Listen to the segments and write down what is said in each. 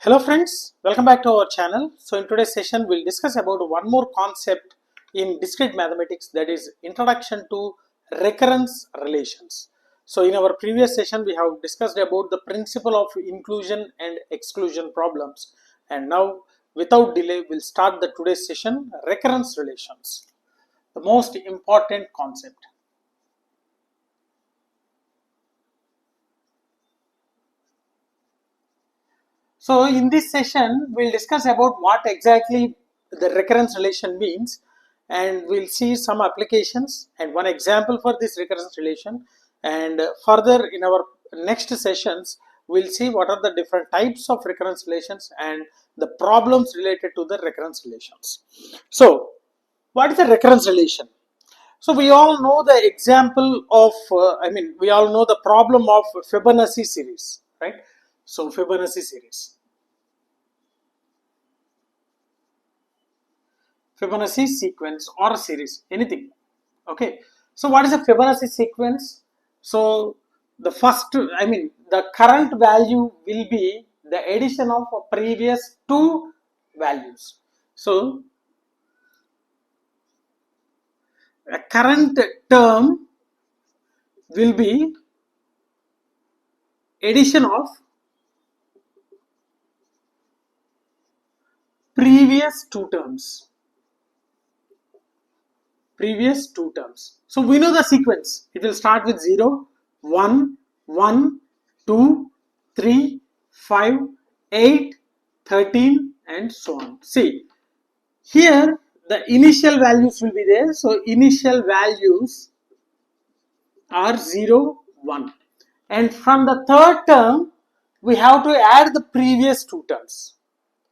Hello friends, welcome back to our channel. So in today's session we'll discuss about one more concept in discrete mathematics, that is introduction to recurrence relations. So in our previous session we have discussed about the principle of inclusion and exclusion problems, and now without delay we'll start the today's session, recurrence relations, the most important concept. So in this session, we'll discuss about what exactly the recurrence relation means, and we'll see some applications and one example for this recurrence relation. And further in our next sessions, we'll see what are the different types of recurrence relations and the problems related to the recurrence relations. So what is a recurrence relation? So we all know the example of, we all know the problem of Fibonacci series, right? So Fibonacci series. Fibonacci sequence or a series, anything. Okay, so what is a Fibonacci sequence? So the current value will be the addition of previous two values. So a current term will be addition of previous two terms. So we know the sequence. It will start with 0, 1, 1, 2, 3, 5, 8, 13 and so on. See, here the initial values will be there. So initial values are 0, 1. And from the third term, we have to add the previous two terms.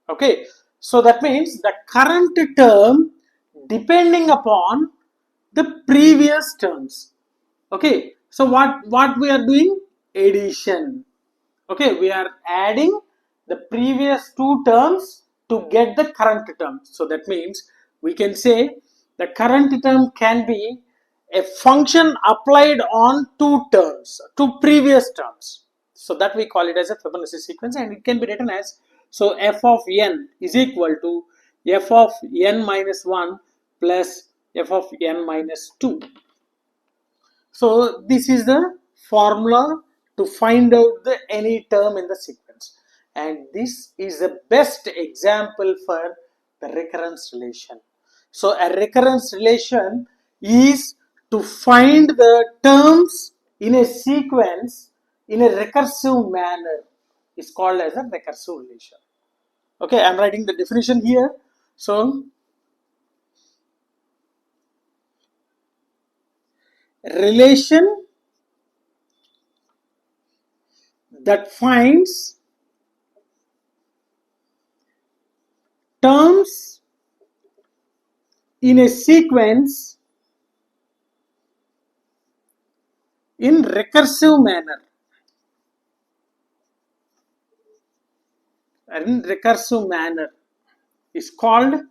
Okay, so that means the current term depending upon the previous terms. Okay, so what we are doing? Addition. Okay, we are adding the previous two terms to get the current term. So that means we can say the current term can be a function applied on two terms, two previous terms. So that we call it as a Fibonacci sequence, and it can be written as, so f of n is equal to f of n minus 1 plus f of n minus 2. So this is the formula to find out the any term in the sequence, and this is the best example for the recurrence relation. So a recurrence relation is to find the terms in a sequence in a recursive manner. Is called as a recursive relation. Okay, I am writing the definition here. So relation that finds terms in a sequence in recursive manner. In recursive manner is called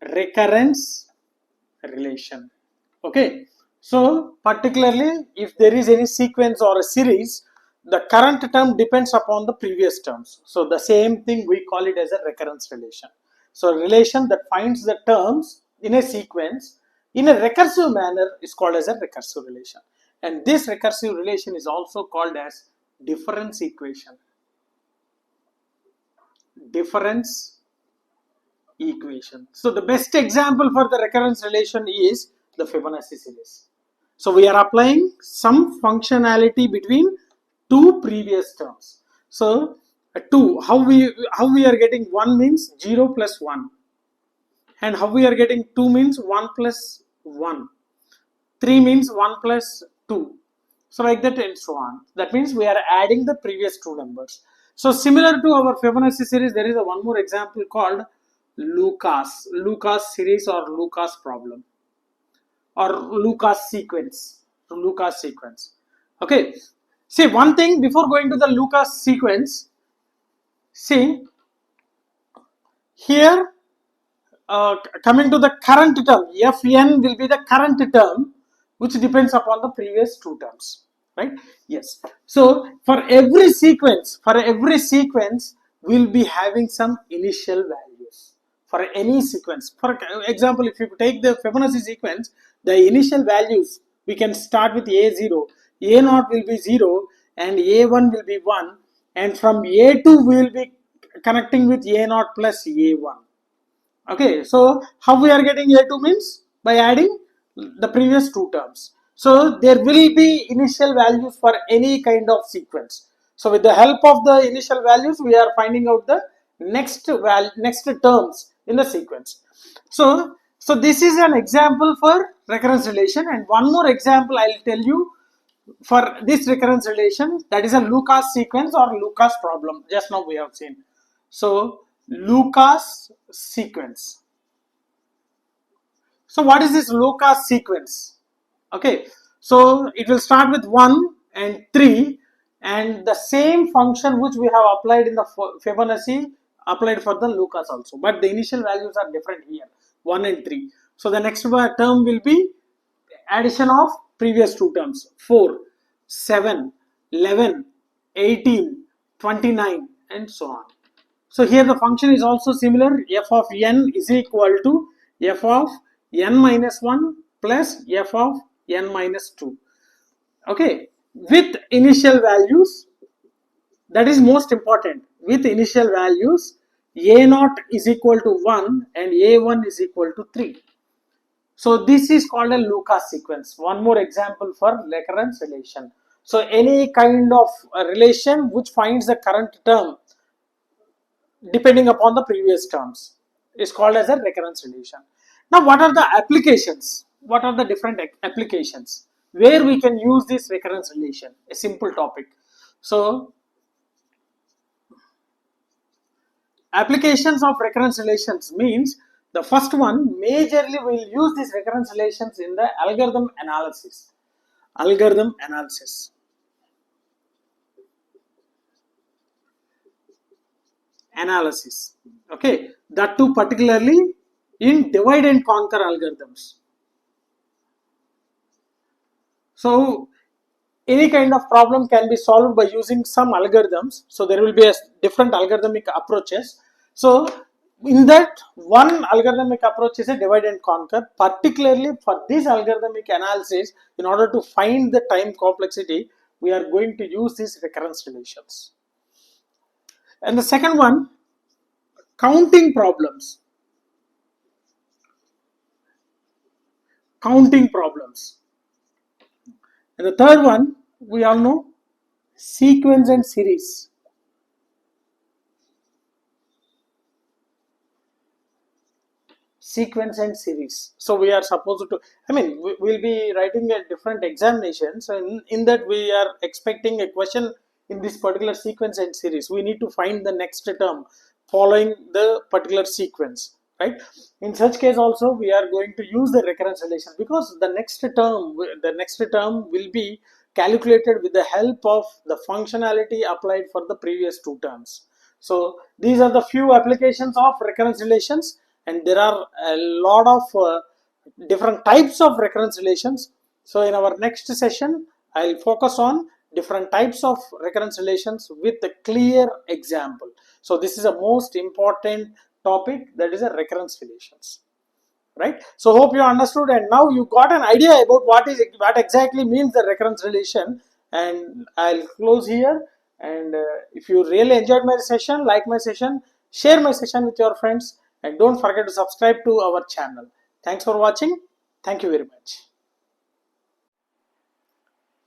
recurrence relation. Okay, so particularly if there is any sequence or a series, the current term depends upon the previous terms. So the same thing we call it as a recurrence relation. So a relation that finds the terms in a sequence in a recursive manner is called as a recursive relation. And this recursive relation is also called as difference equation. Difference equation. So the best example for the recurrence relation is the Fibonacci series. So we are applying some functionality between two previous terms. So 2, how we are getting 1 means 0 plus 1, and how we are getting 2 means 1 plus 1, 3 means 1 plus 2, so like that and so on. That means we are adding the previous two numbers. So similar to our Fibonacci series, there is a one more example called Lucas series or Lucas problem or Lucas sequence. Okay, see one thing before going to the Lucas sequence. See here, coming to the current term, Fn will be the current term which depends upon the previous two terms. right? Yes. So for every sequence, we'll be having some initial values for any sequence. For example, if you take the Fibonacci sequence, the initial values, we can start with A0, A0 will be 0, and A1 will be 1, and from A2 we will be connecting with A0 plus A1. Okay, so how we are getting A2 means by adding the previous two terms. So there will be initial values for any kind of sequence. So with the help of the initial values, we are finding out the next terms in the sequence. So this is an example for recurrence relation, and one more example I'll tell you for this recurrence relation, that is a Lucas sequence or Lucas problem. Just now we have seen. So Lucas sequence. So what is this Lucas sequence? Okay, so it will start with 1 and 3, and the same function which we have applied in the Fibonacci applied for the Lucas also, but the initial values are different here, 1 and 3. So the next term will be addition of previous two terms, 4, 7, 11, 18, 29, and so on. So here the function is also similar. F of n is equal to f of n minus 1 plus f of n minus 2. Okay, with initial values, that is most important. With initial values, a0 is equal to 1 and a1 is equal to 3. So this is called a Lucas sequence. One more example for recurrence relation. So any kind of relation which finds the current term depending upon the previous terms is called as a recurrence relation. Now what are the applications? What are the different applications where we can use this recurrence relation? A simple topic. So applications of recurrence relations means the first one, majorly we will use these recurrence relations in the algorithm analysis. Algorithm analysis. Okay, that too particularly in divide and conquer algorithms. So any kind of problem can be solved by using some algorithms. So there will be a different algorithmic approaches. So in that, one algorithmic approach is a divide and conquer. Particularly for this algorithmic analysis, in order to find the time complexity, we are going to use these recurrence relations. And the second one, counting problems. Counting problems. And the third one, we all know, sequence and series. Sequence and series. So we are supposed to, we'll be writing a different examination. So in that we are expecting a question in this particular sequence and series. We need to find the next term following the particular sequence, right? In such case also we are going to use the recurrence relation, because the next term will be calculated with the help of the functionality applied for the previous two terms. So these are the few applications of recurrence relations, and there are a lot of different types of recurrence relations. So in our next session, I'll focus on different types of recurrence relations with a clear example. So this is a most important topic, that is a recurrence relations, right? So hope you understood, and now you got an idea about what exactly means the recurrence relation. And I'll close here. And if you really enjoyed my session, like my session, share my session with your friends, and don't forget to subscribe to our channel. Thanks for watching. Thank you very much.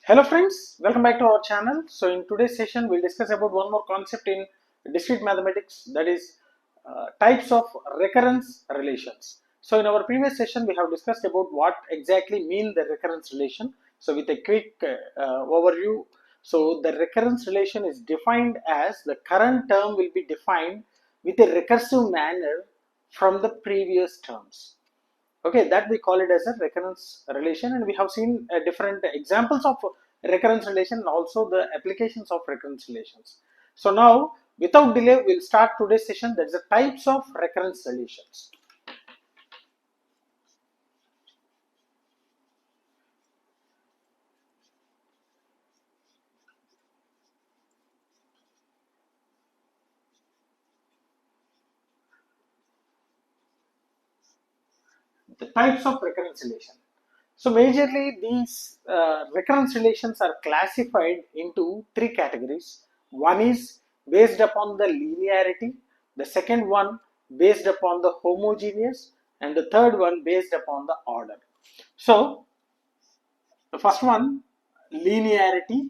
Hello friends, welcome back to our channel. So in today's session, we'll discuss about one more concept in discrete mathematics, that is types of recurrence relations. So in our previous session, we have discussed about what exactly mean the recurrence relation. So with a quick overview, so the recurrence relation is defined as the current term will be defined with a recursive manner from the previous terms. Okay, that we call it as a recurrence relation, and we have seen different examples of recurrence relation and also the applications of recurrence relations. So now, without delay, we'll start today's session, that is the types of recurrence relations. the types of recurrence relation. So majorly these recurrence relations are classified into three categories. One is based upon the linearity, the second one based upon the homogeneous, and the third one based upon the order. So the first one, linearity.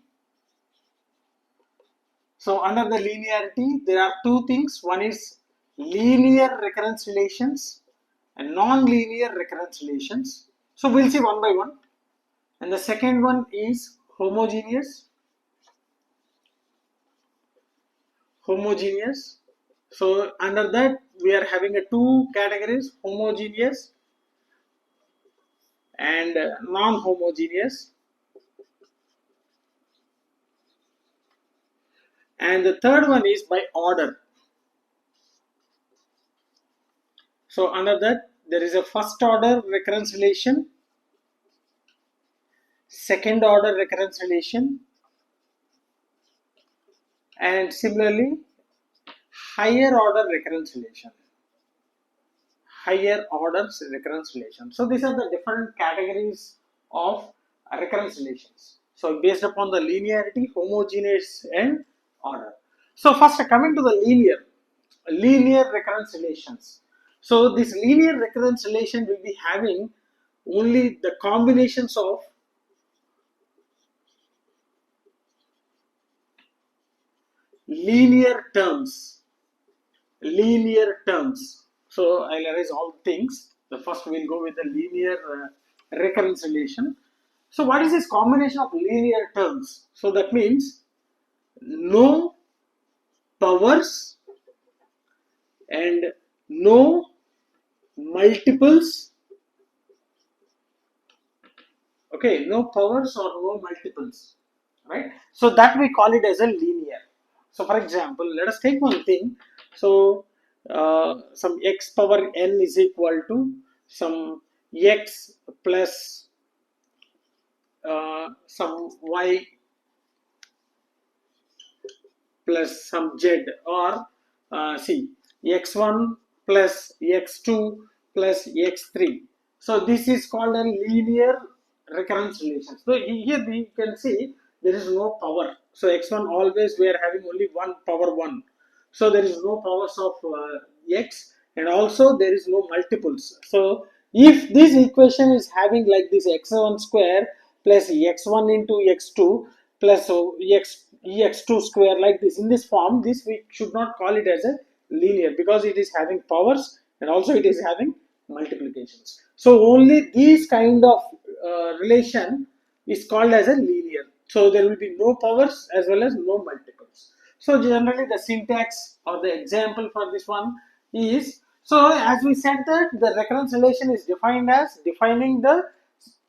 So under the linearity, there are two things. One is linear recurrence relations and non-linear recurrence relations. So we'll see one by one. And the second one is homogeneous. Homogeneous. So under that, we are having a two categories: homogeneous and non-homogeneous. And the third one is by order. So under that, there is a first order recurrence relation, second order recurrence relation, and similarly higher order recurrence relation. Higher order recurrence relation. So these are the different categories of recurrence relations. So based upon the linearity, homogeneous, and order. So first coming to the linear recurrence relations. So this linear recurrence relation will be having only the combinations of linear terms. Linear terms. So I'll erase all things. The first we'll go with the linear recurrence relation. So what is this combination of linear terms? So that means no powers and no multiples. Okay, no powers or no multiples, right? So that we call it as a linear. So for example, let us take one thing. So some x power n is equal to some x plus some y plus some z, or see, x1 plus x2 plus x3. So this is called a linear recurrence relation. So here we can see there is no power. So x1 always we are having only one power 1. So there is no powers of x, and also there is no multiples. So if this equation is having like this x1 square plus x1 into x2 plus ex2 square, like this, in this form, this we should not call it as a linear, because it is having powers and also it is having multiplications. So only these kind of relation is called as a linear. So there will be no powers as well as no multiples. So generally the syntax or the example for this one is, so as we said that the recurrence relation is defined as defining the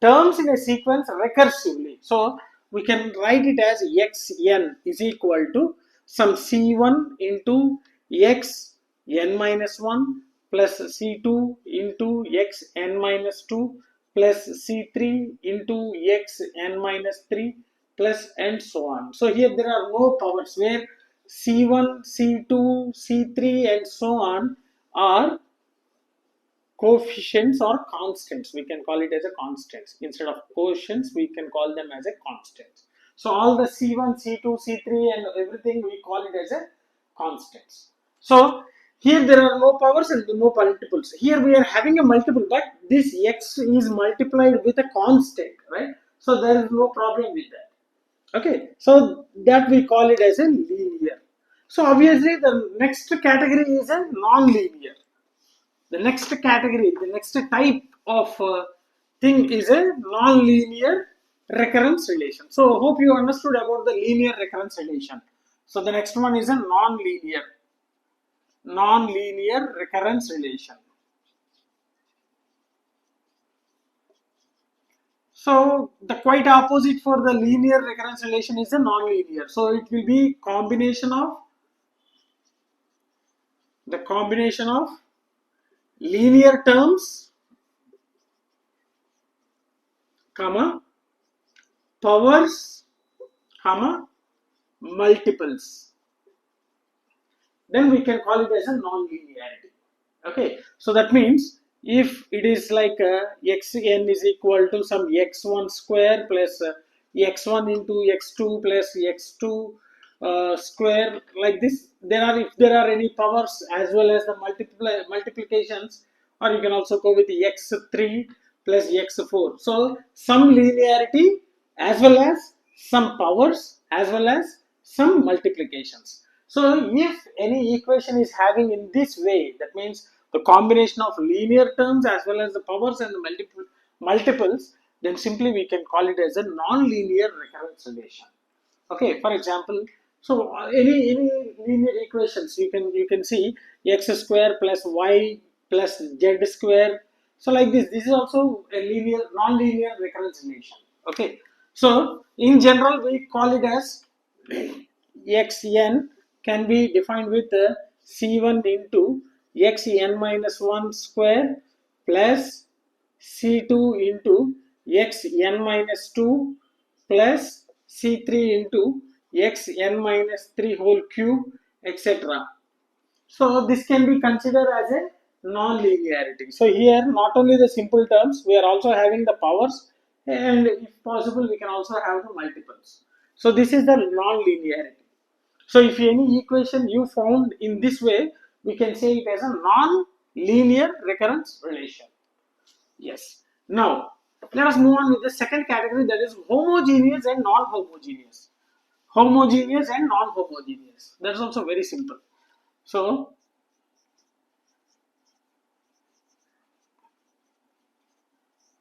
terms in a sequence recursively. So we can write it as xn is equal to some c1 into xn minus 1 plus c2 into xn minus 2 plus c3 into xn minus 3 plus and so on. So here there are no powers, where c1, c2, c3 and so on are coefficients or constants. We can call it as a constants. Instead of coefficients, we can call them as a constants. So all the c1, c2, c3 and everything we call it as a constants. So here there are no powers and no multiples. Here we are having a multiple, but this x is multiplied with a constant, right? So there is no problem with that. Okay, so that we call it as a linear. So obviously the next category is a non-linear. The next category, the next type of thing is a non-linear recurrence relation. So hope you understood about the linear recurrence relation. So the next one is a non-linear recurrence relation. So the quite opposite for the linear recurrence relation is a non-linear. So it will be combination of linear terms, comma, powers, comma, multiples. Then we can call it as a non-linearity. Okay, so that means if it is like xn is equal to some x1 square plus x1 into x2 plus x2 square, like this. There are, if there are any powers as well as the multiplications, or you can also go with the x3 plus x4. So some linearity as well as some powers as well as some multiplications. So if any equation is having in this way, that means the combination of linear terms as well as the powers and the multiples, then simply we can call it as a non-linear recurrence relation. Okay, for example, so any linear equations, you can see x square plus y plus z square. So like this is also a linear non-linear recurrence relation. Okay, so in general we call it as xn can be defined with c1 into xn minus 1 square plus c2 into xn minus 2 plus c3 into xn minus 3 whole cube, etc. So this can be considered as a non-linearity. So here not only the simple terms, we are also having the powers, and if possible we can also have the multiples. So this is the non-linearity. So if any equation you found in this way, we can say it as a non-linear recurrence relation. Yes. Now let us move on with the second category, that is homogeneous and non-homogeneous. Homogeneous and non-homogeneous. That's also very simple. So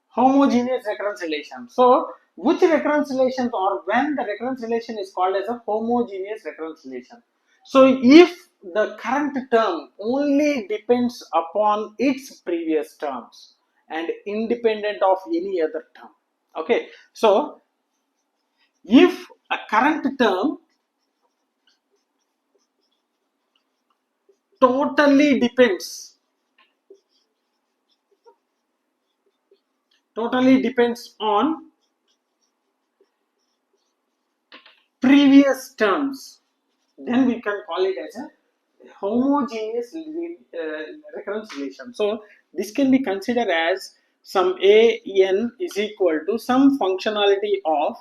homogeneous recurrence relation. So which recurrence relation, or when the recurrence relation is called as a homogeneous recurrence relation? So if the current term only depends upon its previous terms and independent of any other term. Okay, so if a current term totally depends on previous terms, then we can call it as a homogeneous recurrence relation. So this can be considered as some a n is equal to some functionality of,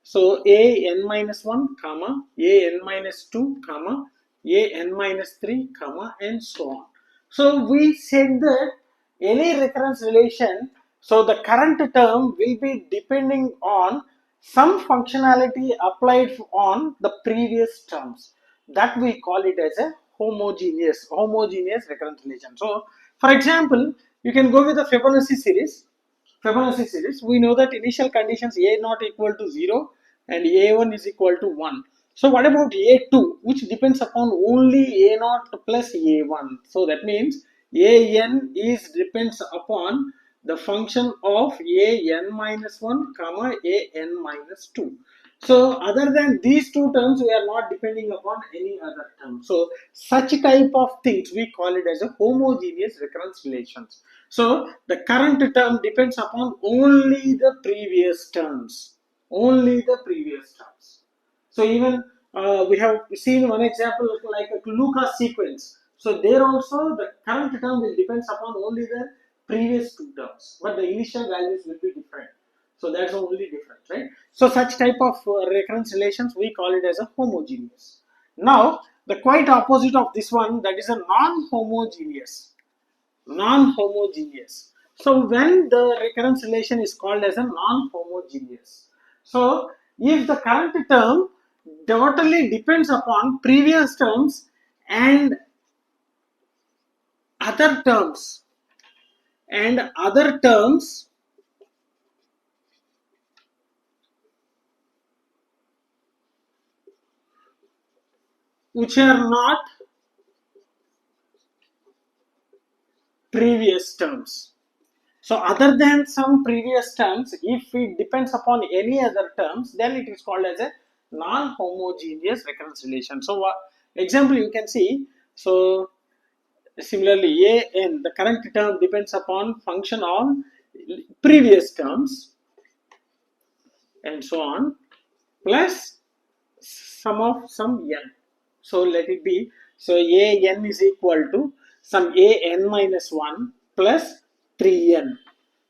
so a n minus 1 comma a n minus 2 comma a n minus 3 comma and so on. So we said that any recurrence relation, so the current term will be depending on some functionality applied on the previous terms, that we call it as a homogeneous recurrence relation. So for example, you can go with the Fibonacci series. We know that initial conditions a not equal to 0 and a1 is equal to 1. So what about a2, which depends upon only a naught plus a1? So that means an is depends upon the function of an minus 1 comma an minus 2. So other than these two terms, we are not depending upon any other term. So such type of things we call it as a homogeneous recurrence relations. So the current term depends upon only the previous terms. Only the previous terms. So even we have seen one example like a Lucas sequence. So there also the current term will depends upon only the previous two terms, but the initial values will be different. So that's the only difference, right? So such type of recurrence relations we call it as a homogeneous. Now the quite opposite of this one, that is a non-homogeneous. Non-homogeneous. So when the recurrence relation is called as a non-homogeneous. So if the current term totally depends upon previous terms and other terms and other terms which are not previous terms. So other than some previous terms, if it depends upon any other terms, then it is called as a non-homogeneous recurrence relation. So example you can see. So similarly, an, the current term depends upon function on previous terms and so on, plus some n. So let it be. So a n is equal to some a n minus 1 plus 3n.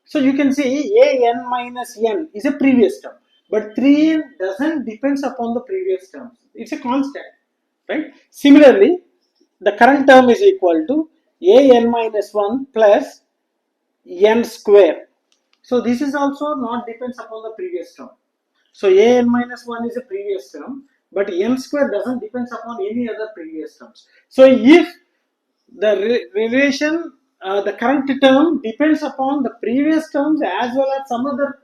So you can see an minus n is a previous term, but 3n doesn't depends upon the previous terms. It's a constant, right? Similarly, the current term is equal to an minus 1 plus n square. So this is also not depends upon the previous term. So an minus 1 is a previous term, but n square doesn't depends upon any other previous terms. So if the relation, the current term depends upon the previous terms as well as some other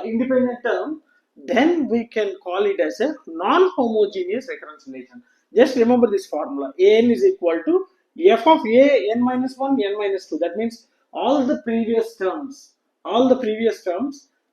independent term, then we can call it as a non-homogeneous recurrence relation. Just remember this formula: an is equal to f of n minus 1 n minus 2. That means all the previous terms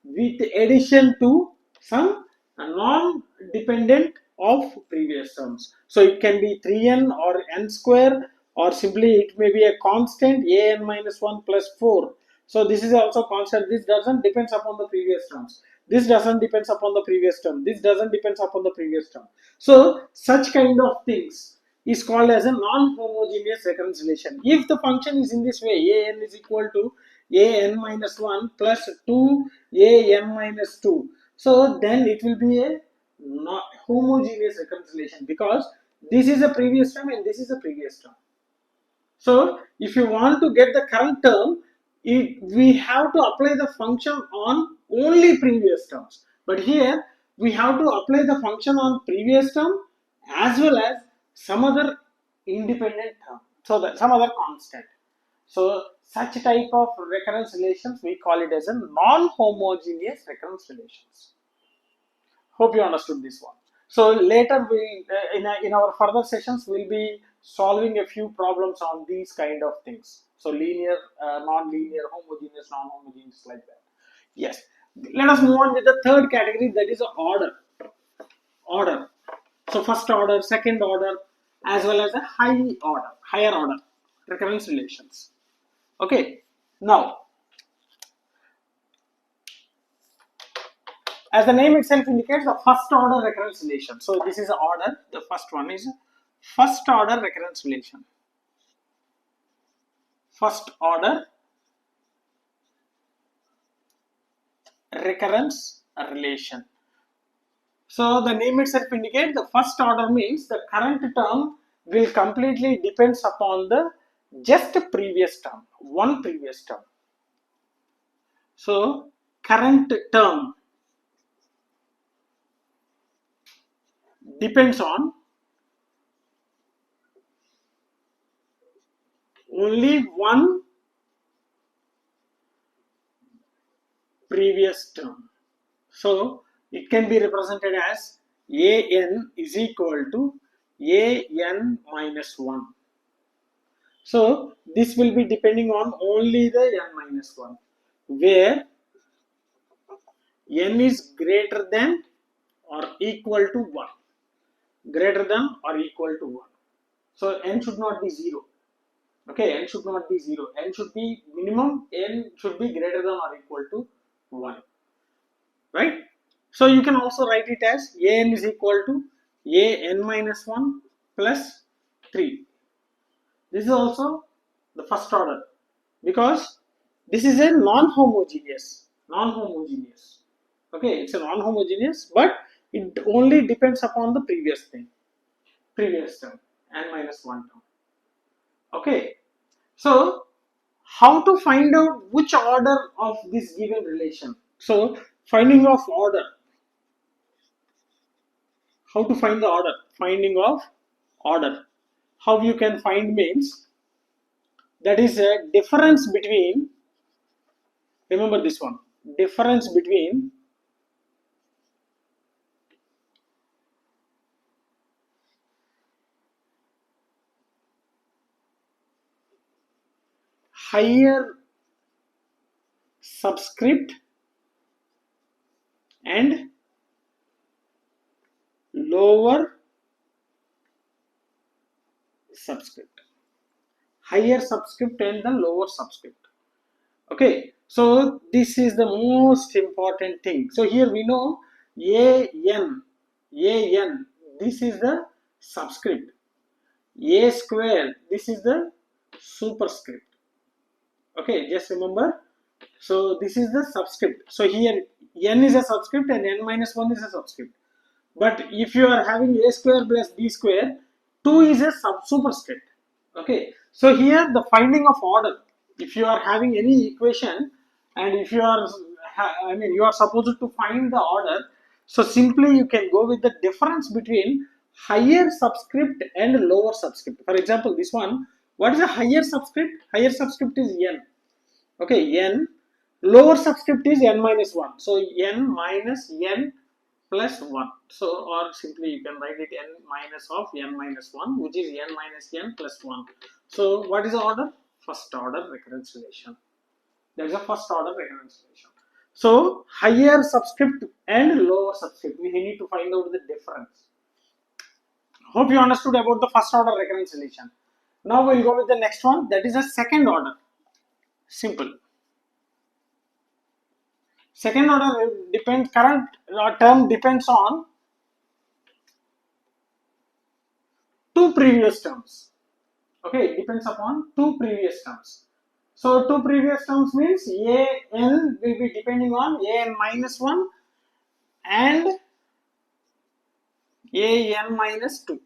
with addition to some non-dependent of previous terms. So it can be 3n or n square, or simply it may be a constant an minus 1 plus 4. So this is also constant. This doesn't depends upon the previous terms. This doesn't depends upon the previous term. This doesn't depends upon the previous term. So such kind of things is called as a non-homogeneous recurrence relation. If the function is in this way, an is equal to an minus 1 plus 2 an minus 2. So then it will be a not homogeneous recurrence relation, because this is a previous term and this is a previous term. So if you want to get the current term, we have to apply the function on only previous terms. But here we have to apply the function on previous term as well as some other independent term, so that some other constant. So such type of recurrence relations we call it as a non-homogeneous recurrence relations. Hope you understood this one. So later we in our further sessions we'll be solving a few problems on these kind of things. So linear, non-linear, homogeneous, non-homogeneous, like that. Yes. Let us move on with the third category, that is order. Order. So first order, second order, as well as a higher order recurrence relations. Okay. Now, as the name itself indicates, the first order recurrence relation. So this is order. The first one is first order recurrence relation. First order recurrence relation. So the name itself indicates the first order means the current term will completely depends upon the just previous term, one previous term. So current term depends on only one previous term. So it can be represented as an is equal to an minus 1. So this will be depending on only the n minus 1, where n is greater than or equal to 1. Greater than or equal to 1. So n should not be 0. Okay, n should not be 0. N should be minimum, n should be greater than or equal to 1. Right? So you can also write it as an is equal to an minus 1 plus 3. This is also the first order, because this is a non-homogeneous. Okay, it's a non-homogeneous, but it only depends upon the previous term, n minus 1 term. Okay, so how to find out which order of this given relation? So finding of order. How to find the order? Finding of order. How you can find means, that is a difference between, remember this one, difference between higher subscript and lower subscript. Higher subscript and the lower subscript. Okay, so this is the most important thing. So here we know an, this is the subscript. A square, this is the superscript. Okay, just remember. So this is the subscript. So here n is a subscript and n minus 1 is a subscript. But if you are having a square plus b square, 2 is a superscript. Okay, so here the finding of order. If you are having any equation and if you are, I mean, you are supposed to find the order. So simply you can go with the difference between higher subscript and lower subscript. For example, this one, what is a higher subscript? Higher subscript is n. Okay, n. Lower subscript is n minus 1. So n minus n plus 1. So, or simply you can write it n minus of n minus 1, which is n minus n plus 1. So, what is the order? First order recurrence relation. That is a first order recurrence relation. So, higher subscript and lower subscript, we need to find out the difference. Hope you understood about the first order recurrence relation. Now, we will go with the next one, that is a second order. Simple. Second order depends, current term depends on two previous terms. Okay, it depends upon two previous terms. So two previous terms means a n will be depending on a n minus 1 and a n minus 2.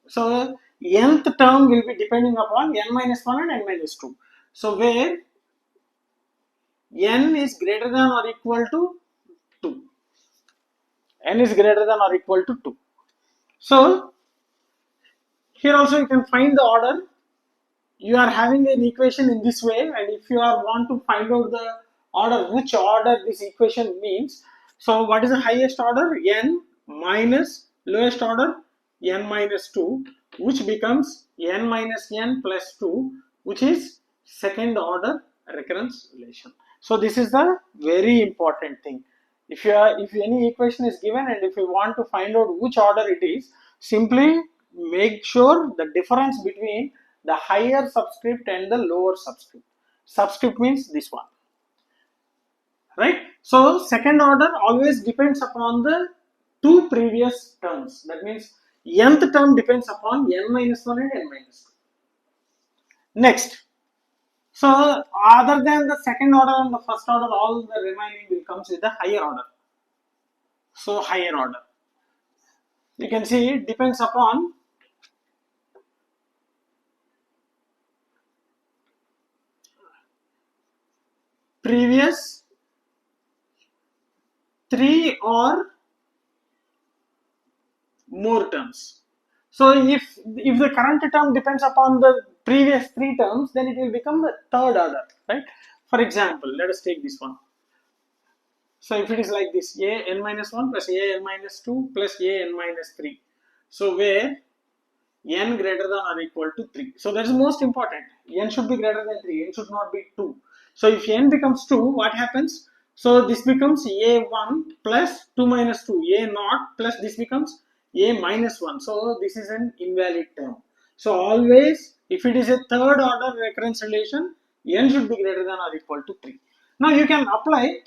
So nth term will be depending upon n minus 1 and n minus 2. So where n is greater than or equal to 2. N is greater than or equal to 2. So here also you can find the order. You are having an equation in this way, and if you are want to find out the order, which order this equation means, so what is the highest order? N minus lowest order n minus 2, which becomes n minus n plus 2, which is second order recurrence relation. So this is the very important thing. If any equation is given and if you want to find out which order it is, simply make sure the difference between the higher subscript and the lower subscript. Subscript means this one, right? So second order always depends upon the two previous terms. That means nth term depends upon n minus 1 and n minus 2. Next, so other than the second order and the first order, all the remaining will comes with the higher order. So higher order, you can see it depends upon previous 3 or more terms. So if the current term depends upon the previous 3 terms, then it will become the third order, right? For example, let us take this one. So if it is like this, a n minus 1 plus a n minus 2 plus a n minus 3. So where n greater than or equal to 3. So that is most important. N should be greater than 3. N should not be 2. So if n becomes 2, what happens? So this becomes a1 plus 2 minus 2, a naught plus this becomes a minus 1. So this is an invalid term. So always, if it is a third order recurrence relation, n should be greater than or equal to 3. Now you can apply.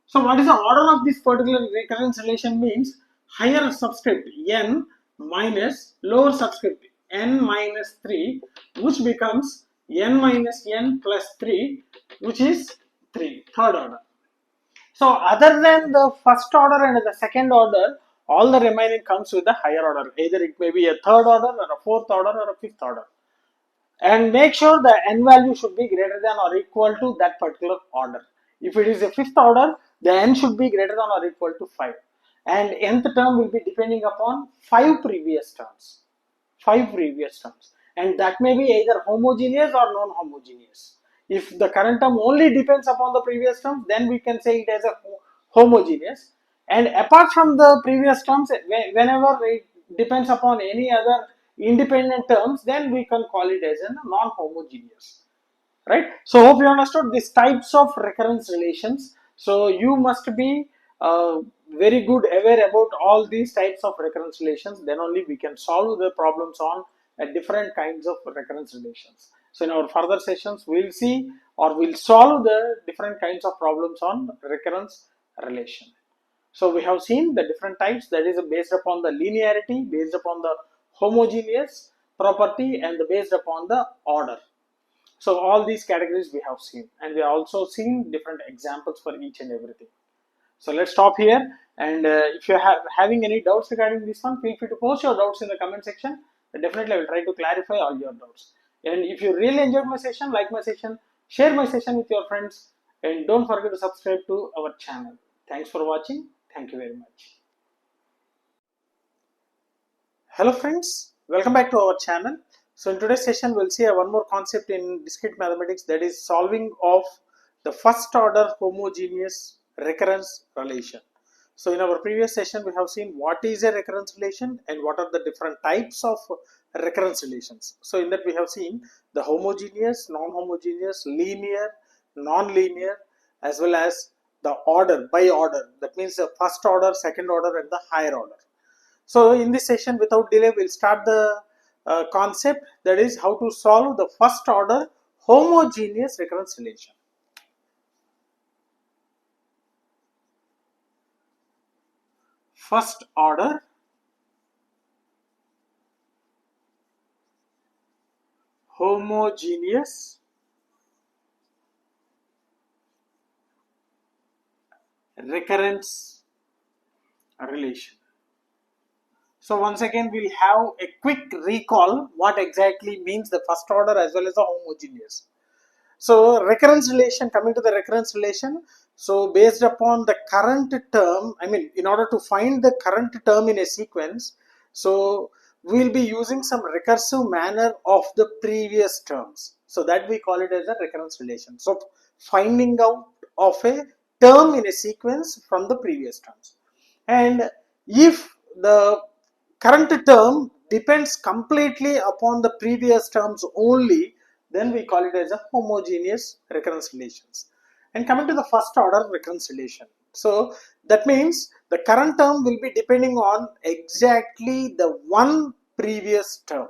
So what is the order of this particular recurrence relation means higher subscript n minus lower subscript n minus 3, which becomes n minus n plus 3, which is 3, third order. So other than the first order and the second order, all the remaining comes with the higher order. Either it may be a third order or a fourth order or a fifth order. And make sure the n value should be greater than or equal to that particular order. If it is a fifth order, the n should be greater than or equal to 5. And nth term will be depending upon 5 previous terms. 5 previous terms. And that may be either homogeneous or non-homogeneous. If the current term only depends upon the previous term, then we can say it as a homogeneous. And apart from the previous terms, whenever it depends upon any other independent terms, then we can call it as a non-homogeneous, right? So hope you understood these types of recurrence relations. So you must be very good aware about all these types of recurrence relations, then only we can solve the problems on different kinds of recurrence relations. So in our further sessions, we'll see or we'll solve the different kinds of problems on recurrence relation. So we have seen the different types, that is based upon the linearity, based upon the homogeneous property, and based upon the order. So all these categories we have seen, and we have also seen different examples for each and everything. So let's stop here, and if you're having any doubts regarding this one, feel free to post your doubts in the comment section. Definitely I will try to clarify all your doubts. And if you really enjoyed my session, like my session, share my session with your friends, and don't forget to subscribe to our channel. Thanks for watching. Thank you very much. Hello friends, welcome back to our channel. So in today's session we'll see one more concept in discrete mathematics, that is solving of the first order homogeneous recurrence relation. So in our previous session we have seen what is a recurrence relation and what are the different types of recurrence relations. So in that we have seen the homogeneous, non-homogeneous, linear, non-linear, as well as the order by order, that means the first order, second order and the higher order. So in this session, without delay, we'll start the concept, that is how to solve the first order homogeneous recurrence relation. First order homogeneous recurrence relation. So once again we'll have a quick recall what exactly means the first order as well as the homogeneous. So recurrence relation, coming to the recurrence relation, so based upon the current term, I mean in order to find the current term in a sequence, so we'll be using some recursive manner of the previous terms. So that we call it as a recurrence relation. So finding out of a term in a sequence from the previous terms. And if the current term depends completely upon the previous terms only, then we call it as a homogeneous recurrence relations. And coming to the first order recurrence relation, so that means the current term will be depending on exactly the one previous term.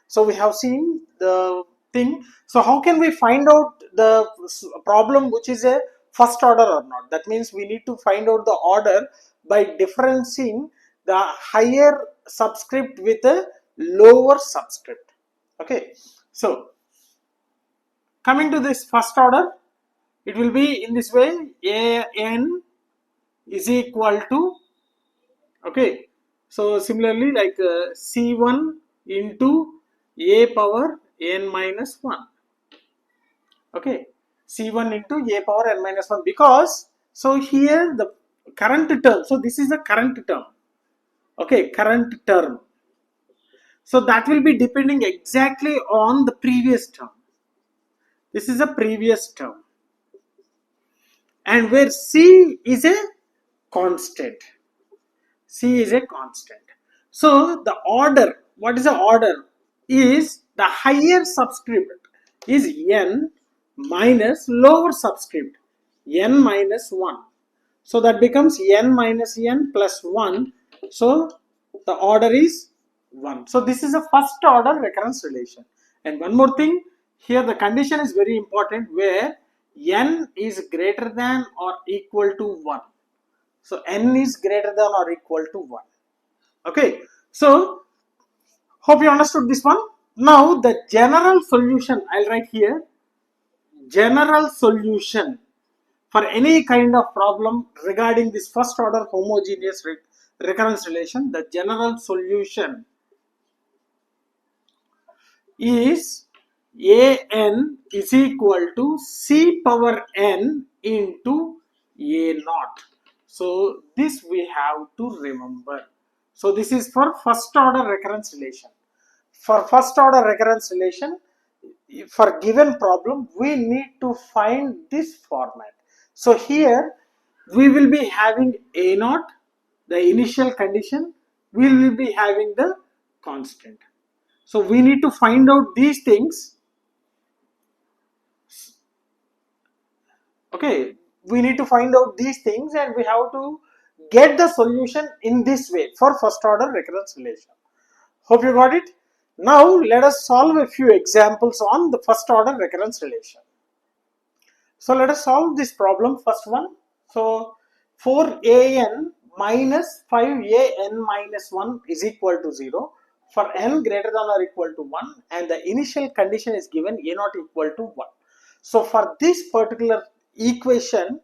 So we have seen the thing. So how can we find out the problem which is a first order or not? That means we need to find out the order by differencing the higher subscript with a lower subscript. Okay, so coming to this first order, it will be in this way: a n is equal to, okay, so similarly like c1 into a power n minus 1, okay, c1 into a power n minus 1, because so here the current term, so this is the current term, okay, current term, so that will be depending exactly on the previous term. This is a previous term, and where c is a constant. C is a constant. So the order, what is the order? Is the higher subscript is n minus lower subscript n minus 1. So that becomes n minus n plus 1. So the order is 1. So this is a first order recurrence relation. And one more thing, here the condition is very important, where n is greater than or equal to 1. So n is greater than or equal to 1. Okay, so hope you understood this one. Now the general solution, I'll write here, general solution for any kind of problem regarding this first order homogeneous recurrence relation, the general solution is an is equal to c power n into a naught. So this we have to remember. So this is for first order recurrence relation. For first order recurrence relation, for given problem, we need to find this format. So here we will be having a naught, the initial condition, we will be having the constant. So we need to find out these things. Okay, we need to find out these things, and we have to get the solution in this way for first order recurrence relation. Hope you got it. Now let us solve a few examples on the first order recurrence relation. So let us solve this problem, first one. So 4an minus 5an minus 1 is equal to 0. for n greater than or equal to 1 and the initial condition is given a not equal to 1. So for this particular equation,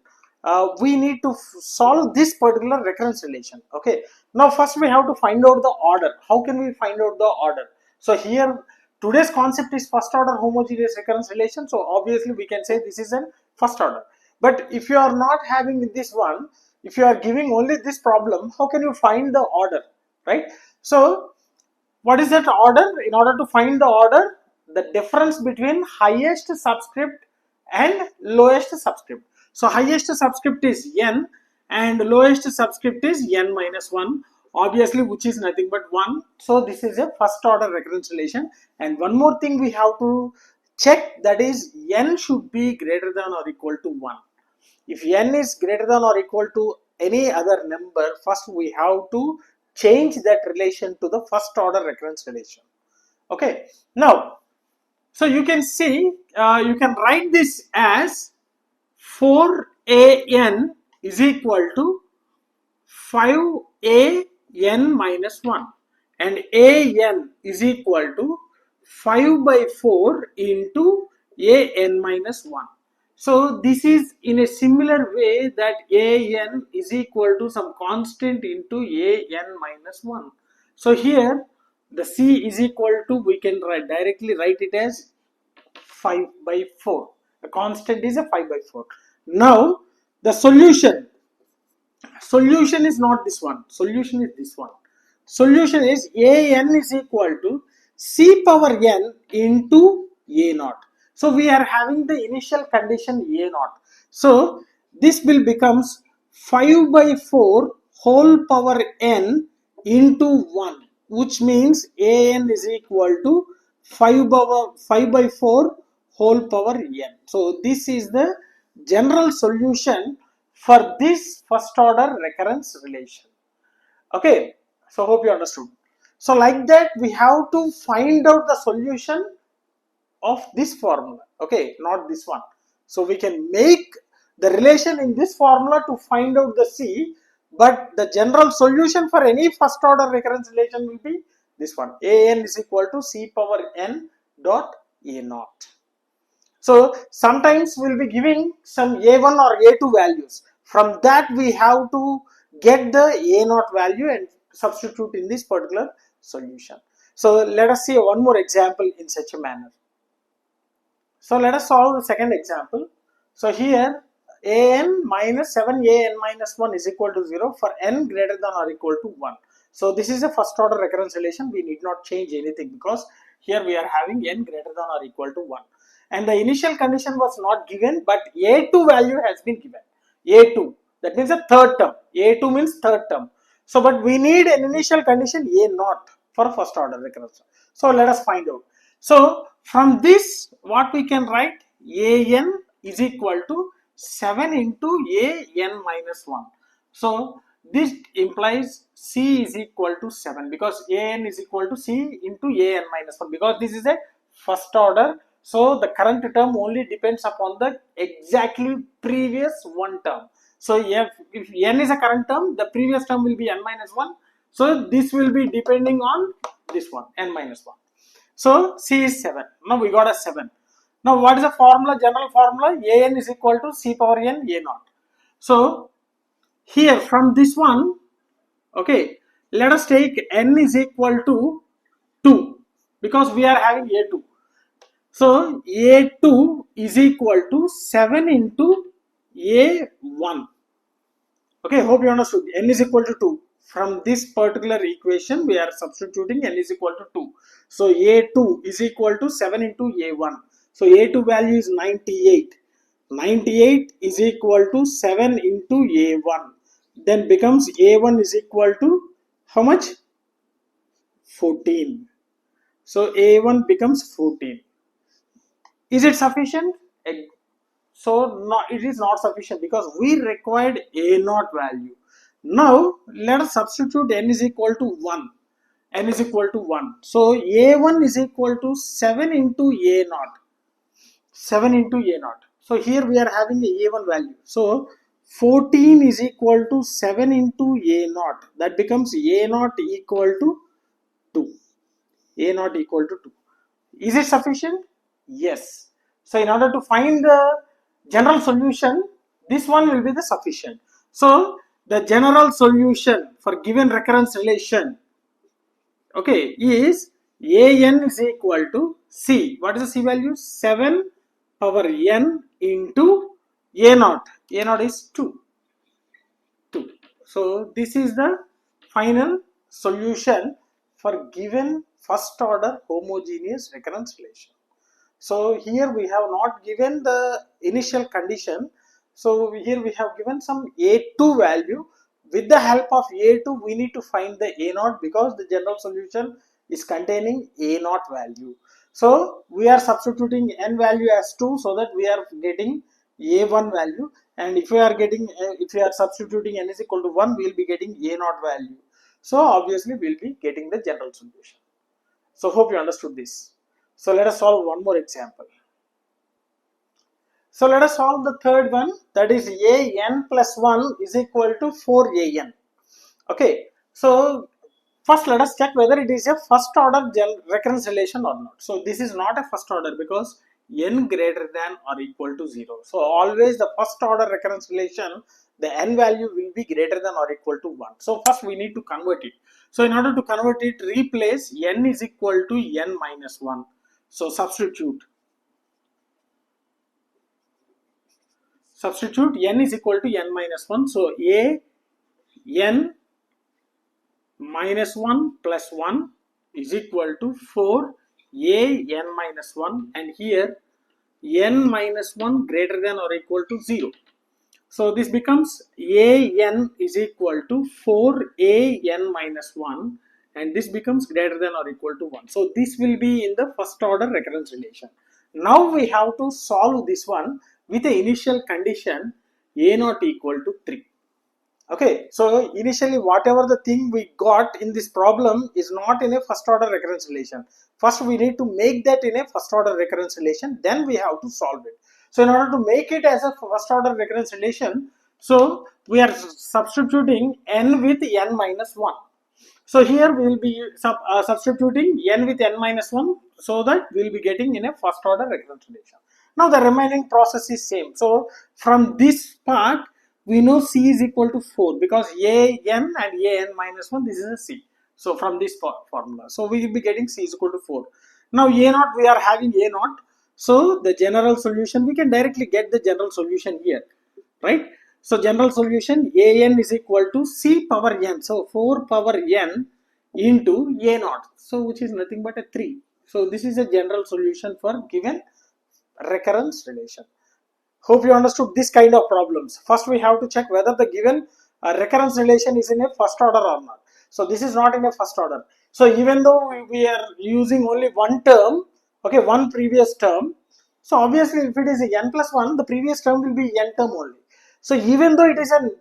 we need to solve this particular recurrence relation. Okay, now first we have to find out the order. How can we find out the order? So here today's concept is first order homogeneous recurrence relation, so obviously we can say this is a first order. But if you are not having this one, if you are giving only this problem, how can you find the order, right? So what is that order? In order to find the order, the difference between highest subscript and lowest subscript. So highest subscript is n and lowest subscript is n minus 1, obviously, which is nothing but 1. So this is a first order recurrence relation. And one more thing we have to check, that is n should be greater than or equal to 1. If n is greater than or equal to any other number, first we have to change that relation to the first order recurrence relation. Okay, now so you can see, you can write this as 4an is equal to 5an minus 1 and an is equal to 5 by 4 into an minus 1. So this is in a similar way that an is equal to some constant into an minus 1. So here the c is equal to, we can directly write it as 5 by 4. The constant is a 5 by 4. Now the solution is not this one, solution is this one. Solution is an is equal to c power n into a naught. So we are having the initial condition a naught. So this will becomes 5 by 4 whole power n into 1, which means an is equal to 5 by 4 whole power n. So this is the general solution for this first order recurrence relation. Okay, so hope you understood. So like that we have to find out the solution of this formula, okay, not this one. So we can make the relation in this formula to find out the c, but the general solution for any first order recurrence relation will be this one, an is equal to c power n dot a naught. So sometimes we'll be giving some a1 or a2 values. From that we have to get the a naught value and substitute in this particular solution. So let us see one more example in such a manner. So let us solve the second example. So here an minus 7an minus 1 is equal to 0 for n greater than or equal to 1. So this is a first order recurrence relation. We need not change anything because here we are having n greater than or equal to 1. And the initial condition was not given, but a2 value has been given. a2, that means a third term. a2 means third term. So but we need an initial condition a naught for first order recurrence. So let us find out. So from this what we can write, an is equal to 7 into an minus 1. So this implies c is equal to 7 because an is equal to c into an minus 1, because this is a first order. So the current term only depends upon the exactly previous one term. So if n is a current term, the previous term will be n minus 1. So this will be depending on this one, n minus 1. So c is 7. Now we got a 7. Now what is the formula, general formula? an is equal to c power n a naught. So here from this one, okay, let us take n is equal to 2 because we are having a2. So a2 is equal to 7 into a1. Okay, hope you understood. N is equal to 2. From this particular equation, we are substituting n is equal to 2. So a2 is equal to 7 into a1. So a2 value is 98. 98 is equal to 7 into a1. Then becomes a1 is equal to how much? 14. So a1 becomes 14. Is it sufficient? So no, it is not sufficient because we required a naught value. Now let us substitute n is equal to 1. N is equal to 1. So a1 is equal to 7 into a naught. 7 into a naught. So here we are having a a1 value. So 14 is equal to 7 into a naught. That becomes a naught equal to 2. a naught equal to 2. Is it sufficient? Yes. So in order to find the general solution, this one will be the sufficient. So the general solution for given recurrence relation, okay, is an is equal to c. What is the c value? 7 power n into a naught. A naught is 2. So this is the final solution for given first order homogeneous recurrence relation. So here we have not given the initial condition. So here we have given some a2 value. With the help of a2 we need to find the a naught, because the general solution is containing a naught value. So we are substituting n value as 2, so that we are getting a1 value, and if we are substituting n is equal to 1, we will be getting a naught value. So obviously we will be getting the general solution. So hope you understood this. So let us solve one more example. So let us solve the third one, that is an plus 1 is equal to 4an. Okay, so first let us check whether it is a first order recurrence relation or not. So this is not a first order because n greater than or equal to 0. So always the first order recurrence relation, the n value will be greater than or equal to 1. So first we need to convert it. So in order to convert it, replace n is equal to n minus 1. So substitute n is equal to n minus 1. So a n minus 1 plus 1 is equal to 4 a n minus 1, and here n minus 1 greater than or equal to 0. So this becomes a n is equal to 4 a n minus 1, and this becomes greater than or equal to 1. So this will be in the first order recurrence relation. Now we have to solve this one with the initial condition a naught equal to 3. Okay, so initially whatever the thing we got in this problem is not in a first order recurrence relation. First we need to make that in a first order recurrence relation, then we have to solve it. So in order to make it as a first order recurrence relation, so we are substituting n with n minus 1. So here we will be substituting n with n minus 1, so that we will be getting in a first order recurrence relation. Now the remaining process is same. So from this part we know c is equal to 4, because a n and a n minus 1, this is a c. So from this formula, so we will be getting c is equal to 4. Now a naught, we are having a naught. So the general solution, we can directly get the general solution here, right? So general solution an is equal to c power n. So 4 power n into a naught. So which is nothing but a 3. So this is a general solution for given recurrence relation. Hope you understood this kind of problems. First we have to check whether the given recurrence relation is in a first order or not. So this is not in a first order. So even though we are using only one term, okay, one previous term, so obviously if it is a n plus 1, the previous term will be n term only. So even though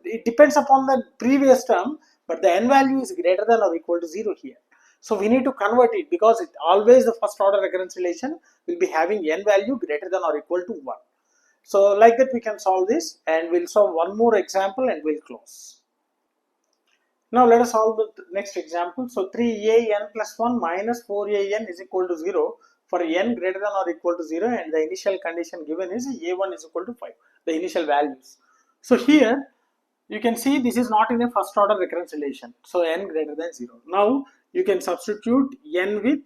it depends upon the previous term, but the n value is greater than or equal to 0 here. So we need to convert it, because it always the first order recurrence relation will be having n value greater than or equal to 1. So like that we can solve this, and we'll solve one more example and we'll close. Now let us solve the next example. So 3an plus 1 minus 4an is equal to 0 for n greater than or equal to 0, and the initial condition given is a1 is equal to 5, the initial values. So here you can see this is not in a first order recurrence relation, so n greater than 0. Now you can substitute n with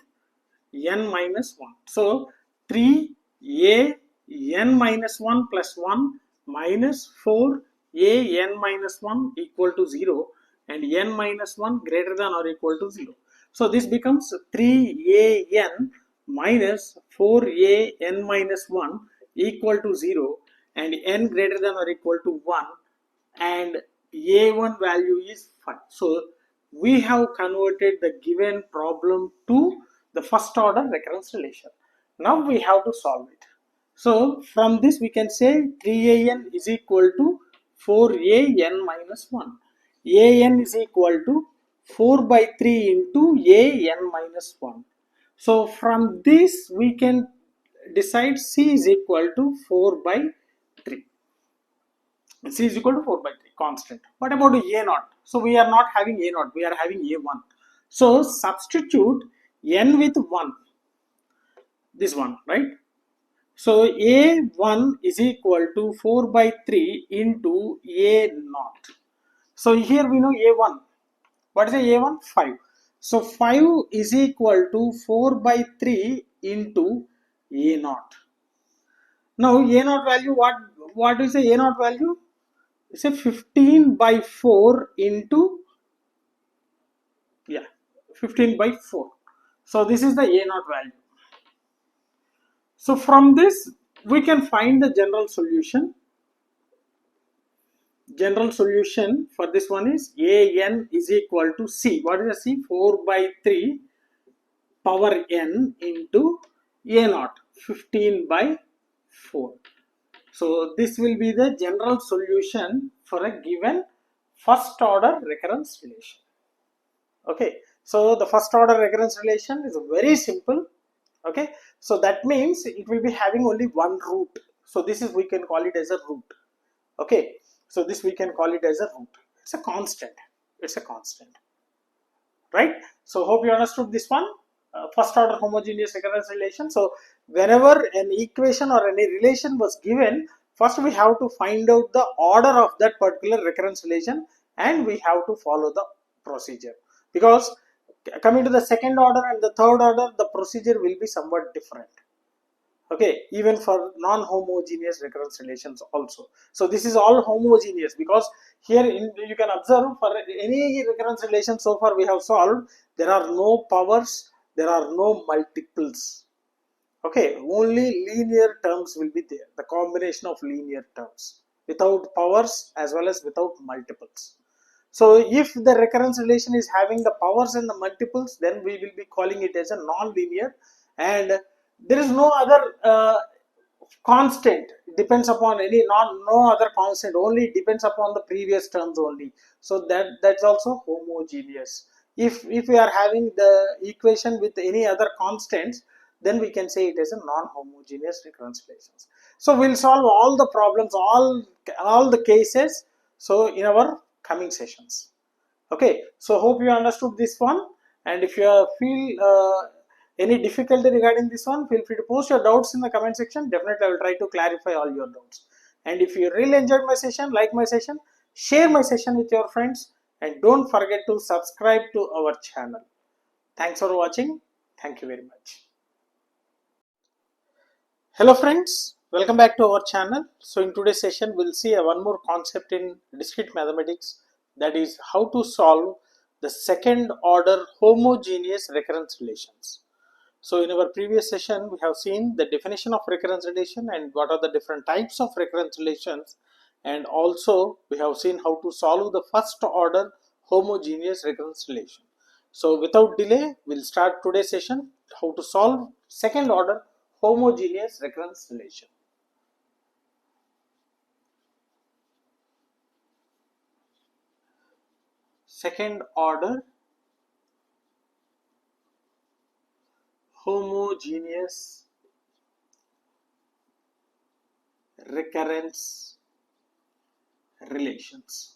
n minus 1. So 3a n minus 1 plus 1 minus 4 a n minus 1 equal to 0, and n minus 1 greater than or equal to 0. So this becomes 3an minus 4an minus 1 equal to 0, and n greater than or equal to 1, and a1 value is 5. So we have converted the given problem to the first order recurrence relation. Now we have to solve it. So from this we can say 3an is equal to 4an minus 1. An is equal to 4 by 3 into an minus 1. So from this we can decide c is equal to 4 by 3. C is equal to 4 by 3, constant. What about a naught? So we are not having a naught, we are having a1. So substitute n with 1, this one, right? So a1 is equal to 4 by 3 into a0. So here we know a1. What is the a1? 5. So 5 is equal to 4 by 3 into a0. Now a0 value, what is the a0 value? It's a 15 by 4 into, yeah, 15 by 4. So this is the a0 value. So from this we can find the general solution. General solution for this one is an is equal to c. What is the c? 4 by 3 power n into a0, 15 by 4. So this will be the general solution for a given first order recurrence relation. Okay, so the first order recurrence relation is very simple. Okay, so that means it will be having only one root. So this is, we can call it as a root. Okay, so this we can call it as a root. It's a constant. It's a constant, right? So hope you understood this one. First order homogeneous recurrence relation. So whenever an equation or any relation was given, first we have to find out the order of that particular recurrence relation, and we have to follow the procedure, because coming to the second order and the third order, the procedure will be somewhat different. Okay, even for non-homogeneous recurrence relations also. So this is all homogeneous, because here you can observe for any recurrence relation so far we have solved, there are no powers, there are no multiples. Okay, only linear terms will be there, the combination of linear terms, without powers as well as without multiples. So if the recurrence relation is having the powers and the multiples, then we will be calling it as a non-linear, and there is no other constant, depends upon any, no other constant, only depends upon the previous terms only. So that's also homogeneous. If we are having the equation with any other constants, then we can say it as a non-homogeneous recurrence relations. So we'll solve all the problems, all the cases, so in our coming sessions. Okay, so hope you understood this one, and if you feel any difficulty regarding this one, feel free to post your doubts in the comment section. Definitely I will try to clarify all your doubts. And if you really enjoyed my session, like my session, share my session with your friends, and don't forget to subscribe to our channel. Thanks for watching. Thank you very much. Hello friends, welcome back to our channel. So in today's session we'll see one more concept in discrete mathematics, that is how to solve the second order homogeneous recurrence relations. So in our previous session we have seen the definition of recurrence relation and what are the different types of recurrence relations, and also we have seen how to solve the first order homogeneous recurrence relation. So without delay we'll start today's session, how to solve second order homogeneous recurrence relation. Second order homogeneous recurrence relations.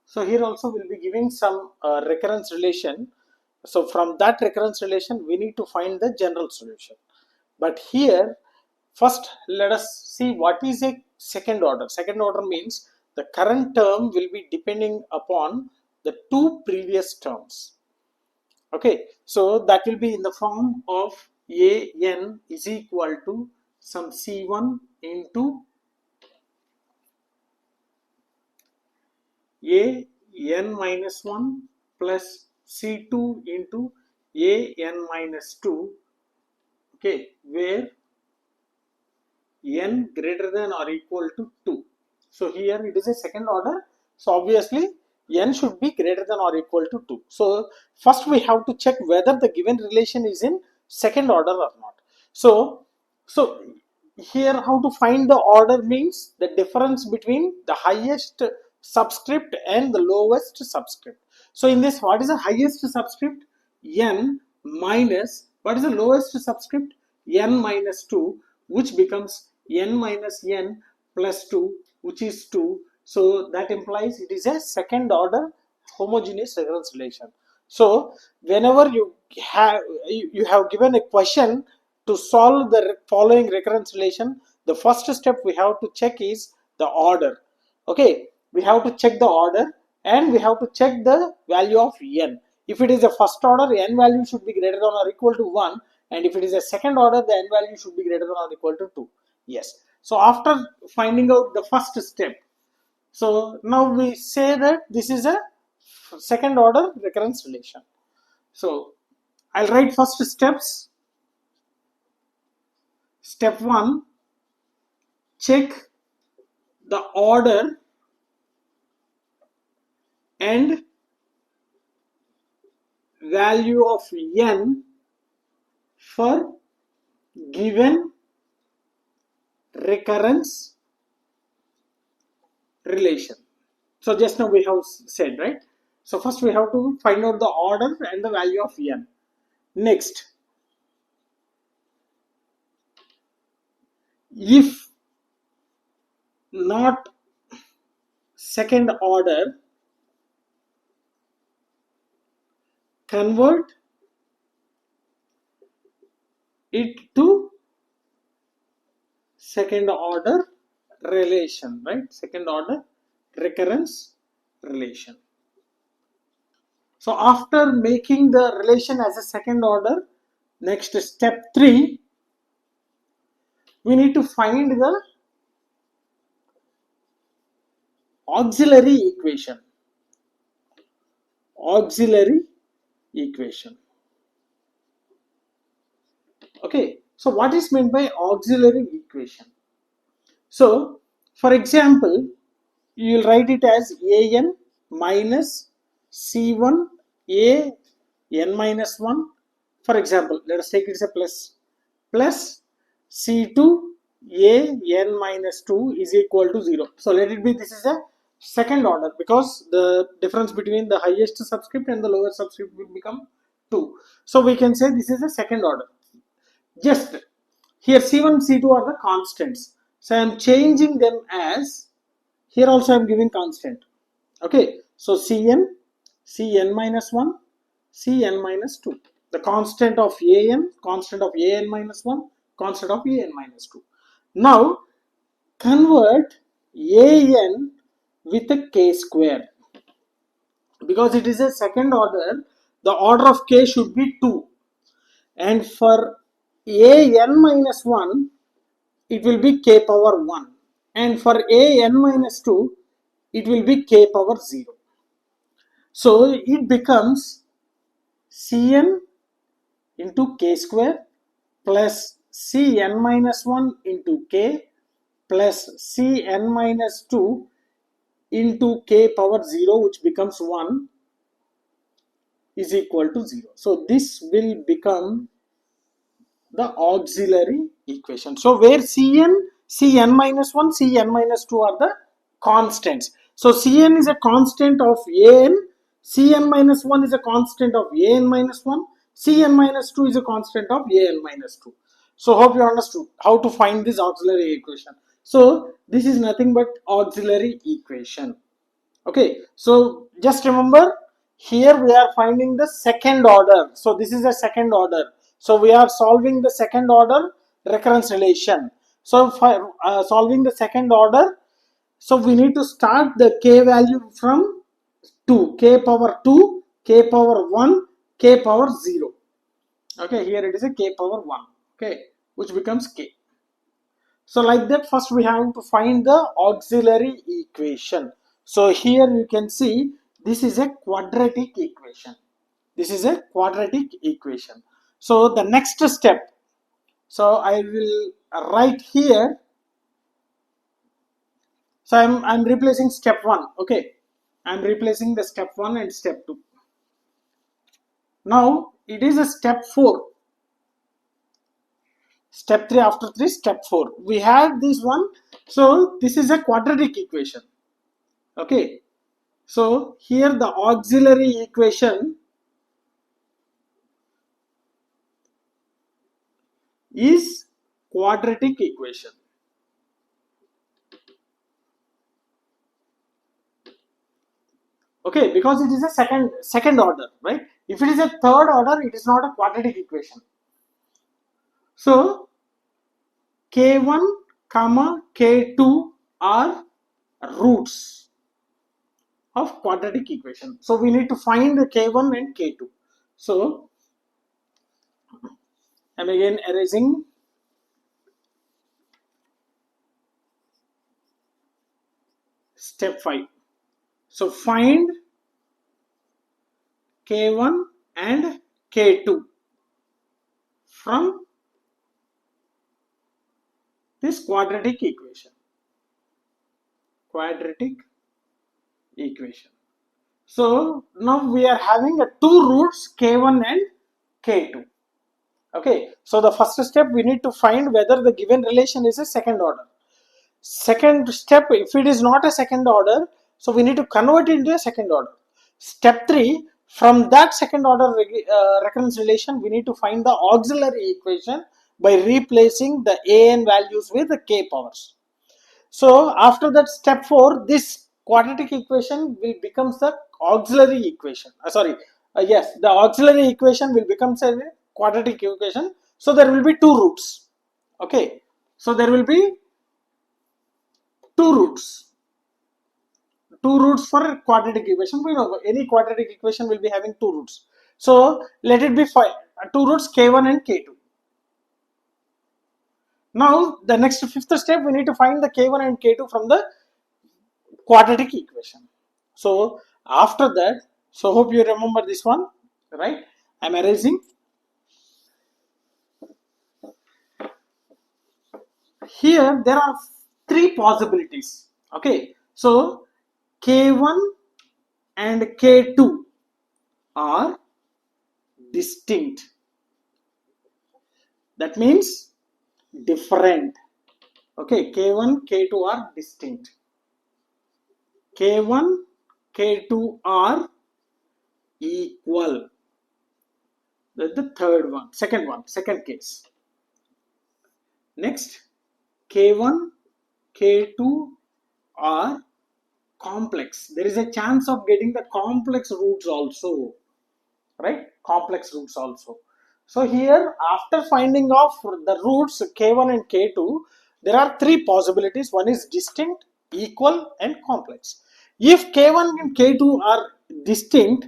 So here also we'll be giving some recurrence relation. So from that recurrence relation we need to find the general solution. But here first let us see what is a second order. Second order means the current term will be depending upon the two previous terms. Okay, so that will be in the form of an is equal to some c1 into an minus 1 plus c2 into an minus 2, okay, where n greater than or equal to 2. So here it is a second order, so obviously n should be greater than or equal to 2. So first we have to check whether the given relation is in second order or not. So here how to find the order means the difference between the highest subscript and the lowest subscript. So in this, what is the highest subscript? N minus, what is the lowest subscript? N minus 2, which becomes n minus n plus 2, which is 2. So that implies it is a second order homogeneous recurrence relation. So whenever you have given a question to solve the following recurrence relation, the first step we have to check is the order. Okay, we have to check the order and we have to check the value of n. If it is a first order, n value should be greater than or equal to 1, and if it is a second order, the n value should be greater than or equal to 2. Yes. So after finding out the first step, so now we say that this is a second order recurrence relation. So I'll write first steps. Step 1, check the order and value of n for given recurrence relation. So just now we have said, right? So first we have to find out the order and the value of n. Next, if not second order, convert it to second order relation, right? Second order recurrence relation. So after making the relation as a second order, next step 3, we need to find the auxiliary equation. Auxiliary equation. Okay, so what is meant by auxiliary equation? So for example, you will write it as an minus c1 a n minus 1. For example, let us take it as a plus c2 a n minus 2 is equal to 0. So let it be, this is a second order because the difference between the highest subscript and the lower subscript will become 2. So we can say this is a second order. Just here c1 c2 are the constants. So I am changing them as, here also I am giving constant. Okay, so cn minus 1, cn minus 2. The constant of an minus 1, constant of an minus 2. Now convert an with a k square. Because it is a second order, the order of k should be 2. And for an minus 1, it will be k power 1. And for an minus 2, it will be k power 0. So it becomes cn into k square plus cn minus 1 into k plus cn minus 2 into k power 0, which becomes 1, is equal to 0. So this will become the auxiliary equation. So where cn minus 1, cn minus 2 are the constants. So cn is a constant of an, cn minus 1 is a constant of an minus 1, cn minus 2 is a constant of an minus 2. So hope you understood how to find this auxiliary equation. So this is nothing but auxiliary equation. Okay, so just remember, here we are finding the second order. So this is a second order. So we are solving the second order recurrence relation. So for solving the second order, so we need to start the k value from 2, k power 2, k power 1, k power 0. Okay, here it is a k power 1, okay, which becomes k. So like that, first we have to find the auxiliary equation. So here you can see this is a quadratic equation. This is a quadratic equation. So the next step, so I will write here. So I'm replacing step 1. Okay, I'm replacing the step 1 and step 2. Now it is a step 4. Step 3, after 3, step 4. We have this one. So this is a quadratic equation. Okay, so here the auxiliary equation is quadratic equation. Okay, because it is a second order, right? If it is a third order, it is not a quadratic equation. So K1 comma K2 are roots of quadratic equation. So we need to find the K1 and K2. So I'm again erasing. Step 5. So find K1 and K2 from this quadratic equation. So now we are having two roots K1 and K2. Okay, so the first step we need to find whether the given relation is a second order. Second step, if it is not a second order, so we need to convert it into a second order. Step 3, from that second order recurrence relation, we need to find the auxiliary equation by replacing the an values with the k powers. So after that, step 4, this quadratic equation will become the auxiliary equation. Yes, the auxiliary equation will become a quadratic equation. So there will be two roots. Okay, so there will be two roots. Two roots for a quadratic equation. We know any quadratic equation will be having two roots. So let it be two roots K1 and K2. Now the next fifth step, we need to find the K1 and K2 from the quadratic equation. So after that, so hope you remember this one, right? I'm erasing. Here there are three possibilities. Okay, so K1 and K2 are distinct. That means different. Okay, K1, K2 are distinct. K1, K2 are equal. That's the third one, second case. Next, K1, K2 are complex. There is a chance of getting the complex roots also, right? Complex roots also. So here, after finding of the roots K1 and K2, there are three possibilities. One is distinct, equal, and complex. If K1 and K2 are distinct,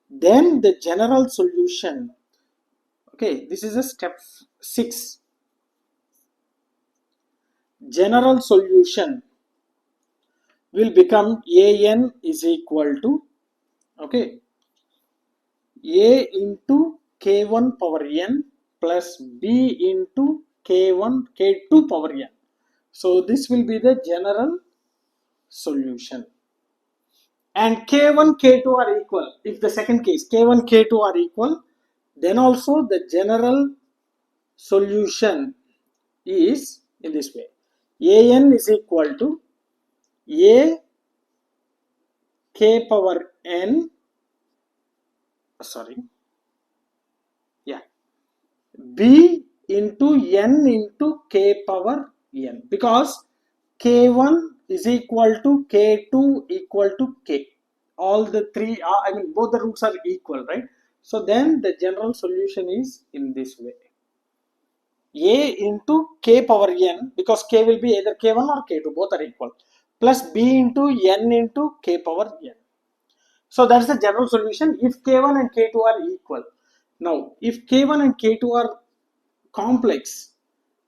then the general solution, okay, this is a step 6. General solution will become an is equal to, okay, a into k1 power n plus b into k1 k2 power n. So this will be the general solution. And k1 k2 are equal. If the second case k1 k2 are equal, then also the general solution is in this way. An is equal to a k power n, b into n into k power n, because k1 is equal to k2 equal to k. All the three are, I mean, both the roots are equal, right? So then the general solution is in this way. A into k power n, because k will be either k1 or k2, both are equal, plus b into n into k power n. So that's the general solution if k1 and k2 are equal. Now, if k1 and k2 are complex,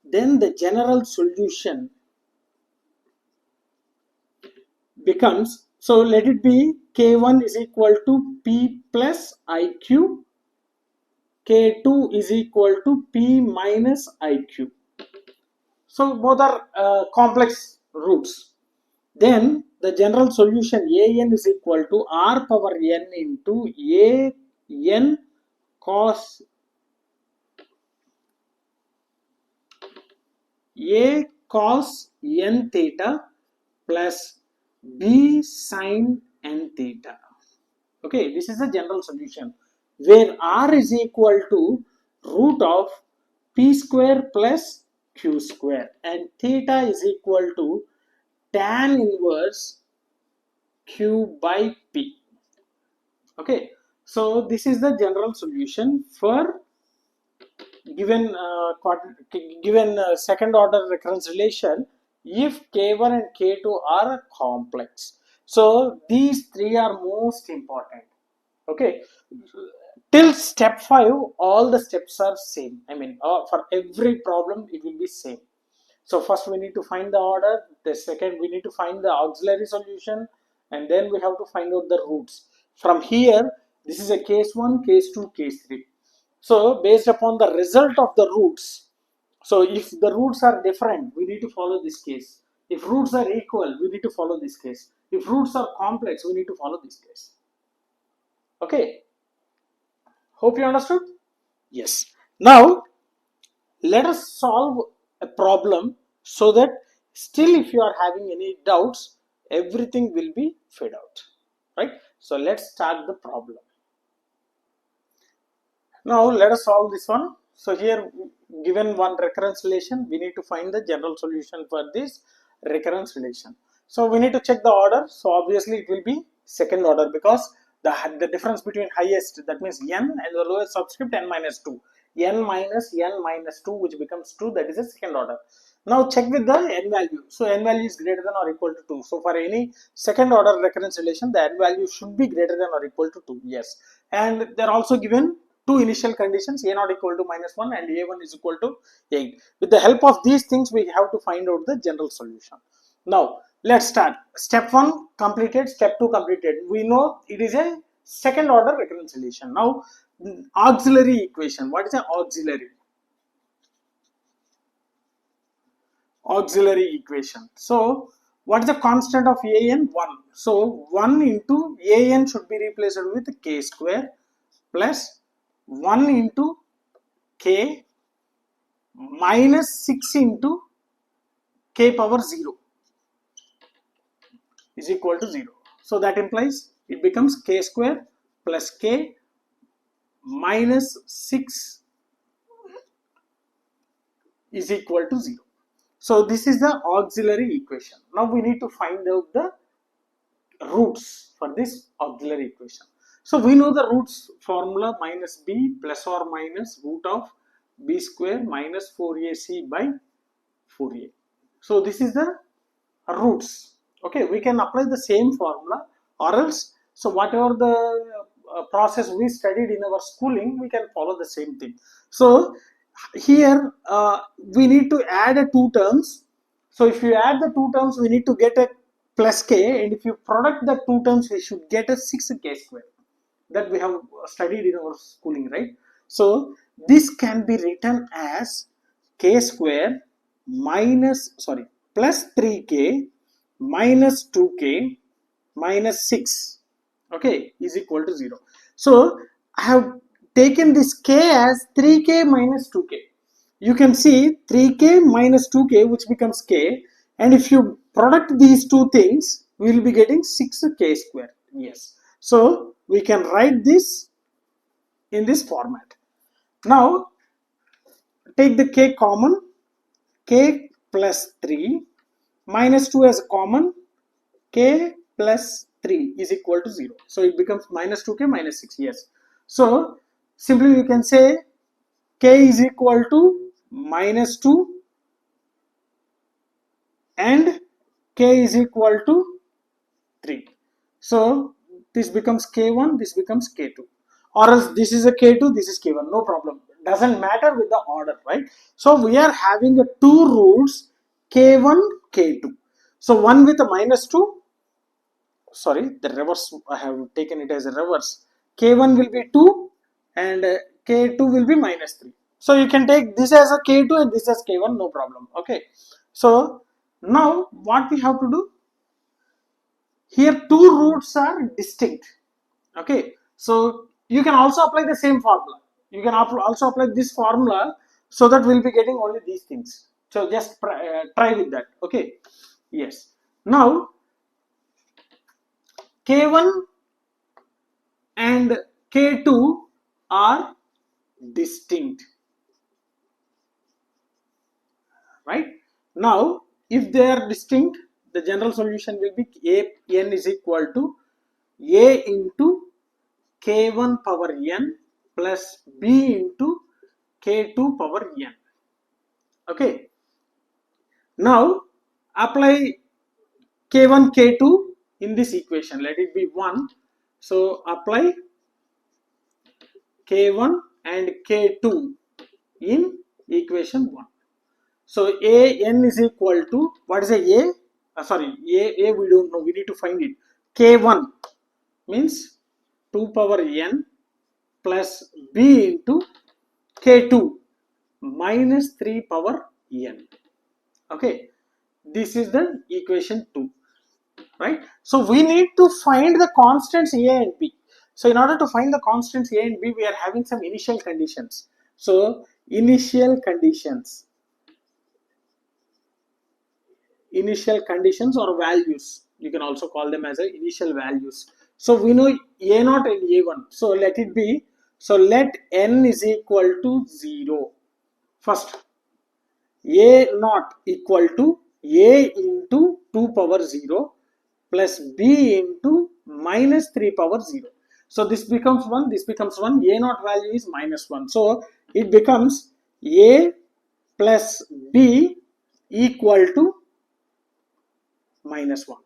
then the general solution becomes, so let it be k1 is equal to p plus iq, k2 is equal to p minus iq. So both are complex roots. Then the general solution an is equal to r power n into a n cos n theta plus b sin n theta. Okay, this is the general solution where r is equal to root of p square plus q square and theta is equal to tan inverse q by p. Okay, so this is the general solution for given second order recurrence relation if k1 and k2 are complex. So these three are most important. Okay, till step 5 all the steps are same. I mean for every problem it will be same. So first we need to find the order, the second we need to find the auxiliary solution, and then we have to find out the roots. From here, this is a case 1, case 2, case 3. So based upon the result of the roots, so if the roots are different, we need to follow this case. If roots are equal, we need to follow this case. If roots are complex, we need to follow this case. Okay, hope you understood? Yes. Now, let us solve a problem so that still if you are having any doubts, everything will be fed out, right? So let's start the problem. Now let us solve this one. So here given one recurrence relation, we need to find the general solution for this recurrence relation. So we need to check the order. So obviously it will be second order because the difference between highest, that means n, and the lowest subscript n minus 2. n minus 2 which becomes 2, that is a second order. Now check with the n value. So n value is greater than or equal to 2. So for any second order recurrence relation, the n value should be greater than or equal to 2. Yes. And they are also given two initial conditions, a not equal to -1 and a1 is equal to 8. With the help of these things, we have to find out the general solution. Now, let's start. Step 1 completed, step 2 completed. We know it is a second order recurrence relation. Now, auxiliary equation. What is an auxiliary? Auxiliary equation. So, what is the constant of an? 1. So, 1 into an should be replaced with k square plus 1 into k minus 6 into k power 0 is equal to 0. So that implies it becomes k square plus k minus 6 is equal to 0. So this is the auxiliary equation. Now we need to find out the roots for this auxiliary equation. So we know the roots formula minus b plus or minus root of b square minus 4ac by 4a. So this is the roots. Okay, we can apply the same formula, or else, so whatever the process we studied in our schooling, we can follow the same thing. So here we need to add a two terms. So if you add the two terms, we need to get a plus k, and if you product the two terms, we should get a 6k square. That we have studied in our schooling, right? So this can be written as k square plus 3k minus 2k minus 6, okay, is equal to 0. So I have taken this k as 3k minus 2k. You can see 3k minus 2k which becomes k, and if you product these two things, we will be getting 6k square. Yes. So we can write this in this format. Now take the k common, k plus 3 minus 2 as common, k plus 3 is equal to 0. So it becomes minus 2k minus 6. Yes. So simply you can say k is equal to minus 2 and k is equal to 3. So this becomes k1, this becomes k2. Or else this is a k2, this is k1. No problem. Doesn't matter with the order, right? So we are having a two roots k1, k2. So one with a minus 2, sorry, the reverse, I have taken it as a reverse. K1 will be 2 and K2 will be minus 3. So you can take this as a K2 and this as K1, no problem. Okay. So now what we have to do? Here two roots are distinct. Okay. So you can also apply the same formula. You can also apply this formula so that we'll be getting only these things. So just try with that. Okay. Yes. Now K1 and K2 are distinct, right? Now if they are distinct, the general solution will be n is equal to a into k1 power n plus b into k2 power n. Okay. Now apply k1, k2 in this equation. Let it be 1. So apply k1 and k2 in equation 1. So a n is equal to, what is a? Sorry, a we don't know, we need to find it. K1 means 2 power n plus b into k2 minus 3 power n. Okay, this is the equation 2, right? So we need to find the constants a and b. So in order to find the constants a and b, we are having some initial conditions. So initial conditions or values, you can also call them as initial values. So we know a0 and a1, so let it be, so let n is equal to 0. First, a0 equal to a into 2 power 0 plus b into minus 3 power 0. So this becomes 1, this becomes 1, a0 value is minus 1. So it becomes a plus b equal to minus 1.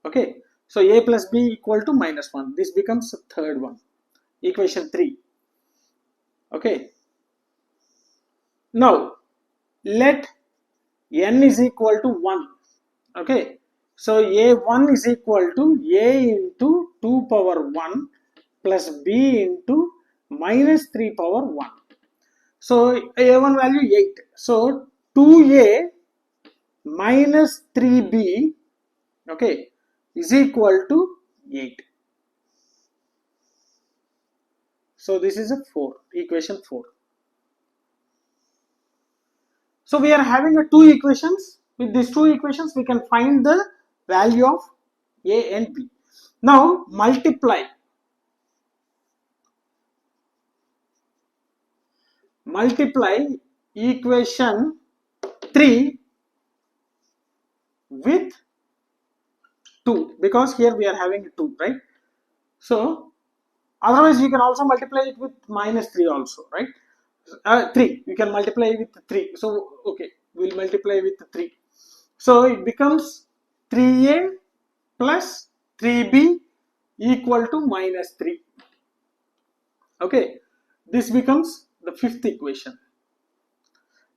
Okay, so a plus b equal to minus 1. This becomes the third one, equation 3. Okay, now let n is equal to 1. Okay, so a1 is equal to a into 2 power 1 plus b into minus 3 power 1. So a1 value 8. So 2a minus 3b, okay, is equal to 8. So this is a 4, equation 4. So we are having two equations. With these two equations, we can find the value of a and b. Now multiply equation 3 with 2, because here we are having 2, right? So otherwise you can also multiply it with minus 3 also, right? 3, you can multiply with 3. So okay, we'll multiply with 3. So it becomes 3a plus 3b equal to minus 3. Okay, this becomes the fifth equation.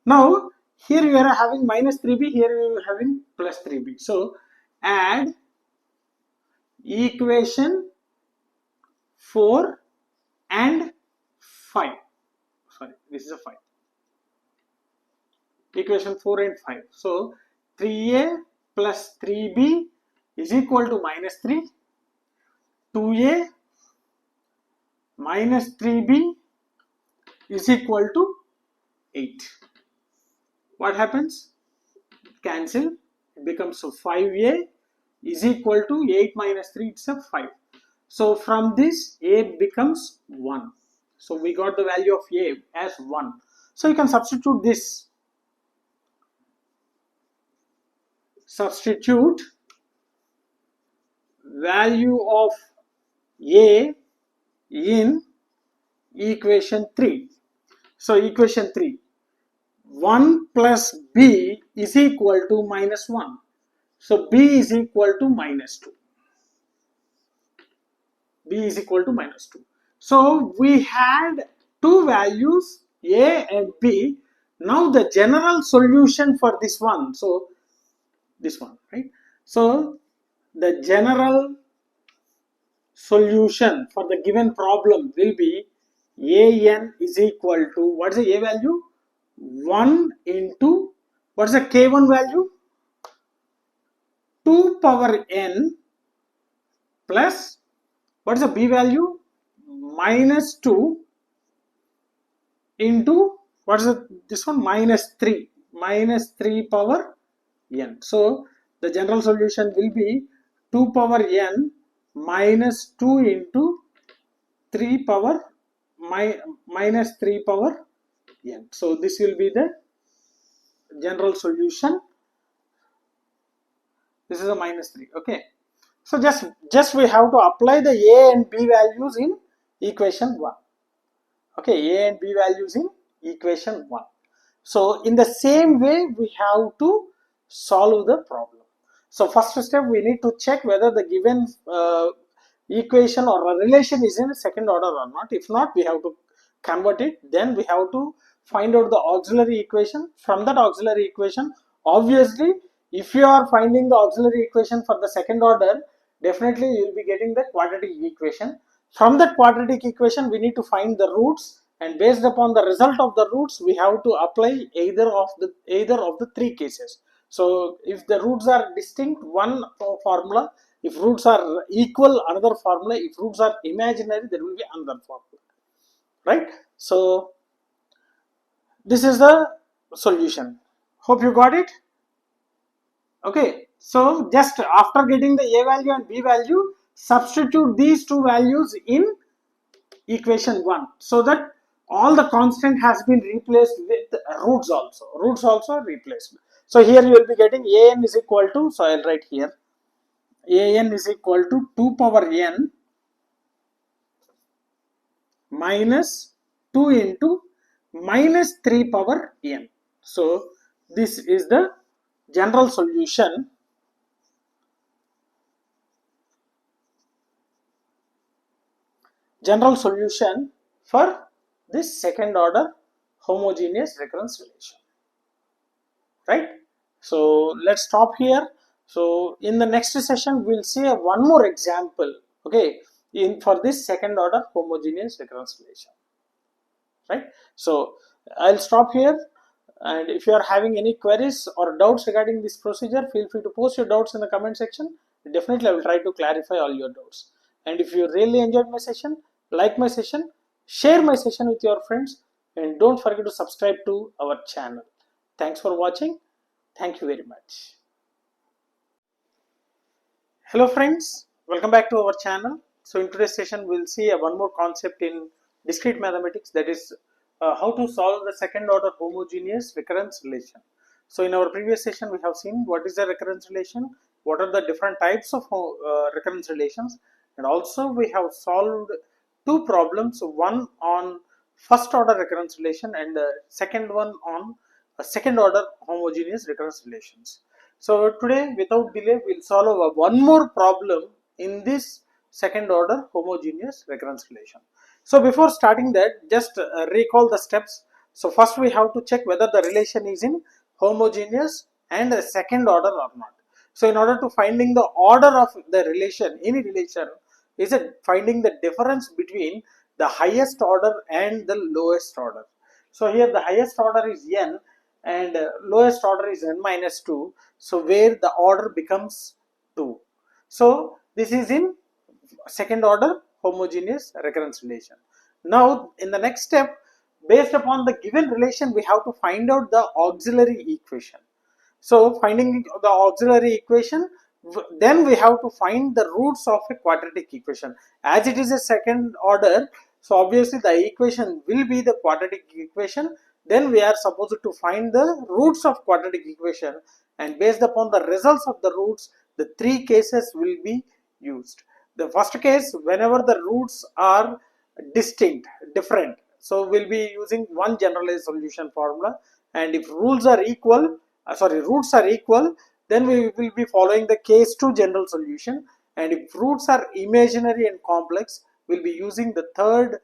Now here you are having minus 3b, here you are having plus 3b. So add equation 4 and 5. Sorry, this is a 5. Equation 4 and 5. So 3a plus 3b is equal to minus 3. 2a minus 3b is equal to 8. What happens? Cancel. It becomes 5a is equal to 8 minus 3, it's a 5. So from this a becomes 1. So we got the value of a as 1. So you can substitute this. Substitute value of a in equation 3. So equation 3, 1 plus b is equal to minus 1. So b is equal to minus 2. B is equal to minus 2. So we had two values a and b. Now the general solution for this one, so this one, right? So the general solution for the given problem will be an is equal to, what is the a value? 1 into, what is the k1 value? 2 power n plus, what is the b value? Minus 2 into, what is this one? Minus 3. Minus 3 power n. So the general solution will be 2 power n minus 2 into 3 power minus 3 power n. So this will be the general solution. This is a minus 3. Okay. So just we have to apply the a and b values in equation 1. Okay, a and b values in equation 1. So in the same way we have to solve the problem. So first step, we need to check whether the given equation or a relation is in second order or not. If not, we have to convert it. Then we have to find out the auxiliary equation. From that auxiliary equation, obviously if you are finding the auxiliary equation for the second order, definitely you will be getting the quadratic equation. From that quadratic equation, we need to find the roots, and based upon the result of the roots, we have to apply either of the three cases. So if the roots are distinct, one formula; if roots are equal, another formula; if roots are imaginary, there will be another formula, right? So this is the solution. Hope you got it. Okay, so just after getting the a value and b value, substitute these two values in equation 1, so that all the constant has been replaced with roots also are replaced. So here you will be getting an is equal to, so I'll write here, an is equal to 2 power n minus 2 into minus 3 power n. So this is the general solution for this second order homogeneous recurrence relation, right? So let's stop here. So in the next session we'll see one more example, okay, in for this second order homogeneous recurrence relation, right? So I'll stop here, and if you are having any queries or doubts regarding this procedure, feel free to post your doubts in the comment section. Definitely I will try to clarify all your doubts. And if you really enjoyed my session, like my session, share my session with your friends, and don't forget to subscribe to our channel. Thanks for watching. Thank you very much. Hello friends, welcome back to our channel. So in today's session we'll see one more concept in discrete mathematics, that is how to solve the second order homogeneous recurrence relation. So in our previous session we have seen what is the recurrence relation, what are the different types of recurrence relations, and also we have solved two problems, one on first order recurrence relation and second one on second order homogeneous recurrence relations. So today, without delay, we'll solve one more problem in this second order homogeneous recurrence relation. So before starting that, just recall the steps. So first we have to check whether the relation is in homogeneous and second order or not. So in order to finding the order of the relation, any relation, is it finding the difference between the highest order and the lowest order. So here the highest order is n and lowest order is n minus 2. So where the order becomes 2. So this is in second order homogeneous recurrence relation. Now in the next step, based upon the given relation, we have to find out the auxiliary equation. So finding the auxiliary equation, then we have to find the roots of a quadratic equation. As it is a second order, so obviously the equation will be the quadratic equation. Then we are supposed to find the roots of quadratic equation, and based upon the results of the roots, the three cases will be used. The first case, whenever the roots are different, so we'll be using one generalized solution formula, and if roots are equal, then we will be following the case 2 general solution, and if roots are imaginary and complex, we'll be using the third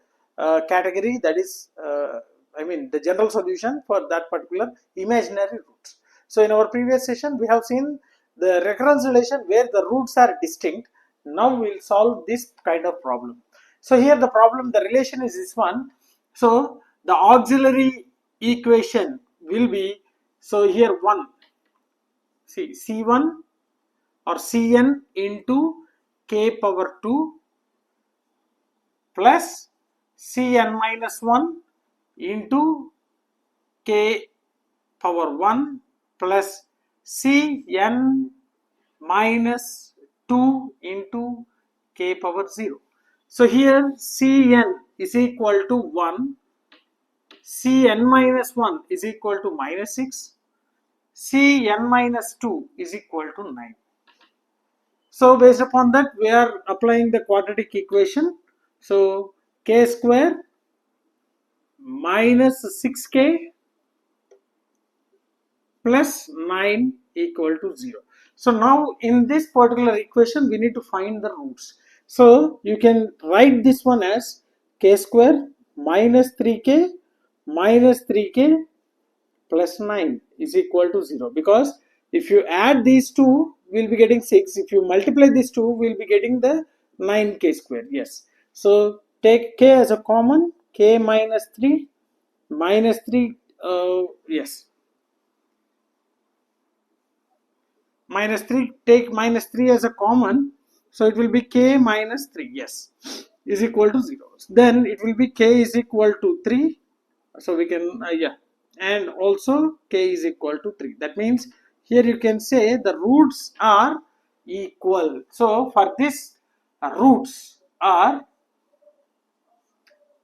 category, that is the general solution for that particular imaginary roots. So in our previous session we have seen the recurrence relation where the roots are distinct. Now we will solve this kind of problem. So here the problem, the relation is this one. So the auxiliary equation will be, so here 1, see C1 or Cn into k power 2 plus Cn minus 1 into k power 1 plus Cn minus 2 into k power 0. So here Cn is equal to 1, Cn minus 1 is equal to -6, Cn minus 2 is equal to 9. So based upon that, we are applying the quadratic equation. So k square minus 6k plus 9 equal to 0. So now in this particular equation, we need to find the roots. So you can write this one as k square minus 3k minus 3k plus 9 is equal to 0, because if you add these two, we'll be getting 6. If you multiply these two, we'll be getting the 9k square. Yes. So take k as a common, k minus 3 minus 3, yes, minus 3, take minus 3 as a common, so it will be k minus 3, yes, is equal to 0. Then it will be k is equal to 3, so we can yeah, and also k is equal to 3. That means here you can say the roots are equal. So for this, roots are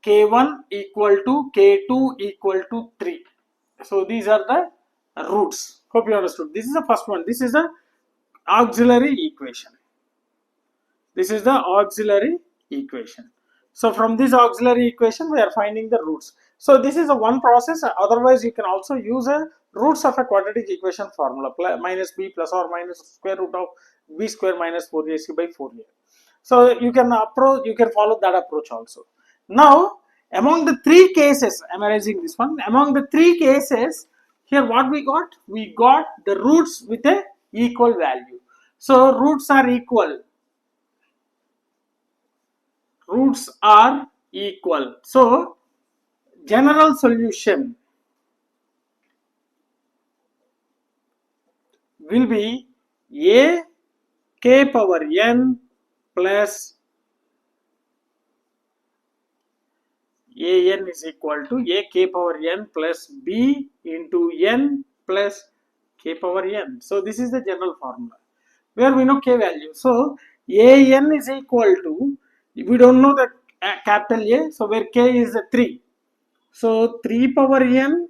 k1 equal to k2 equal to 3. So these are the roots. Hope you understood. This is the first one. This is the auxiliary equation. This is the auxiliary equation. So from this auxiliary equation, we are finding the roots. So this is a one process. Otherwise, you can also use a roots of a quadratic equation formula, minus b plus or minus square root of b square minus 4ac by 4a. So you can follow that approach also. Now, among the three cases, I'm erasing this one. Among the three cases, here what we got? We got the roots with a equal value. So roots are equal. Roots are equal. So general solution will be a k power n plus an is equal to a k power n plus b into n plus k power n. So this is the general formula where we know k value. So an is equal to, we don't know the capital A, so where k is 3. So 3 power n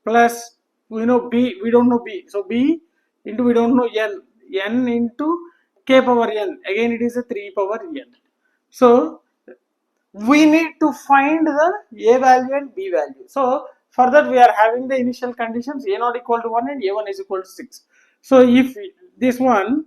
plus, we know b, we don't know b, so b into, we don't know n into k power n, again it is a 3 power n. So we need to find the a value and b value. So for that, we are having the initial conditions, a not equal to 1 and a1 is equal to 6. So if this one,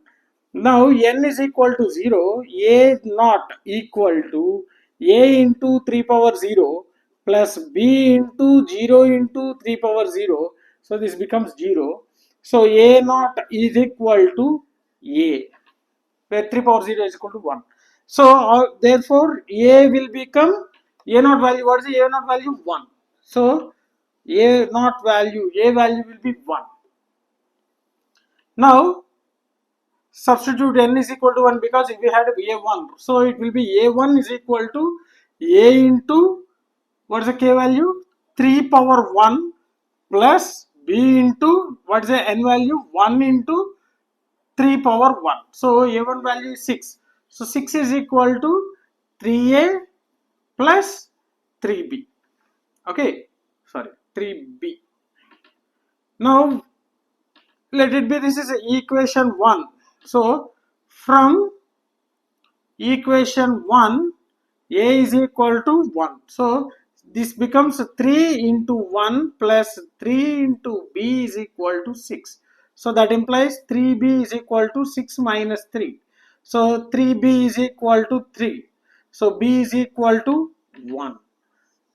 now n is equal to 0, a not equal to a into 3 power 0 plus b into 0 into 3 power 0. So this becomes 0. So a not is equal to a, where 3 power 0 is equal to 1. So therefore a will become, a naught value, what is the a naught value? 1. So a naught value, a value will be 1. Now substitute n is equal to 1, because if we had a1, so it will be a1 is equal to a into, what is the k value? 3 power 1 plus b into, what is the n value? 1 into 3 power 1. So a1 value is 6. So 6 is equal to 3a plus 3b. Okay, sorry, 3b. Now let it be, this is equation 1. So from equation 1, a is equal to 1. So this becomes 3 into 1 plus 3 into b is equal to 6. So that implies 3b is equal to 6 minus 3. So 3b is equal to 3. So b is equal to 1.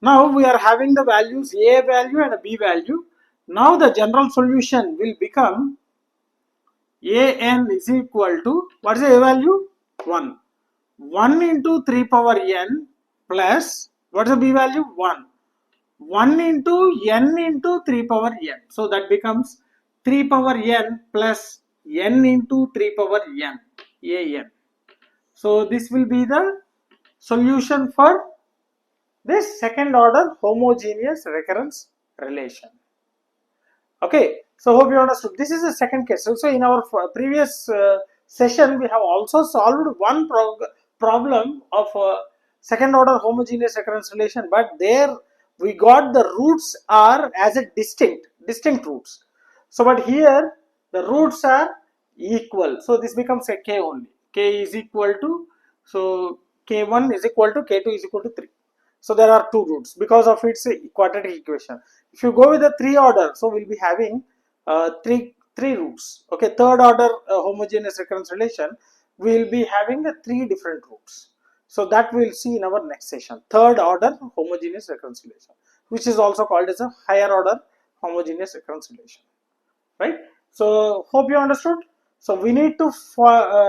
Now we are having the values a value and a b value. Now the general solution will become an is equal to, what is the a value? 1. 1 into 3 power n plus, what is the b value? 1. 1 into n into 3 power n. So that becomes 3 power n plus n into 3 power n, an. So this will be the solution for this second order homogeneous recurrence relation. Okay, so hope you understood. This is the second case. So in our previous session, we have also solved one problem of second order homogeneous recurrence relation, but there we got the roots are as a distinct roots. So but here the roots are equal. So this becomes a k only. k is equal to, so k1 is equal to k2 is equal to 3. So there are two roots because of its quadratic equation. If you go with the 3 order, so we'll be having three roots. Okay, third order homogeneous recurrence relation, we'll be having 3 different roots. So that we'll see in our next session. Third order homogeneous recurrence relation, which is also called as a higher order homogeneous recurrence relation, right? So hope you understood. So we need to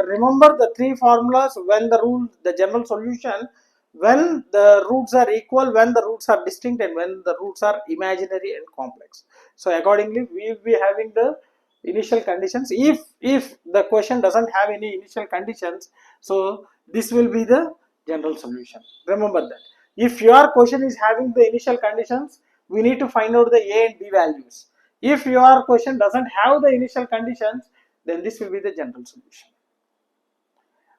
remember the 3 formulas when the rule, the general solution, when the roots are equal, when the roots are distinct, and when the roots are imaginary and complex. So accordingly, we will be having the initial conditions. If the question doesn't have any initial conditions, so this will be the general solution. Remember that. If your question is having the initial conditions, we need to find out the A and B values. If your question doesn't have the initial conditions, then this will be the general solution.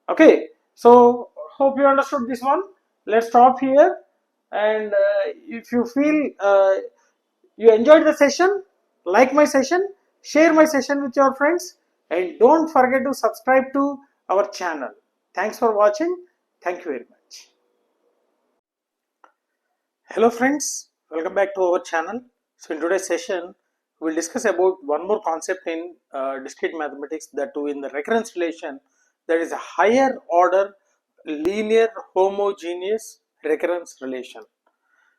Okay, so hope you understood this one. Let's stop here. And if you feel you enjoyed the session, like my session, share my session with your friends, and don't forget to subscribe to our channel. Thanks for watching. Thank you very much. Hello friends, welcome back to our channel. So in today's session, we'll discuss about one more concept in discrete mathematics, that too in the recurrence relation, that is a higher order linear homogeneous recurrence relation.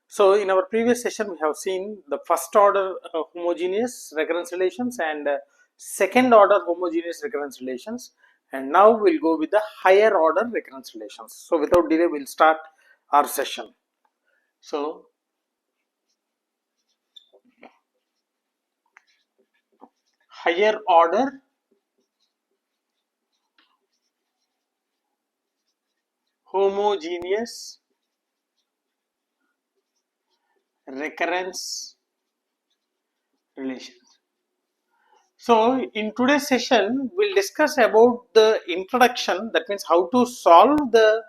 So in our previous session, we have seen the first order homogeneous recurrence relations and second order homogeneous recurrence relations, and now we'll go with the higher order recurrence relations. So without delay, we'll start our session. So higher order homogeneous recurrence relations. So in today's session, we'll discuss about the introduction, that means how to solve the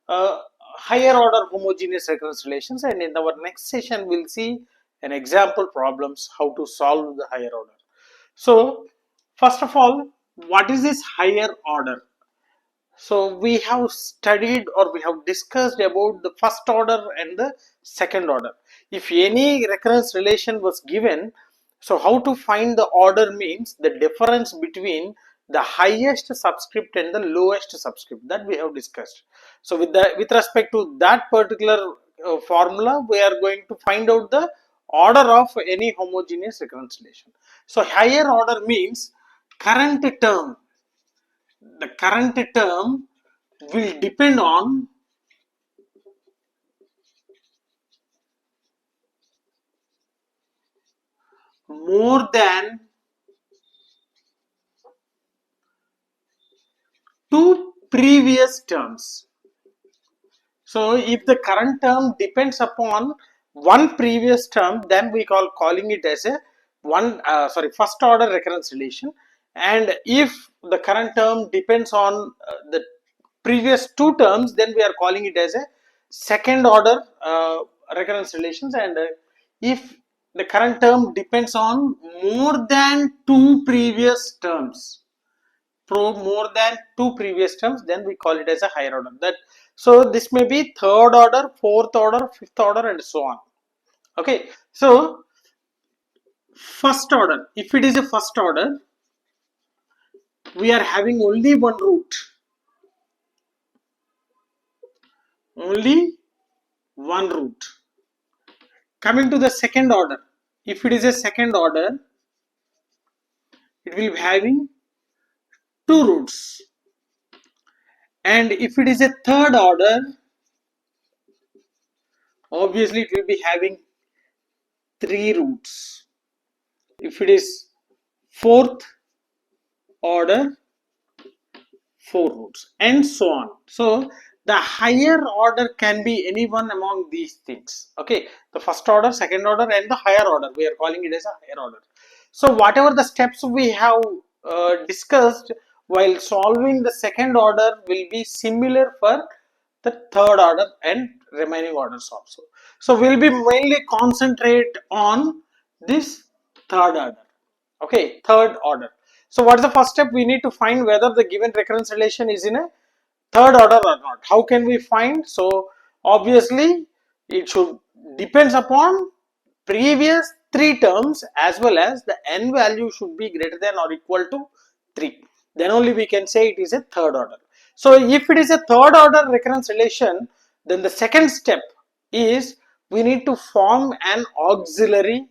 higher order homogeneous recurrence relations, and in our next session, we'll see an example problems how to solve the higher order. So first of all, what is this higher order? So we have studied or we have discussed about the first order and the second order. If any recurrence relation was given, so how to find the order means the difference between the highest subscript and the lowest subscript, that we have discussed. So with respect to that particular formula, we are going to find out the order of any homogeneous recurrence relation. So higher order means the current term will depend on more than two previous terms. So if the current term depends upon one previous term, then we calling it as a first order recurrence relation. And if the current term depends on the previous two terms, then we are calling it as a second order recurrence relations. And if the current term depends on more than two previous terms, then we call it as a higher order. So this may be third order, fourth order, fifth order, and so on. Okay, so first order, if it is a first order, we are having only one root, Coming to the second order, if it is a second order, it will be having two roots, and if it is a third order, obviously it will be having three roots. If it is fourth order, four roots, and so on. So the higher order can be any one among these things. Okay, the first order, second order, and the higher order, we are calling it as a higher order. So whatever the steps we have discussed while solving the second order will be similar for the third order and remaining orders also. So we'll be mainly concentrate on this third order. Okay, third order. So what is the first step? We need to find whether the given recurrence relation is in a third order or not. How can we find? So obviously it should depends upon previous three terms, as well as the n value should be greater than or equal to 3. Then only we can say it is a third order. So if it is a third order recurrence relation, then the second step is we need to form an auxiliary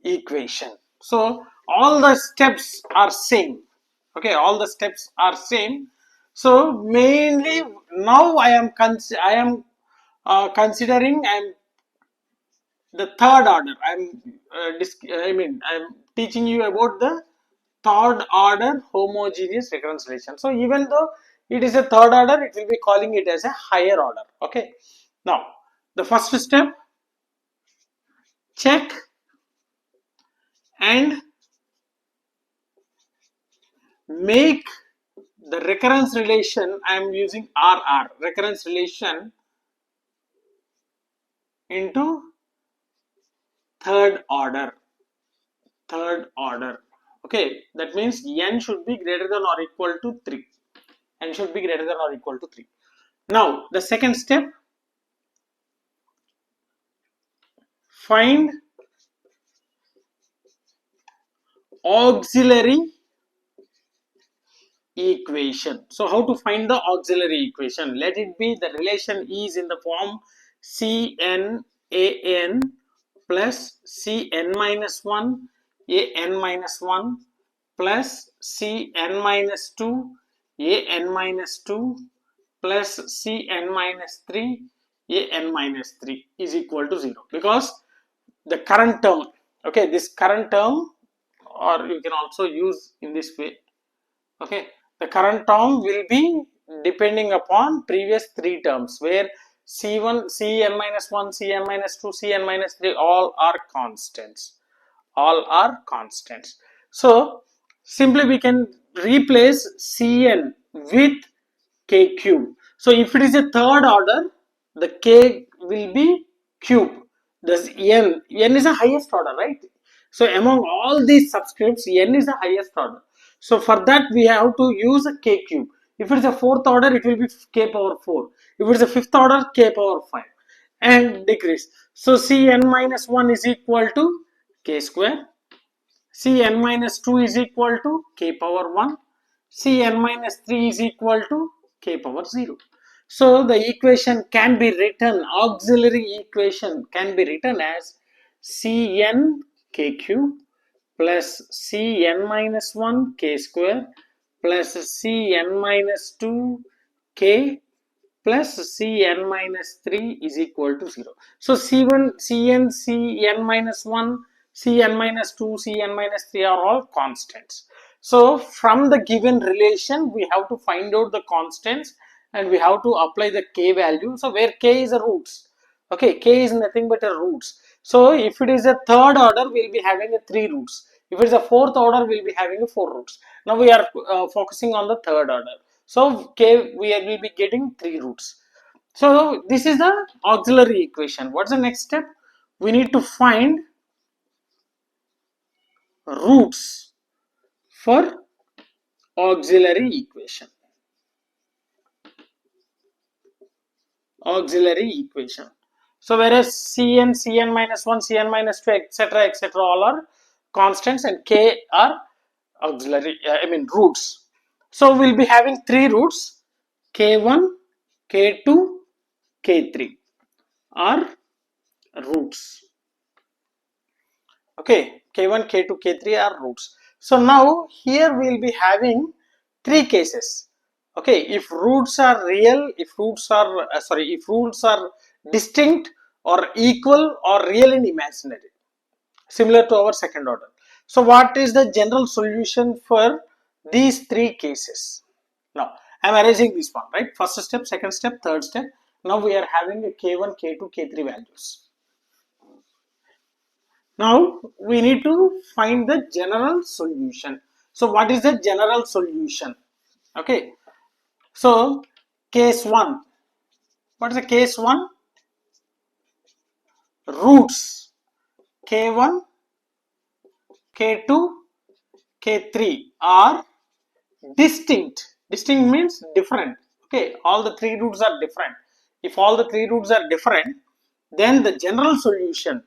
equation. So all the steps are same. Okay, all the steps are same. So mainly now I am considering the third order. I'm teaching you about the third order homogeneous recurrence relation. So even though it is a third order, it will be calling it as a higher order. Okay. Now the first step, check and make the recurrence relation. I am using RR, recurrence relation, into third order. Okay, that means n should be greater than or equal to 3. N should be greater than or equal to 3. Now the second step, find auxiliary equation. So how to find the auxiliary equation? Let it be the relation is in the form Cn an plus Cn minus 1 an minus 1 plus Cn minus 2 an minus 2 plus Cn minus 3 an minus 3 is equal to 0, because the current term, okay, this current term, or you can also use in this way. Okay, the current term will be depending upon previous three terms, where C1, Cn minus 1, Cn minus 2, Cn minus 3 all are constants. So simply we can replace Cn with k cube. So if it is a third order, the k will be cube. Thus n is the highest order, right? So among all these subscripts, n is the highest order. So for that we have to use a k cube. If it is a fourth order, it will be k power 4. If it is a fifth order, k power 5, and decrease. So Cn minus 1 is equal to k square. Cn minus 2 is equal to k power 1. Cn minus 3 is equal to k power 0. So the equation can be written, auxiliary equation can be written as Cn k cube plus Cn minus 1 k square plus Cn minus 2 k plus Cn minus 3 is equal to 0. So Cn, Cn minus 1, Cn minus 2, Cn minus 3 are all constants. So from the given relation, we have to find out the constants and we have to apply the k value. So where k is a roots. Okay, k is nothing but a roots. So if it is a third order, we will be having a 3 roots. If it is a fourth order, we will be having a 4 roots. Now we are focusing on the third order. So k, we will be getting 3 roots. So this is the auxiliary equation. What's the next step? We need to find roots for auxiliary equation. So whereas Cn, Cn minus 1, Cn minus 2, etc., all are constants, and k are auxiliary, roots. So we'll be having 3 roots, k1, k2, k3 are roots. Okay, k1, k2, k3 are roots. So now here we will be having 3 cases. Okay, if roots are real, if roots are distinct or equal or real and imaginary, similar to our second order. So what is the general solution for these 3 cases? Now I am arranging this one, right? First step, second step, third step. Now we are having a k1, k2, k3 values. Now we need to find the general solution. So what is the general solution? Okay, so case 1. What is the case 1? Roots k1, k2, K3 are distinct. Distinct means different. Okay, all the three roots are different. If all the three roots are different, then the general solution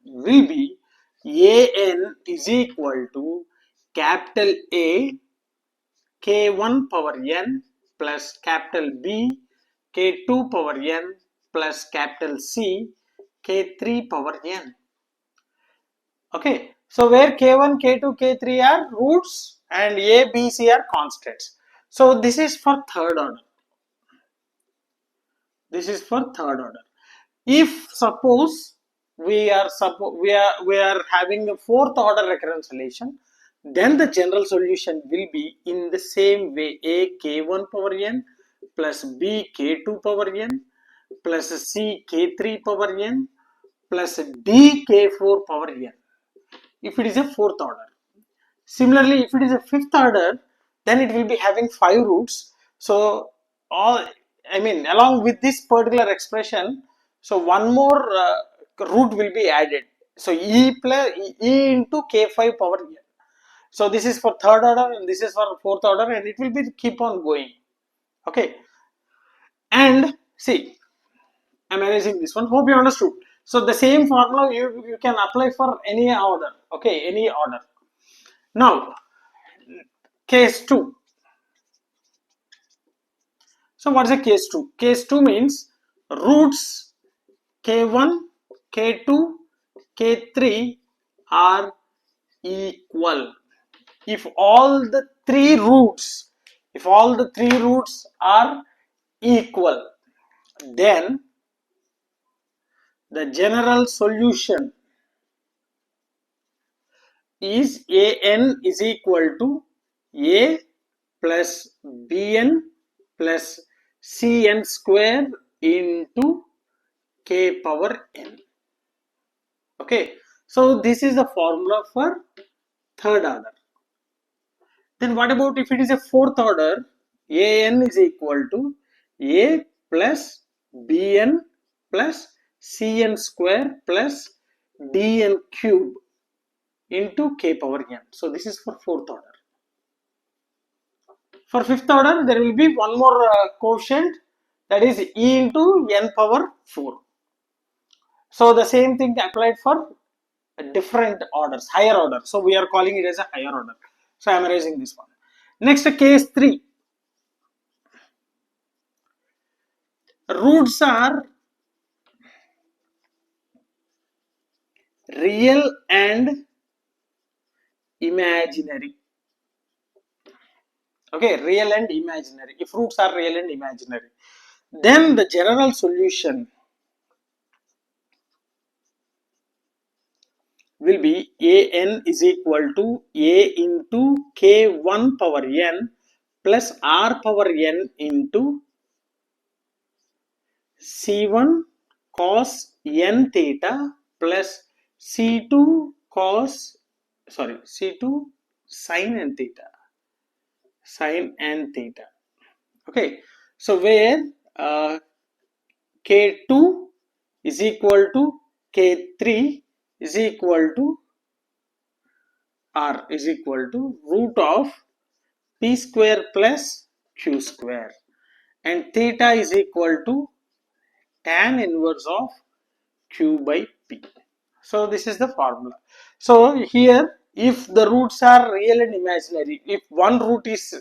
will be an is equal to capital A k1 power n plus capital B k2 power n plus capital C k3 power n. Okay, so where k1, k2, k3 are roots and a, b, c are constants. So this is for third order. This is for third order. If suppose we are having a fourth order recurrence relation, then the general solution will be in the same way: a k1 power n plus b k2 power n plus c k3 power n plus d k4 power n, if it is a fourth order. Similarly, if it is a fifth order, then it will be having 5 roots. So along with this particular expression, so one more root will be added. So e into k5 power n. So this is for third order and this is for fourth order, and it will be keep on going. Okay, and see, I'm erasing this one. Hope you understood. So the same formula you can apply for any order. Okay, any order. Now case 2. So what is a case 2? Case 2 means roots k1, k2, k3 are equal. If all the three roots are equal, then the general solution is an is equal to a plus bn plus cn square into k power n. Okay, so this is the formula for third order. Then what about if it is a fourth order? An is equal to a plus bn plus cn square plus dn cube into k power n. So this is for fourth order. For fifth order, there will be one more quotient, that is e into n power 4. So the same thing applied for different orders, higher order. So we are calling it as a higher order. So I am erasing this one. Next, case 3. Roots are real and imaginary. Okay, real and imaginary. If roots are real and imaginary, then the general solution will be an is equal to a into k1 power n plus r power n into c1 cos n theta plus c2 sin n theta. Okay, so where k2 is equal to k3 is equal to r is equal to root of p square plus q square, and theta is equal to tan inverse of q by p. So this is the formula. So here, if the roots are real and imaginary, if one root is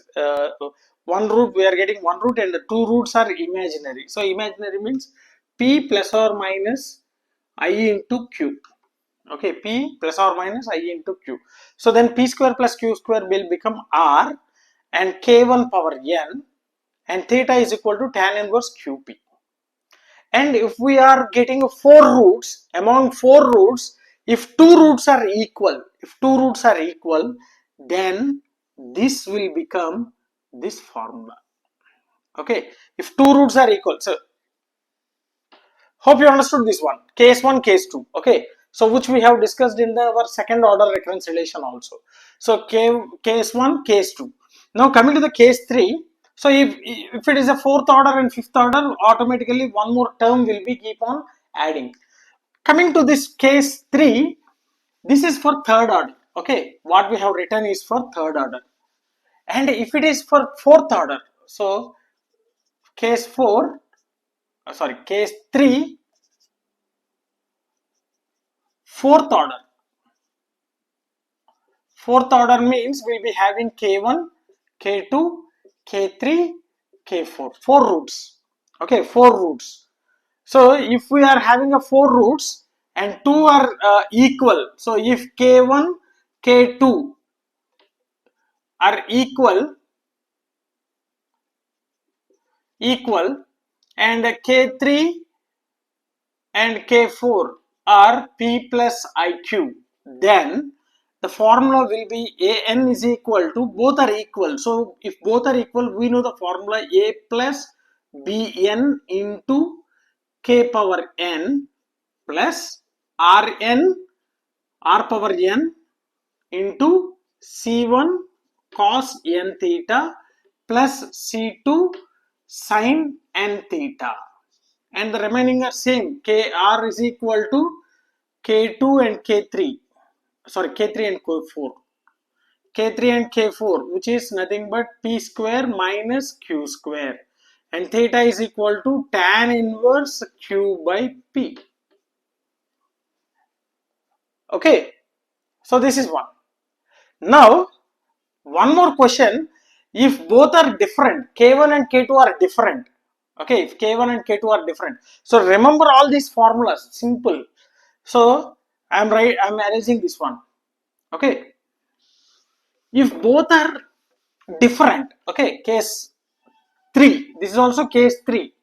we are getting one root and the two roots are imaginary. So imaginary means p plus or minus I into q. Okay, p plus or minus I into q. So then p square plus q square will become r and k1 power n, and theta is equal to tan inverse qp. And if we are getting 4 roots, among 4 roots, if two roots are equal, then this will become this formula. Okay, if two roots are equal. So hope you understood this one. Case 1, case 2. Okay, so which we have discussed in our second order recurrence relation also. So case 1, case 2. Now coming to the case 3. So if it is a fourth order and fifth order, automatically one more term will be keep on adding. Coming to this case 3, This is for third order. Okay, what we have written is for third order. And if it is for fourth order, so case 4, case 3, fourth order. Fourth order means we'll be having K1, K2, K3, K4. 4 roots. Okay, 4 roots. So if we are having a 4 roots and 2 are equal, so if K1, K2 are equal and K3 and K4 are P plus IQ, then the formula will be AN is equal to, both are equal. So if both are equal, we know the formula A plus BN into K power N plus Rn, R power N into C1 cos N theta plus C2 sin N theta. And the remaining are same. Kr is equal to K2 and K3. K3 and K4. K3 and K4, which is nothing but P square minus Q square. And theta is equal to tan inverse Q by P. Okay. So this is one. Now, one more question. If both are different, K1 and K2 are different. Okay, if K1 and K2 are different. So remember all these formulas, simple. So I'm arranging this one. Okay, if both are different, okay, case 3, this is also case 3.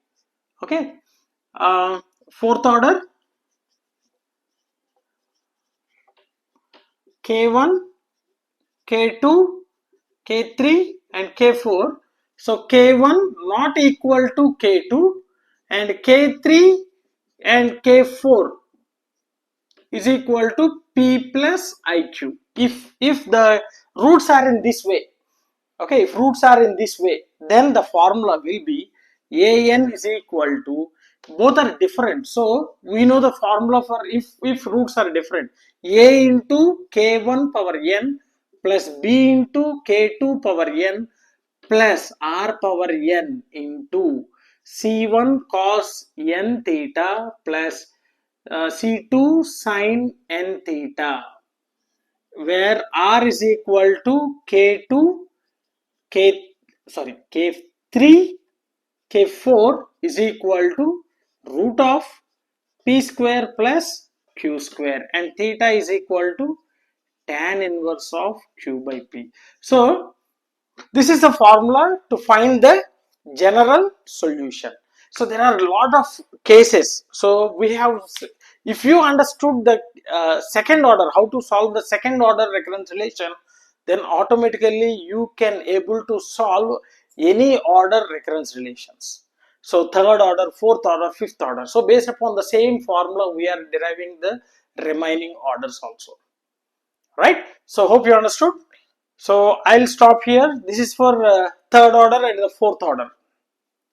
Okay, fourth order, K1, K2, K3 and K4. So K1 not equal to K2 and K3 and K4 is equal to P plus IQ. If the roots are in this way, okay, if roots are in this way, then the formula will be AN is equal to, both are different. So we know the formula for if roots are different, A into K1 power N plus B into K2 power N plus R power N into C1 cos N theta plus C2 sin N theta, where R is equal to K2 K3 K4 is equal to root of P square plus Q square, and theta is equal to tan inverse of Q by P. So this is the formula to find the general solution. So there are a lot of cases. So we have, if you understood the second order, how to solve the second order recurrence relation, then automatically you can able to solve any order recurrence relations. So third order, fourth order, fifth order. So based upon the same formula, we are deriving the remaining orders also. Right? So hope you understood. So I'll stop here. This is for third order and the fourth order.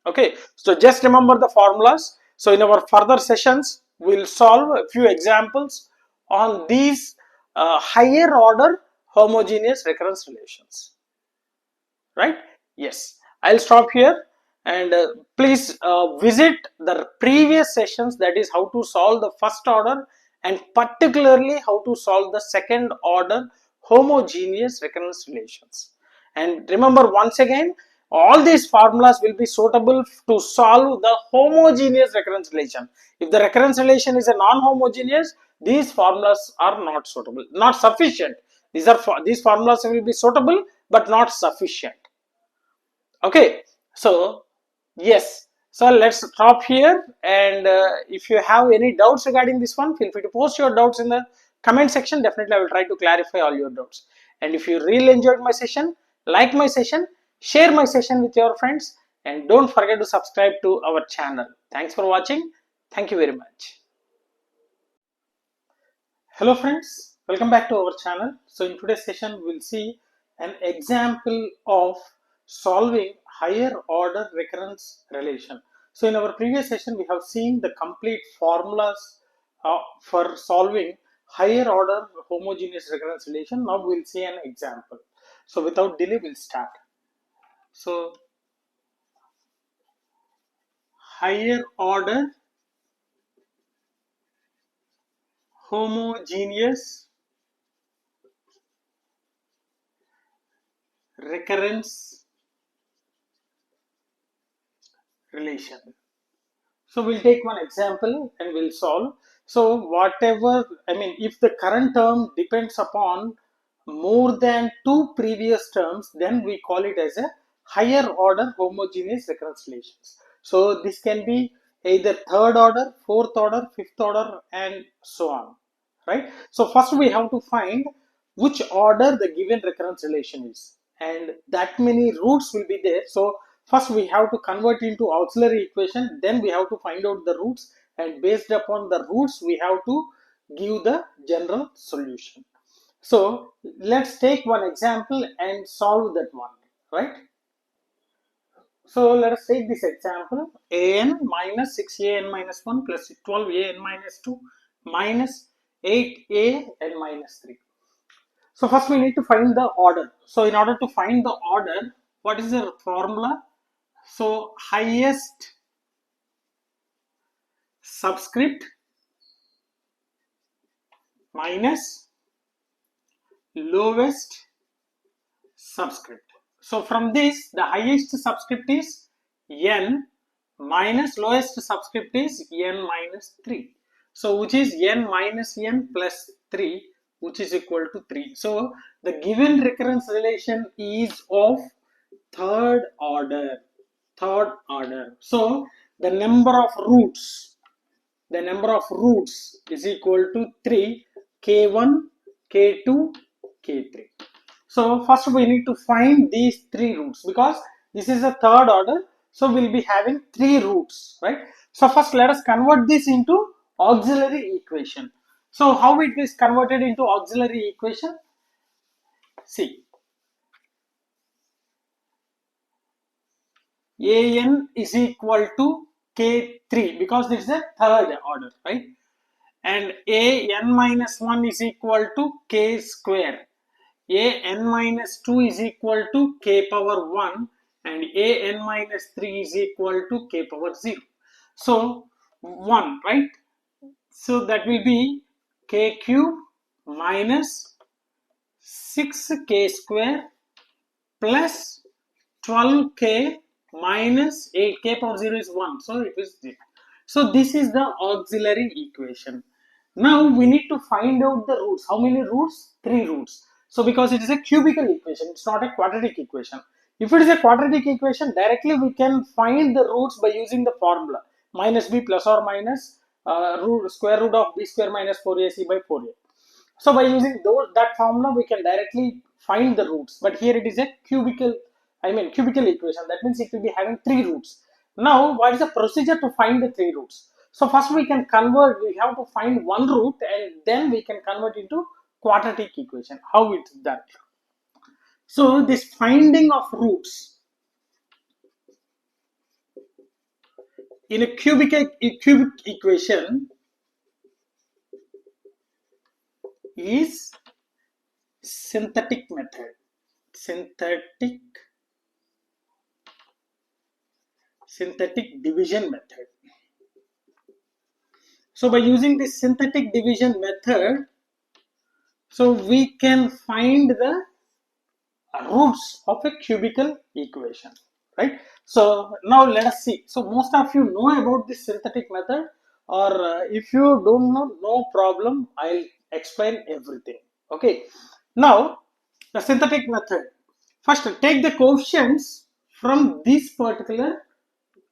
Okay, so just remember the formulas. So in our further sessions, we'll solve a few examples on these higher order homogeneous recurrence relations. Right? Yes, I'll stop here, and please visit the previous sessions, that is how to solve the first order and particularly how to solve the second order homogeneous recurrence relations. And remember once again, all these formulas will be suitable to solve the homogeneous recurrence relation. If the recurrence relation is a non-homogeneous, these formulas are not suitable, not sufficient. These formulas will be suitable but not sufficient. Okay, so yes, so let's stop here, and if you have any doubts regarding this one, feel free to post your doubts in the comment section. Definitely I will try to clarify all your doubts. And if you really enjoyed my session, like my session, share my session with your friends, and don't forget to subscribe to our channel. Thanks for watching. Thank you very much. Hello friends, welcome back to our channel. So in today's session, we'll see an example of solving higher order recurrence relation. So in our previous session, we have seen the complete formulas for solving higher order homogeneous recurrence relation. Now we'll see an example. So without delay, we'll start. So higher order homogeneous recurrence relation. So we'll take one example and we'll solve. So whatever, if the current term depends upon more than two previous terms, then we call it as a higher order homogeneous recurrence relations. So this can be either third order, fourth order, fifth order, and so on, right? So first we have to find which order the given recurrence relation is, and that many roots will be there. So first we have to convert into auxiliary equation, then we have to find out the roots, and based upon the roots we have to give the general solution. So let's take one example and solve that one, right? So let us take this example. An minus 6an minus 1 plus 12an minus 2 minus 8an minus 3. So first we need to find the order. So in order to find the order, what is the formula? So highest subscript minus lowest subscript. So from this, the highest subscript is n minus lowest subscript is n minus 3. So which is n minus n plus 3, which is equal to 3. So the given recurrence relation is of third order. So the number of roots is equal to 3, k1, k2, k3. So first we need to find these three roots because this is a third order. So we'll be having three roots, right? So first let us convert this into auxiliary equation. So how it is converted into auxiliary equation? See, an is equal to k3 because this is a third order, right? And an minus 1 is equal to k square. An minus 2 is equal to k power 1 and an minus 3 is equal to k power 0. So 1, right? So that will be k cube minus 6k square plus 12k minus 8k power 0 is 1. So it is 0. So this is the auxiliary equation. Now we need to find out the roots. How many roots? 3 roots. So because it is a cubical equation, it's not a quadratic equation. If it is a quadratic equation, directly we can find the roots by using the formula minus b plus or minus square root of b square minus 4ac by 4a. So by using that formula, we can directly find the roots. But here it is a cubical equation. That means it will be having 3 roots. Now, what is the procedure to find the 3 roots? So first we can convert, we have to find one root and then we can convert into quadratic equation. How it is done? So this finding of roots in a cubic equation is synthetic method. Synthetic division method. So by using this synthetic division method, so we can find the roots of a cubical equation, right? So now let us see. So most of you know about this synthetic method, or if you don't know, no problem, I'll explain everything. Okay, now the synthetic method. First take the coefficients from this particular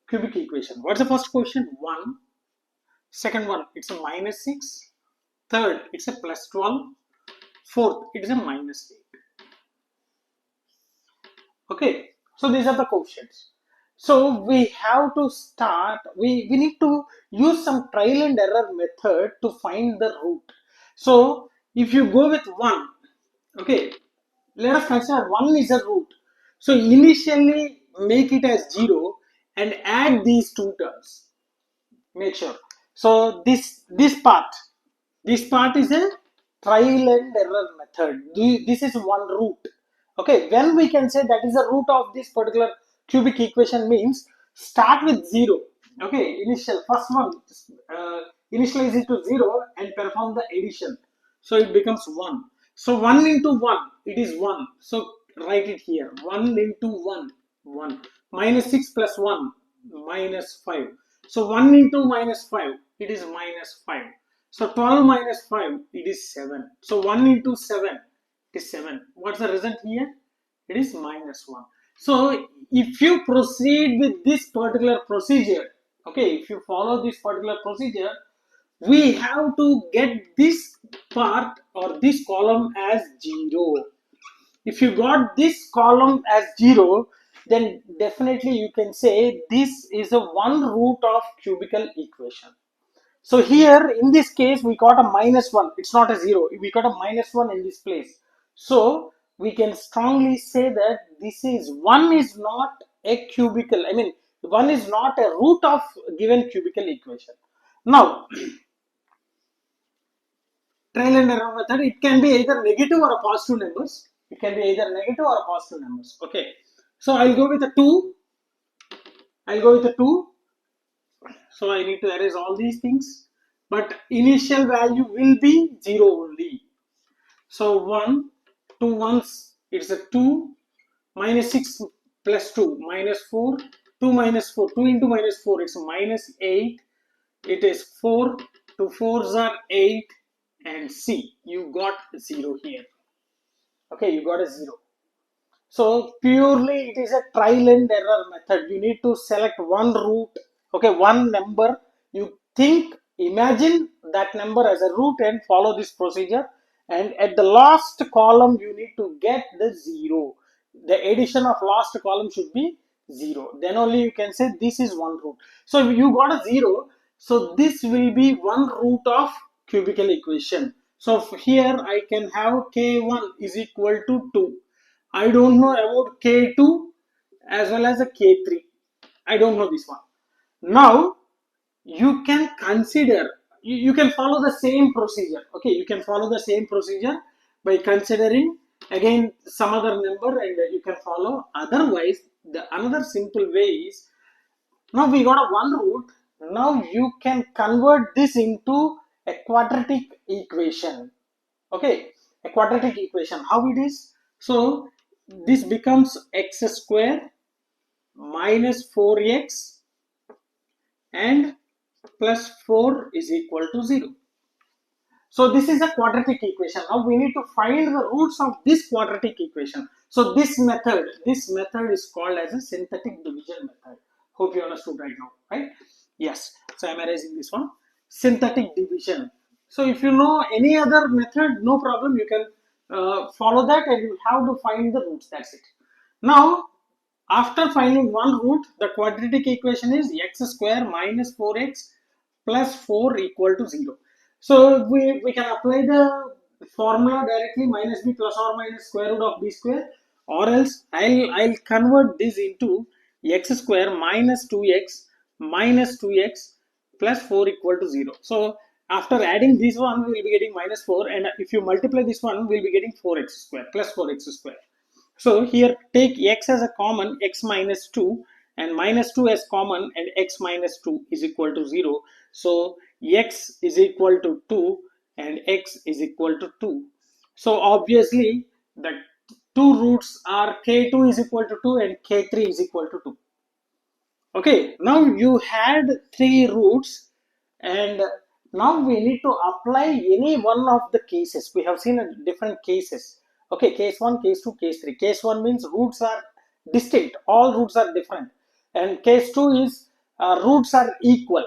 cubic equation. What's the first coefficient? 1. Second one, it's a minus 6. Third, it's a plus 12. Fourth, it is a minus 8. Okay, so these are the coefficients. So we have to start, we need to use some trial and error method to find the root. So if you go with 1, okay, let us consider 1 is a root. So initially make it as 0 and add these two terms. Make sure. So this part is a trial and error method. This is one root. Okay, when we can say that is the root of this particular cubic equation means start with 0. Okay, initial first one, initialize it to 0 and perform the addition. So it becomes 1. So 1 into 1, it is 1. So write it here. 1 into 1, 1. Minus 6 plus 1, minus 5. So 1 into minus 5, it is minus 5. So 12 minus 5, it is 7. So 1 into 7, it is 7. What's the result here? It is minus 1. So if you proceed with this particular procedure, okay, if you follow this particular procedure, we have to get this part or this column as 0. If you got this column as 0, then definitely you can say this is a one root of cubical equation. So here in this case we got a minus 1. It's not a 0. We got a minus 1 in this place. So we can strongly say that this is 1 is not a cubical. I mean 1 is not a root of given cubical equation. Now trial and error method, it can be either negative or a positive numbers. It can be either negative or a positive numbers. Okay, so I'll go with a 2. I'll go with a 2. So I need to erase all these things, but initial value will be 0 only. So 1, 2 ones, it's a 2, minus 6 plus 2, minus 4, 2 minus 4, 2 into minus 4, it's minus 8, it is 4, 2 fours are 8, and C, you got 0 here. Okay, you got a 0. So purely it is a trial and error method. You need to select one root, okay, one number. You think, imagine that number as a root and follow this procedure. And at the last column, you need to get the 0. The addition of last column should be 0. Then only you can say this is one root. So if you got a 0, so this will be one root of cubical equation. So here I can have k1 is equal to 2. I don't know about K2 as well as a K3. I don't know this one. Now you can consider, you can follow the same procedure. Okay, you can follow the same procedure by considering again some other number and you can follow. Otherwise, the another simple way is, now we got a one root. Now you can convert this into a quadratic equation. Okay, a quadratic equation, how it is? So this becomes x square minus 4x and plus 4 is equal to 0. So this is a quadratic equation. Now we need to find the roots of this quadratic equation. So this method is called as a synthetic division method. Hope you understood right now, right? Yes. So I'm erasing this one. Synthetic division. So if you know any other method, no problem. You can follow that and you have to find the roots. That's it. Now, after finding one root, the quadratic equation is x square minus 4x plus 4 equal to 0. So we can apply the formula directly, minus b plus or minus square root of b square, or else I'll convert this into x square minus 2x plus 4 equal to 0. So after adding this one, we will be getting minus 4, and if you multiply this one, we will be getting 4x square plus 4x square. So here take x as a common, x minus 2, and minus 2 as common, and x minus 2 is equal to 0. So x is equal to 2 and x is equal to 2. So obviously the two roots are k2 is equal to 2 and k3 is equal to 2. Okay, now you had three roots and now we need to apply any one of the cases. We have seen different cases. Okay, case 1, case 2, case 3. Case 1 means roots are distinct, all roots are different. And case 2 is roots are equal.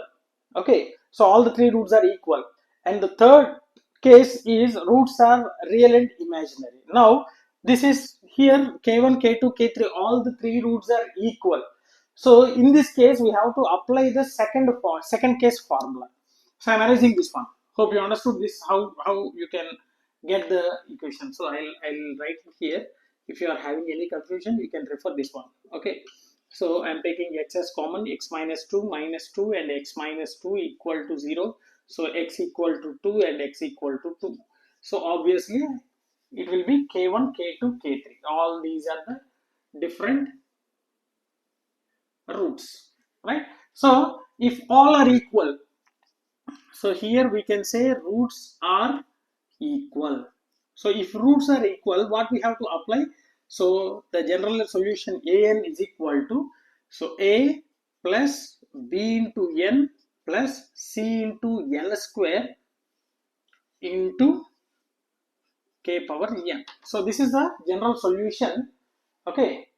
Okay, so all the three roots are equal. And the third case is roots are real and imaginary. Now, this is here k1, k2, k3, all the three roots are equal. So in this case, we have to apply the second case formula. So I'm erasing this one. Hope you understood this, how you can get the equation. So I'll write it here. If you are having any confusion, you can refer this one. Okay. So I'm taking x as common, x minus 2 and x minus 2 equal to 0. So x equal to 2 and x equal to 2. So obviously it will be K1, K2, K3. All these are the different roots, right? So if all are equal, so here we can say roots are equal. So if roots are equal, what we have to apply? So the general solution an is equal to, so a plus b into n plus c into n square into k power n. So this is the general solution. Okay.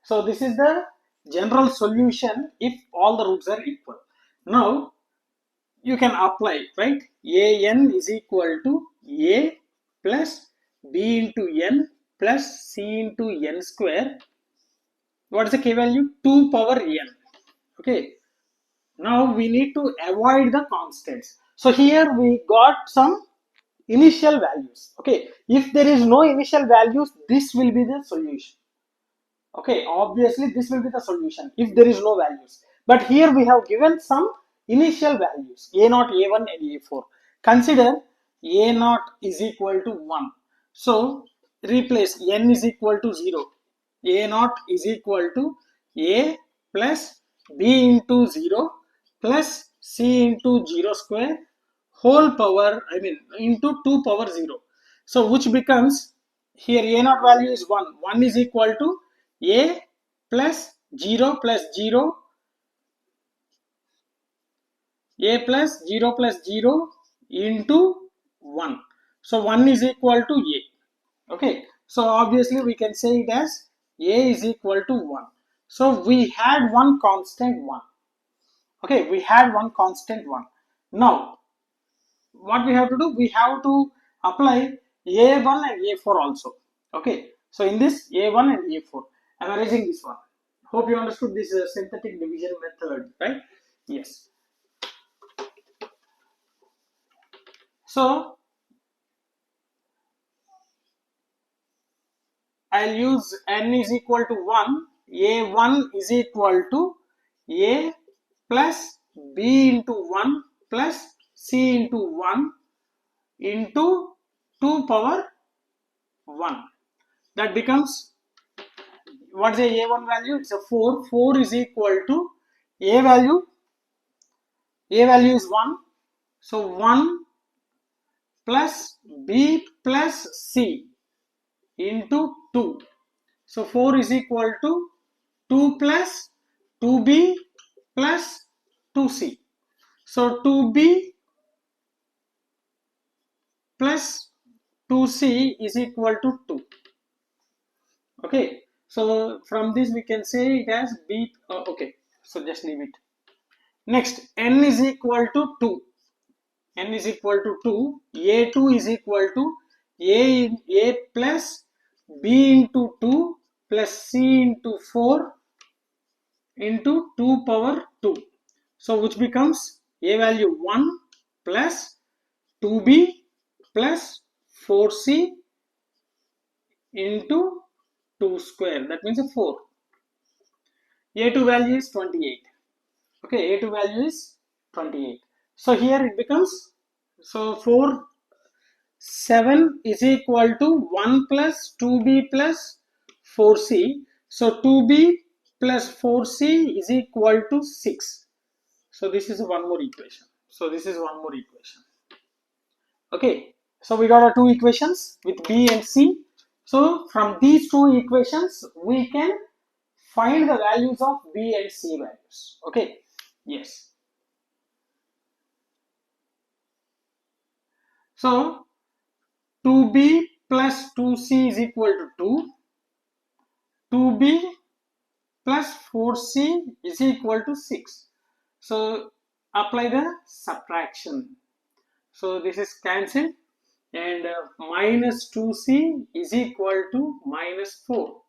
So this is the general solution if all the roots are equal. Now you can apply, right? An is equal to a plus b into n plus c into n square. What is the k value? 2 power n. Okay. Now we need to avoid the constants. So here we got some initial values. Okay. If there is no initial values, this will be the solution. Okay, obviously this will be the solution if there is no values. But here we have given some initial values, a0, a1 and a4. Consider a0 is equal to 1. So replace n is equal to 0. a0 is equal to a plus b into 0 plus c into 0 square whole power, into 2 power 0. So which becomes, here a0 value is 1. 1 is equal to a plus 0 plus 0, a plus 0 plus 0 into 1. So 1 is equal to a. Okay. So obviously we can say it as a is equal to 1. So we had one constant 1. Okay. We had one constant 1. Now what we have to do? We have to apply a1 and a4 also. Okay. So in this a1 and a4, I am erasing this one. Hope you understood this synthetic division method, right? Yes. So I'll use n is equal to 1. a1 is equal to a plus b into 1 plus c into 1 into 2 power 1. That becomes, what's the a1 value? It's a 4. 4 is equal to a value. A value is 1. So 1 plus b plus c into 2. So 4 is equal to 2 plus 2b plus 2c. So 2b plus 2c is equal to 2. Okay. So from this we can say it as b. Okay. So just leave it. Next, n is equal to 2. N is equal to 2. a2 is equal to a plus b into 2 plus c into 4 into 2 power 2. So which becomes a value 1 plus 2b plus 4c into 2 square. That means a 4. a2 value is 28. Okay, a2 value is 28. So here it becomes, so 4 7 is equal to 1 plus 2b plus 4c. So 2b plus 4c is equal to 6. So this is one more equation. So this is one more equation. Okay. So we got our two equations with b and c. So from these two equations, we can find the values of b and c values. Okay. Yes. So 2b plus 2c is equal to 2. 2b plus 4c is equal to 6. So apply the subtraction. So this is cancelled, and minus 2c is equal to minus 4.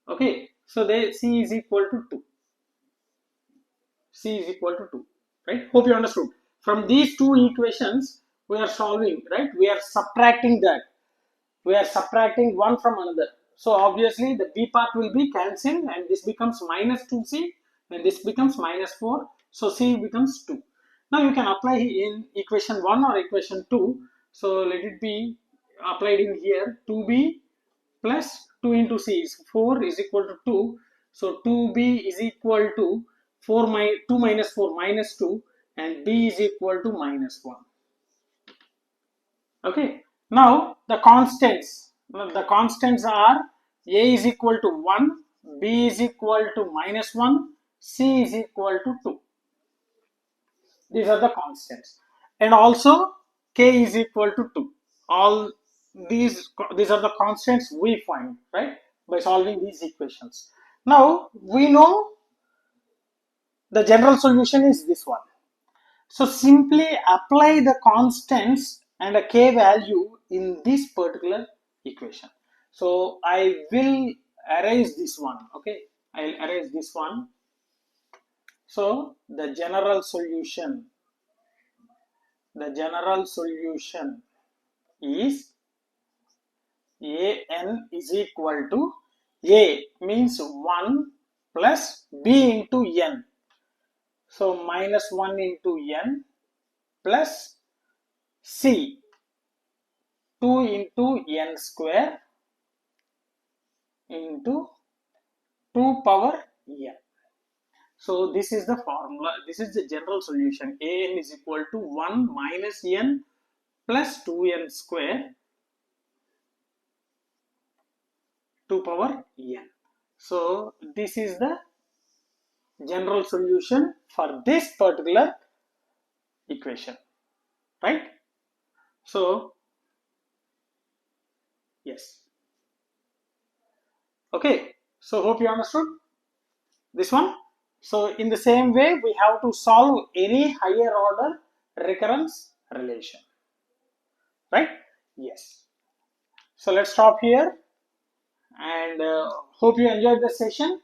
Okay, so the c is equal to 2. C is equal to 2. Right? Hope you understood. From these two equations, we are solving, right? We are subtracting that. We are subtracting one from another. So obviously the b part will be cancelled, and this becomes minus 2c, and this becomes minus 4. So c becomes 2. Now you can apply in equation 1 or equation 2. So let it be applied in here. 2b plus 2 into c is 4 is equal to 2. So 2b is equal to 2 minus 4 minus 2, and b is equal to minus 1. Okay. Now the constants. The constants are a is equal to 1, b is equal to minus 1, c is equal to 2. These are the constants, and also k is equal to 2. All these are the constants we find, right, by solving these equations. Now we know the general solution is this one. So simply apply the constants and a k value in this particular equation. So I will erase this one. Okay, I'll erase this one. So the general solution is an is equal to a means 1 plus b into n. So minus 1 into n plus c 2 into n square into 2 power n. So this is the formula. This is the general solution. An is equal to 1 minus n plus 2n square 2 power n. So this is the general solution for this particular equation, right? So yes. Okay, so hope you understood this one. So in the same way, we have to solve any higher order recurrence relation, right? Yes. So let's stop here, and hope you enjoyed the session.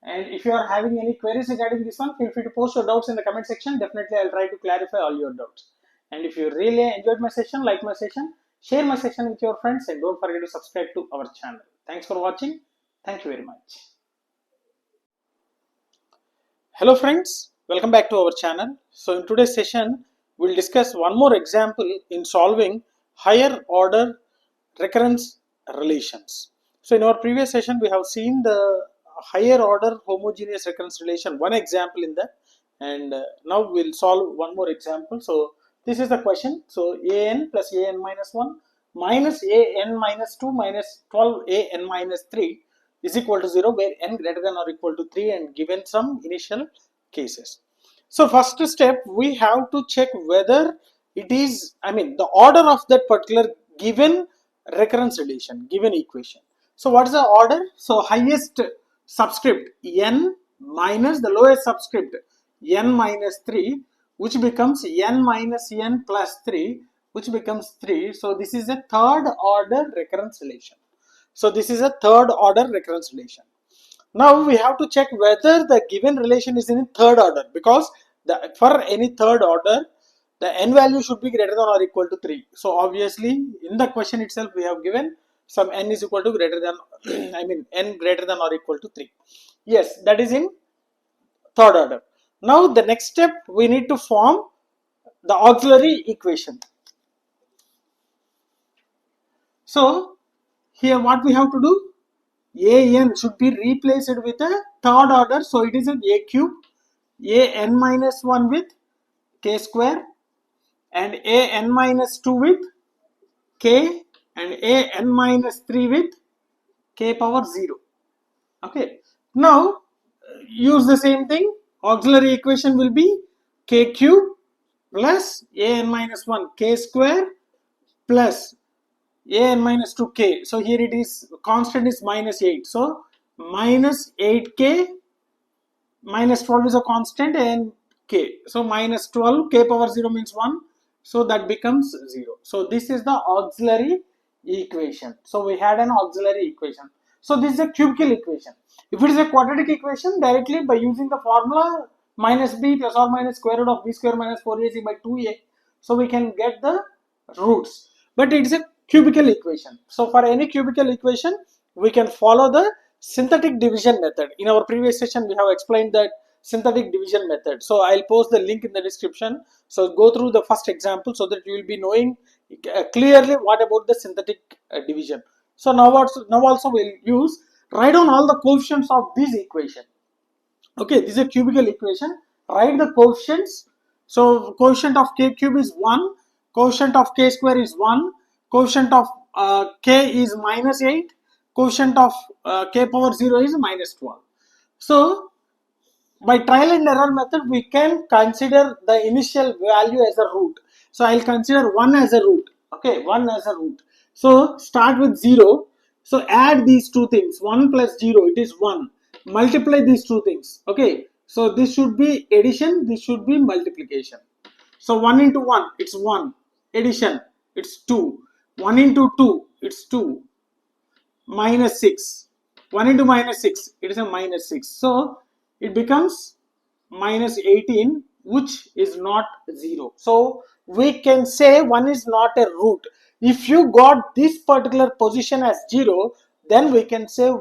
And if you are having any queries regarding this one, feel free to post your doubts in the comment section. Definitely I'll try to clarify all your doubts. And if you really enjoyed my session, like my session, share my session with your friends, and don't forget to subscribe to our channel. Thanks for watching. Thank you very much. Hello friends, welcome back to our channel. So in today's session, we'll discuss one more example in solving higher order recurrence relations. So in our previous session, we have seen the higher order homogeneous recurrence relation, one example in that, and now we'll solve one more example. So this is the question. So an plus an minus 1 minus an minus 2 minus 12 an minus 3 is equal to 0 where n greater than or equal to 3 and given some initial cases. So first step, we have to check whether it is, the order of that particular given recurrence relation, given equation. So what is the order? So highest subscript n minus the lowest subscript n minus 3, which becomes n minus n plus 3, which becomes 3. So this is a third order recurrence relation. So this is a third order recurrence relation. Now we have to check whether the given relation is in third order, because for any third order, the n value should be greater than or equal to 3. So obviously in the question itself we have given some n is equal to greater than, n greater than or equal to 3. Yes, that is in third order. Now the next step, we need to form the auxiliary equation. So here what we have to do, an should be replaced with a third order. So it is a cube, an minus 1 with k square, and an minus 2 with k, and an minus 3 with k power 0. Okay, now use the same thing. Auxiliary equation will be k cube plus an minus 1 k square plus an minus 2k. So here it is, constant is minus 8. So minus 8k minus 12 is a constant and k. So minus 12 k power 0 means 1. So that becomes 0. So this is the auxiliary equation. So we had an auxiliary equation. So this is a cubical equation. If it is a quadratic equation, directly by using the formula minus b plus or minus square root of b square minus 4ac by 2a. So we can get the roots. But it is a cubical equation. So for any cubical equation, we can follow the synthetic division method. In our previous session, we have explained that synthetic division method. So I'll post the link in the description. So go through the first example so that you will be knowing Clearly, what about the synthetic division? So now also we'll use, write down all the coefficients of this equation. Okay, this is a cubical equation. Write the coefficients. So coefficient of k cube is 1, coefficient of k square is 1, coefficient of k is -8, coefficient of k power 0 is -12. So by trial and error method, we can consider the initial value as a root. So I'll consider 1 as a root. Okay, 1 as a root. So start with 0. So add these two things, 1 plus 0, it is 1. Multiply these two things. Okay, so this should be addition, this should be multiplication. So 1 into 1, it's 1. Addition, it's 2. 1 into 2, it's 2. Minus 6. 1 into minus 6, it is a minus 6. So it becomes minus 18, which is not 0. So we can say 1 is not a root. If you got this particular position as 0, then we can say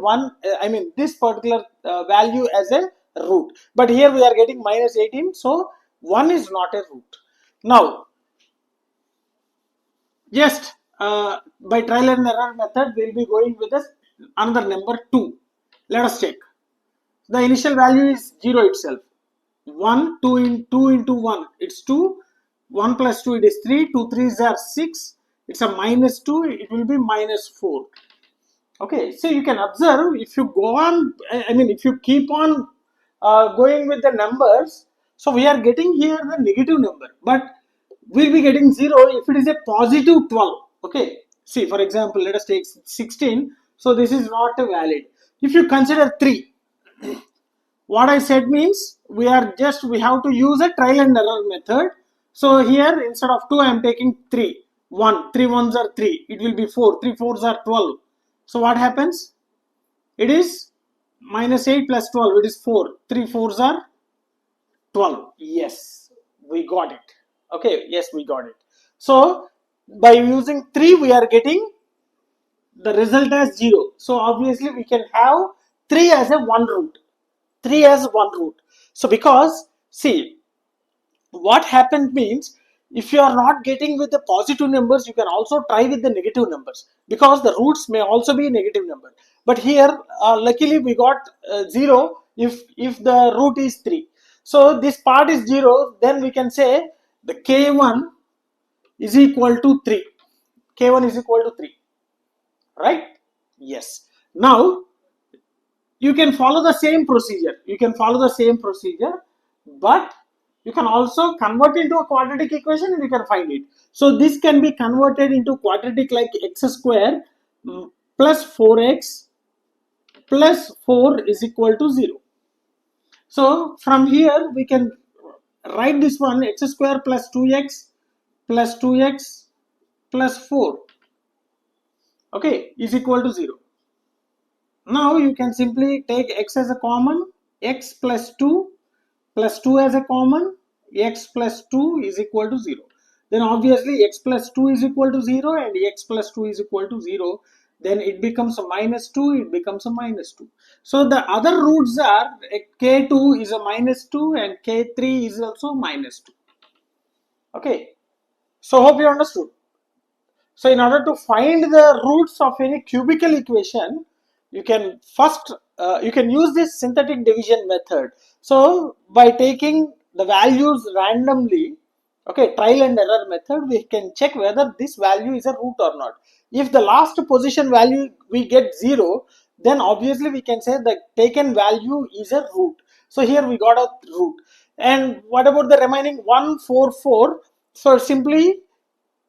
this particular value as a root. But here we are getting minus 18, so 1 is not a root. Now, just by trial and error method, we'll be going with another number 2. Let us check. The initial value is 0 itself. 1, 2 into 1, it's 2. 1 plus 2, it is 3. 2 3s are 6. It's a minus 2, it will be minus 4. Okay, so you can observe, if you go on, if you keep on going with the numbers, so we are getting here the negative number, but we'll be getting 0 if it is a positive 12. Okay, see, for example, let us take 16. So this is not valid. If you consider 3, what I said means we have to use a trial and error method. So here instead of 2, I am taking 3. 1, 3 ones are 3. It will be 4. 3 fours are 12. So what happens? It is minus 8 plus 12. It is 4. 3 fours are 12. Yes, we got it. Okay, yes, we got it. So by using 3, we are getting the result as 0. So obviously we can have 3 as a 1 root. 3 as 1 root. So because, see, what happened means, if you are not getting with the positive numbers, you can also try with the negative numbers, because the roots may also be negative number. But here luckily we got 0 if the root is 3. So this part is 0, then we can say the k1 is equal to 3. K1 is equal to 3, right? Yes. Now you can follow the same procedure. But you can also convert into a quadratic equation and you can find it. So this can be converted into quadratic like x square plus 4x plus 4 is equal to 0. So from here we can write this one, x square plus 2x plus 2x plus 4, okay, is equal to 0. Now you can simply take x as a common, x plus 2 plus 2 as a common, x plus 2 is equal to 0. Then obviously x plus 2 is equal to 0 and x plus 2 is equal to 0. Then it becomes a minus 2, it becomes a minus 2. So the other roots are k2 is a minus 2 and k3 is also minus 2. Okay, so hope you understood. So in order to find the roots of any cubical equation, you can first you can use this synthetic division method. So by taking the values randomly, okay, trial and error method, we can check whether this value is a root or not. If the last position value we get 0, then obviously we can say the taken value is a root. So here we got a root. And what about the remaining 1, 4, 4? So simply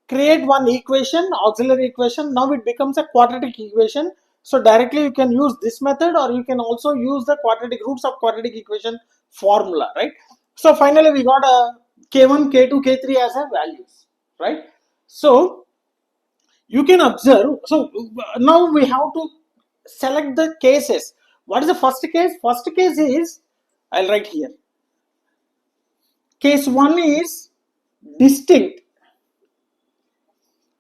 create one equation, auxiliary equation. Now it becomes a quadratic equation. So directly you can use this method, or you can also use the quadratic roots of quadratic equation formula, right? So finally we got a k1, k2, k3 as a values, right? So you can observe. So now we have to select the cases. What is the first case? First case is, I'll write here. Case 1 is distinct.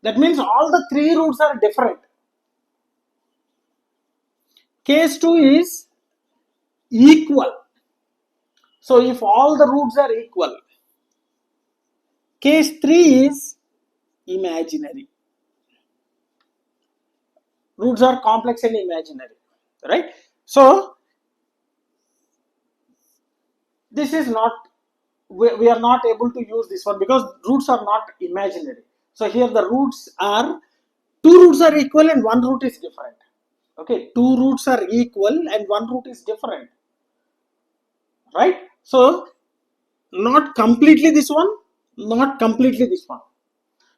That means all the 3 roots are different. Case 2 is equal. So if all the roots are equal. Case 3 is imaginary. Roots are complex and imaginary, right? So this is not, we are not able to use this one because roots are not imaginary. So here the roots are, two roots are equal and one root is different. Okay, two roots are equal and one root is different, right? So not completely this one, not completely this one.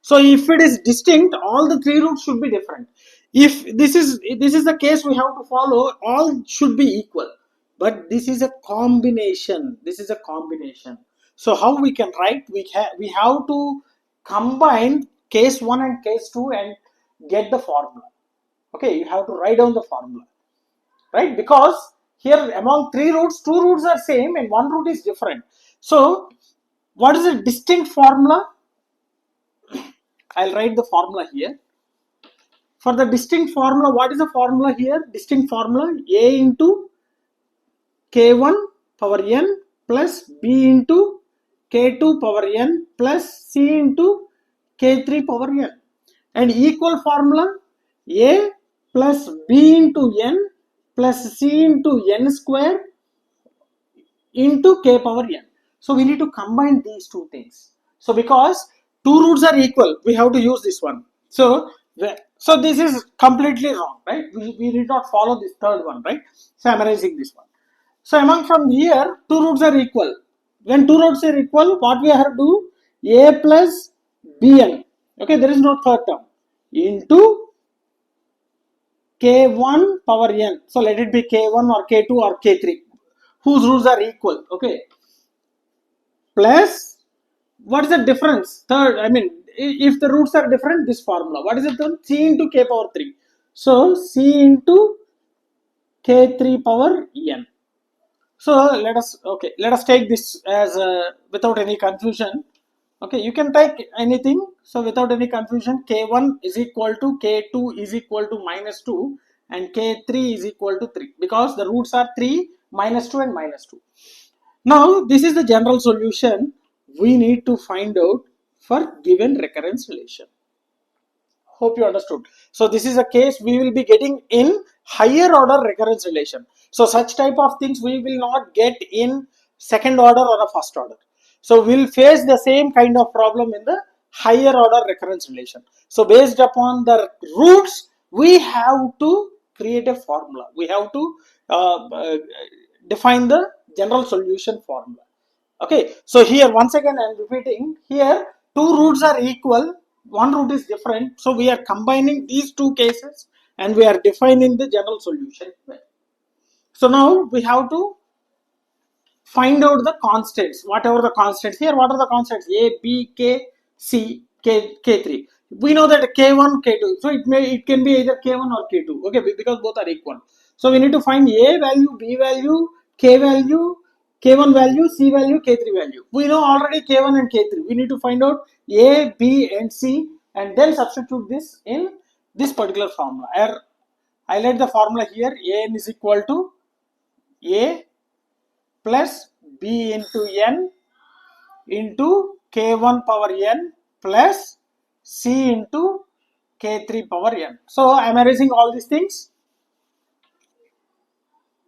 So if it is distinct, all the three roots should be different. If this is the case, we have to follow all should be equal. But this is a combination. This is a combination. So how we can write? We have to combine case 1 and case 2 and get the formula. Okay, you have to write down the formula, right? Because here among three roots, two roots are same and one root is different. So what is a distinct formula? I'll write the formula here. For the distinct formula, what is the formula here? Distinct formula, a into k1 power n plus b into k2 power n plus c into k3 power n. And equal formula, a plus b into n plus c into n square into k power n. So we need to combine these two things. So because two roots are equal, we have to use this one. So this is completely wrong, right? We need not follow this third one, right? So I'm erasing this one. So among from here, two roots are equal. When two roots are equal, what we have to do? A plus bn. Okay, there is no third term. Into k1 power n. So let it be k1 or k2 or k3. Whose roots are equal. Okay. Plus, what is the difference? Third, I mean, if the roots are different, this formula. What is it then? C into k power 3. So, C into k3 power n. So, let us take this as without any confusion. Okay, you can take anything. So, without any confusion, k1 is equal to k2 is equal to minus 2 and k3 is equal to 3 because the roots are 3, minus 2 and minus 2. Now, this is the general solution we need to find out for given recurrence relation. Hope you understood. So, this is a case we will be getting in higher order recurrence relation. So, such type of things we will not get in second order or a first order. So, we'll face the same kind of problem in the higher order recurrence relation. So, based upon the roots, we have to create a formula. We have to define the general solution formula. Okay, so here once again I am repeating, here two roots are equal, one root is different, so we are combining these two cases and we are defining the general solution. So now we have to find out the constants, whatever the constants. Here what are the constants? A, B, K, C, K3. We know that K1, K2, so it can be either K1 or K2, okay, because both are equal. So we need to find A value, B value, K value, K1 value, C value, K3 value. We know already K1 and K3. We need to find out A, B and C and then substitute this in this particular formula. I highlight the formula here. An is equal to A plus b into n into k1 power n plus c into k3 power n. So I am erasing all these things.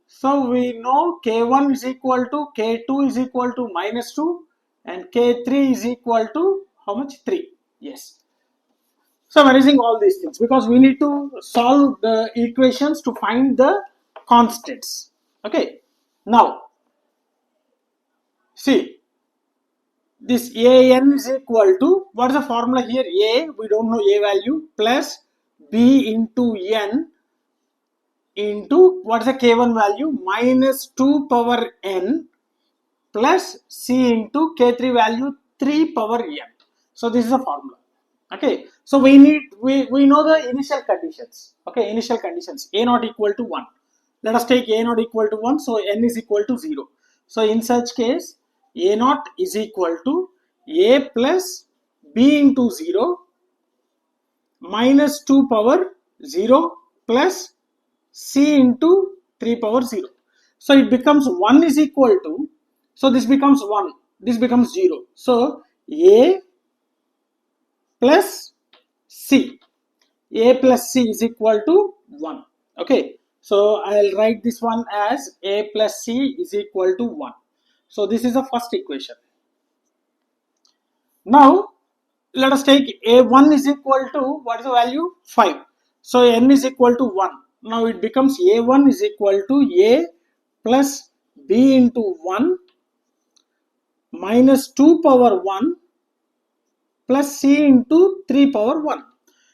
So we know k1 is equal to k2 is equal to minus 2 and k3 is equal to how much? 3. Yes. So I am erasing all these things because we need to solve the equations to find the constants. Okay. Now see, this an is equal to, what is the formula here? A, we don't know A value, plus b into n into, what is the k1 value? Minus 2 power n plus c into k3 value 3 power n. So this is the formula. Okay, so we know the initial conditions. Okay, initial conditions, a not equal to 1. Let us take a not equal to 1, so n is equal to 0. So in such case, a naught is equal to a plus b into 0 minus 2 power 0 plus c into 3 power 0. So it becomes 1 is equal to, so this becomes 1, this becomes 0. So a plus C. A plus C is equal to 1. Okay, so I'll write this one as A plus C is equal to 1. So this is the first equation. Now let us take A1 is equal to, what is the value? 5. So n is equal to 1. Now it becomes A1 is equal to A plus B into 1 minus 2 power 1 plus C into 3 power 1.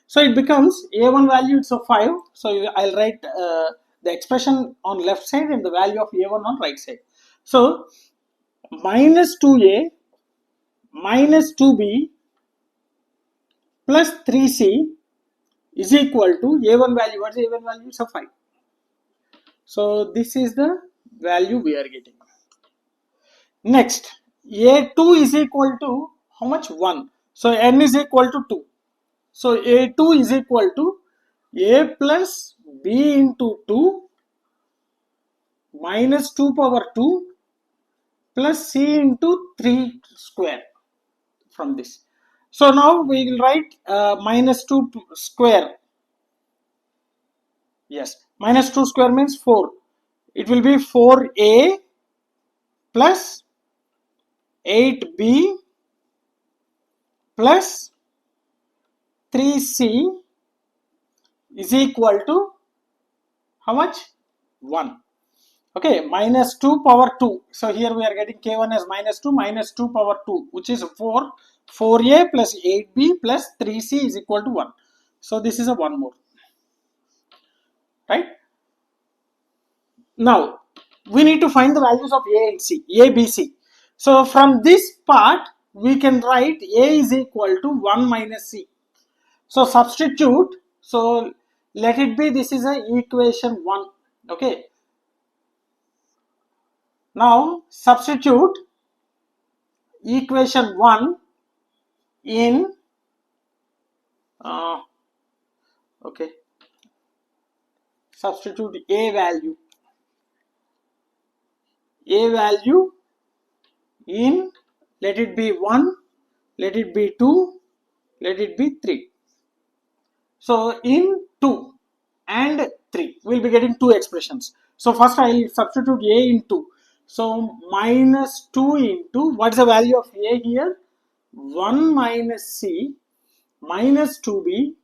So it becomes A1 value, it's a 5. So I'll write the expression on left side and the value of A1 on right side. So minus 2A minus 2B plus 3C is equal to A1 value. What is A1 value? It's a 5. So this is the value we are getting. Next, A2 is equal to how much? 1. So n is equal to 2. So A2 is equal to A plus B into 2 minus 2 power 2 plus C into 3 square from this. So now we will write minus 2 square. Yes, minus 2 square means 4. It will be 4A plus 8B plus 3C is equal to how much? 1. Okay, minus 2 power 2. So here we are getting K1 as minus 2 power 2, which is 4. 4A plus 8B plus 3C is equal to 1. So this is a 1 more. Right? Now, we need to find the values of A and C, A, B, C. So from this part, we can write A is equal to 1 minus C. So substitute. So let it be, this is a equation 1. Okay. Now substitute equation 1 in okay, substitute A value in, let it be 1, let it be 2, let it be 3. So in 2 and 3 we'll be getting two expressions. So first I will substitute A in 2. So minus 2 into, what is the value of A here? 1 minus C minus 2B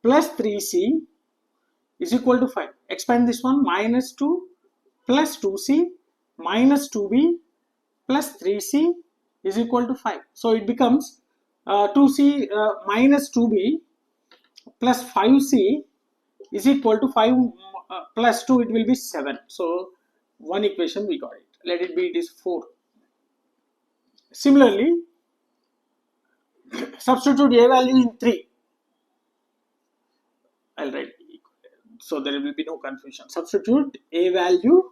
plus 3C is equal to 5. Expand this one, minus 2 plus 2C minus 2B plus 3C is equal to 5. So it becomes 2C minus 2B plus 5C is equal to 5 plus 2, it will be 7. So one equation we got it. Let it be, it is 4. Similarly, substitute A value in 3. I'll write so there will be no confusion. Substitute A value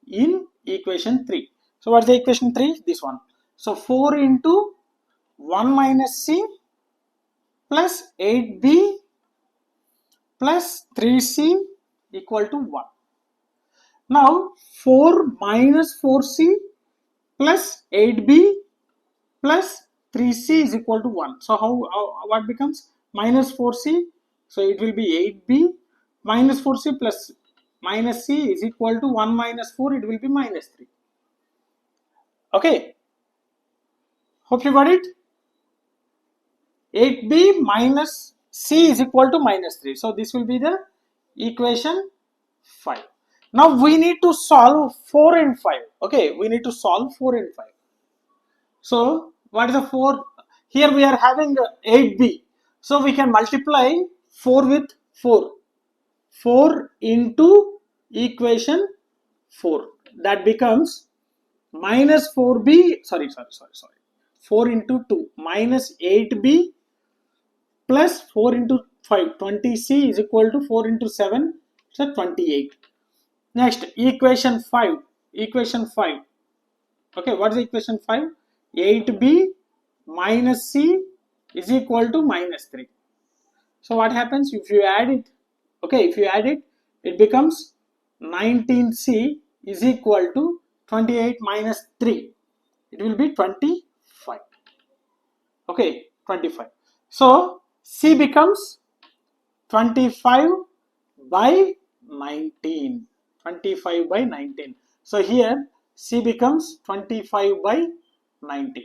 in equation 3. So what's the equation 3? This one. So 4 into 1 minus C plus 8B plus 3C equal to 1. Now 4 minus 4C plus 8B plus 3C is equal to 1. So what becomes? Minus 4C. So it will be 8B minus 4C plus minus C is equal to 1 minus 4. It will be minus 3. Okay. Hope you got it. 8B minus C is equal to minus 3. So this will be the equation 5. Now we need to solve 4 and 5. Okay, we need to solve 4 and 5. So what is the 4? Here we are having 8B. So we can multiply 4 with 4. 4 into equation 4. That becomes minus 4B, sorry. 4 into 2 minus 8B plus 4 into 5. 20C is equal to 4 into 7. So 28. Next, equation 5. Equation 5. Okay, what is equation 5? 8B minus C is equal to minus 3. So what happens if you add it? Okay, if you add it, it becomes 19C is equal to 28 minus 3. It will be 25. Okay, 25. So C becomes 25 by 19. 25 by 19. So here C becomes 25 by 19.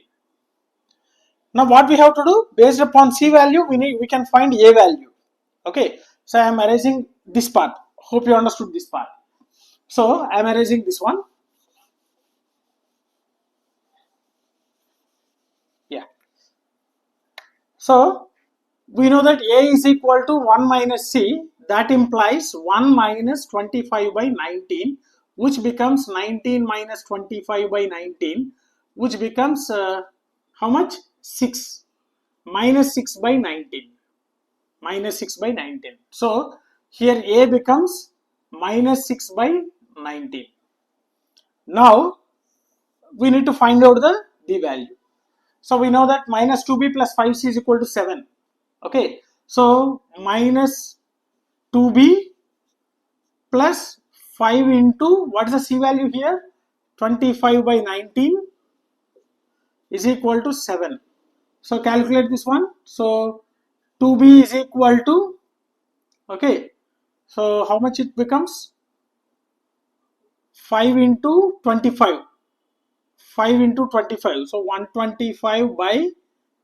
Now what we have to do, based upon C value, we can find A value. Okay, so I am erasing this part. Hope you understood this part. So I am erasing this one. Yeah. So we know that A is equal to 1 minus C. That implies 1 minus 25 by 19, which becomes 19 minus 25 by 19, which becomes how much? 6. Minus 6 by 19. Minus 6 by 19. So here A becomes minus 6 by 19. Now we need to find out the B value. So we know that minus 2B plus 5C is equal to 7. Okay. So minus 2B plus 5 into, what is the C value here? 25 by 19 is equal to 7. So calculate this one. So 2B is equal to, okay, so how much it becomes? 5 into 25. 5 into 25. So 125 by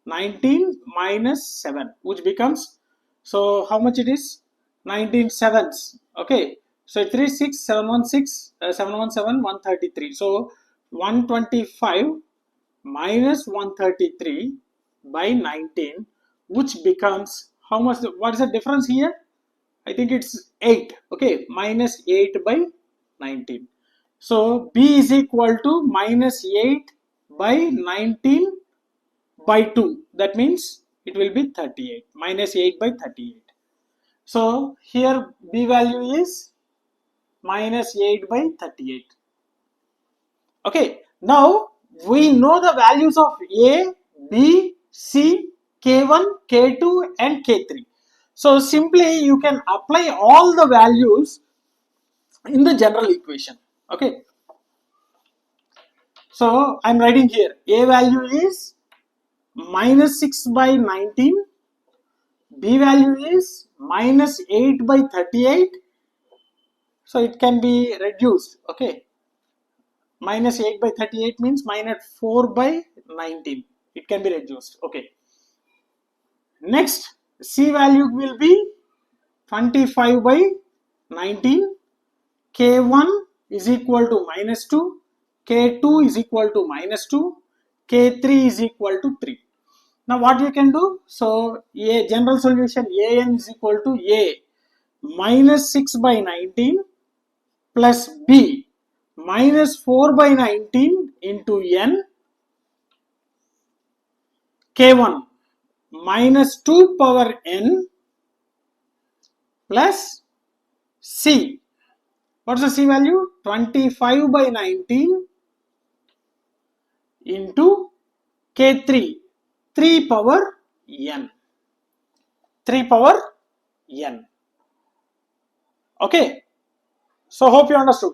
19 minus 7, which becomes, so how much it is? 19 sevens. Okay. So 3 6 716 717 133. So 125 minus 133 by 19, which becomes how much? What is the difference here? I think it's 8. Okay, minus 8 by 19. So B is equal to minus 8 by 19 by 2. That means it will be 38. Minus 8 by 38. So here B value is minus 8 by 38. Okay, now we know the values of A, B, C, K1, K2 and K3. So simply you can apply all the values in the general equation. Okay, so I'm writing here A value is minus 6 by 19, B value is minus 8 by 38, so it can be reduced. Okay, minus 8 by 38 means minus 4 by 19, it can be reduced. Okay, next C value will be 25 by 19, K1 is equal to minus 2, K2 is equal to minus 2, K3 is equal to 3. Now what you can do? So A general solution AN is equal to A minus 6 by 19 plus B minus 4 by 19 into N, K1 minus 2 power N plus C. What's the C value? 25 by 19 into K3, 3 power N. 3 power N. Okay. So hope you understood.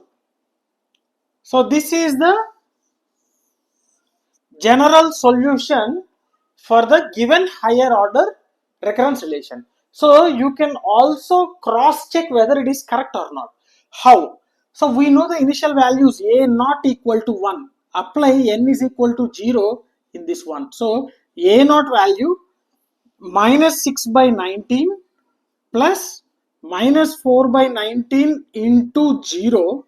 So this is the general solution for the given higher order recurrence relation. So you can also cross check whether it is correct or not. How? So we know the initial values A not equal to 1. Apply N is equal to 0 in this one. So A not value minus 6 by 19 plus minus 4 by 19 into 0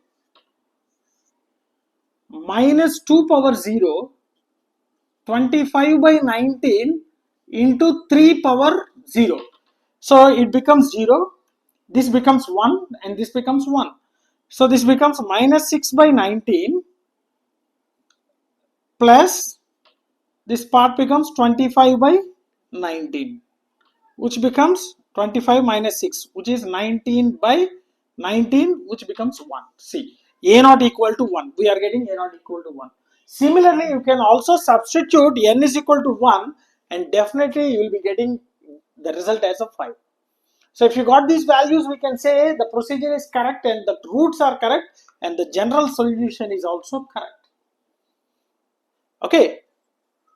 minus 2 power 0, 25 by 19 into 3 power 0. So it becomes 0, this becomes 1 and this becomes 1. So this becomes minus 6 by 19 plus this part becomes 25 by 19, which becomes 25 minus 6, which is 19 by 19, which becomes 1. See, A not equal to 1. We are getting A not equal to 1. Similarly, you can also substitute N is equal to 1 and definitely you will be getting the result as a 5. So if you got these values, we can say the procedure is correct and the roots are correct and the general solution is also correct. Okay.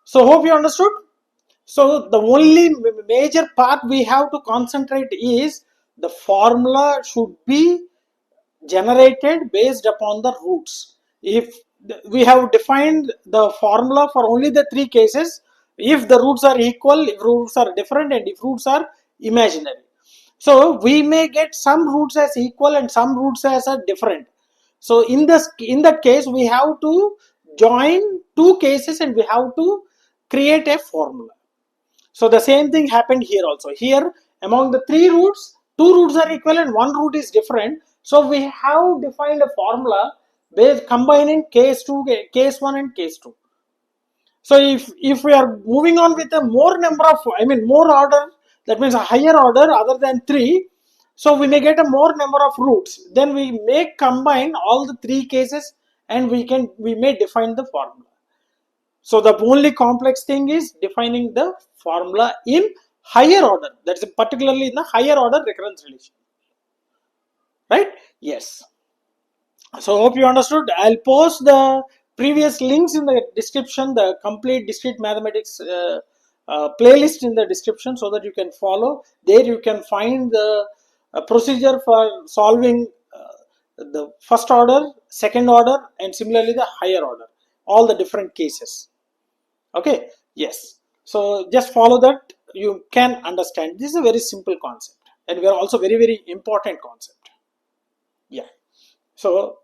So hope you understood. So the only major part we have to concentrate is the formula should be generated based upon the roots. If we have defined the formula for only the three cases, if the roots are equal, if roots are different, and if roots are imaginary. So we may get some roots as equal and some roots as are different. So in that case, we have to join two cases and we have to create a formula. So the same thing happened here also. Here among the three roots, two roots are equal and one root is different. So we have defined a formula based combining case 2, case 1 and case 2. So if we are moving on with a more number of, more order, that means a higher order other than 3. So we may get a more number of roots. Then we may combine all the three cases and we may define the formula. So the only complex thing is defining the formula in higher order. That's particularly in the higher order recurrence relation. Right? Yes. So hope you understood. I'll post the previous links in the description, the complete discrete mathematics playlist in the description, so that you can follow. There you can find the procedure for solving the first order, second order, and similarly the higher order, all the different cases. Okay, yes. So just follow that, you can understand. This is a very simple concept and we are also very important concept. Yeah. So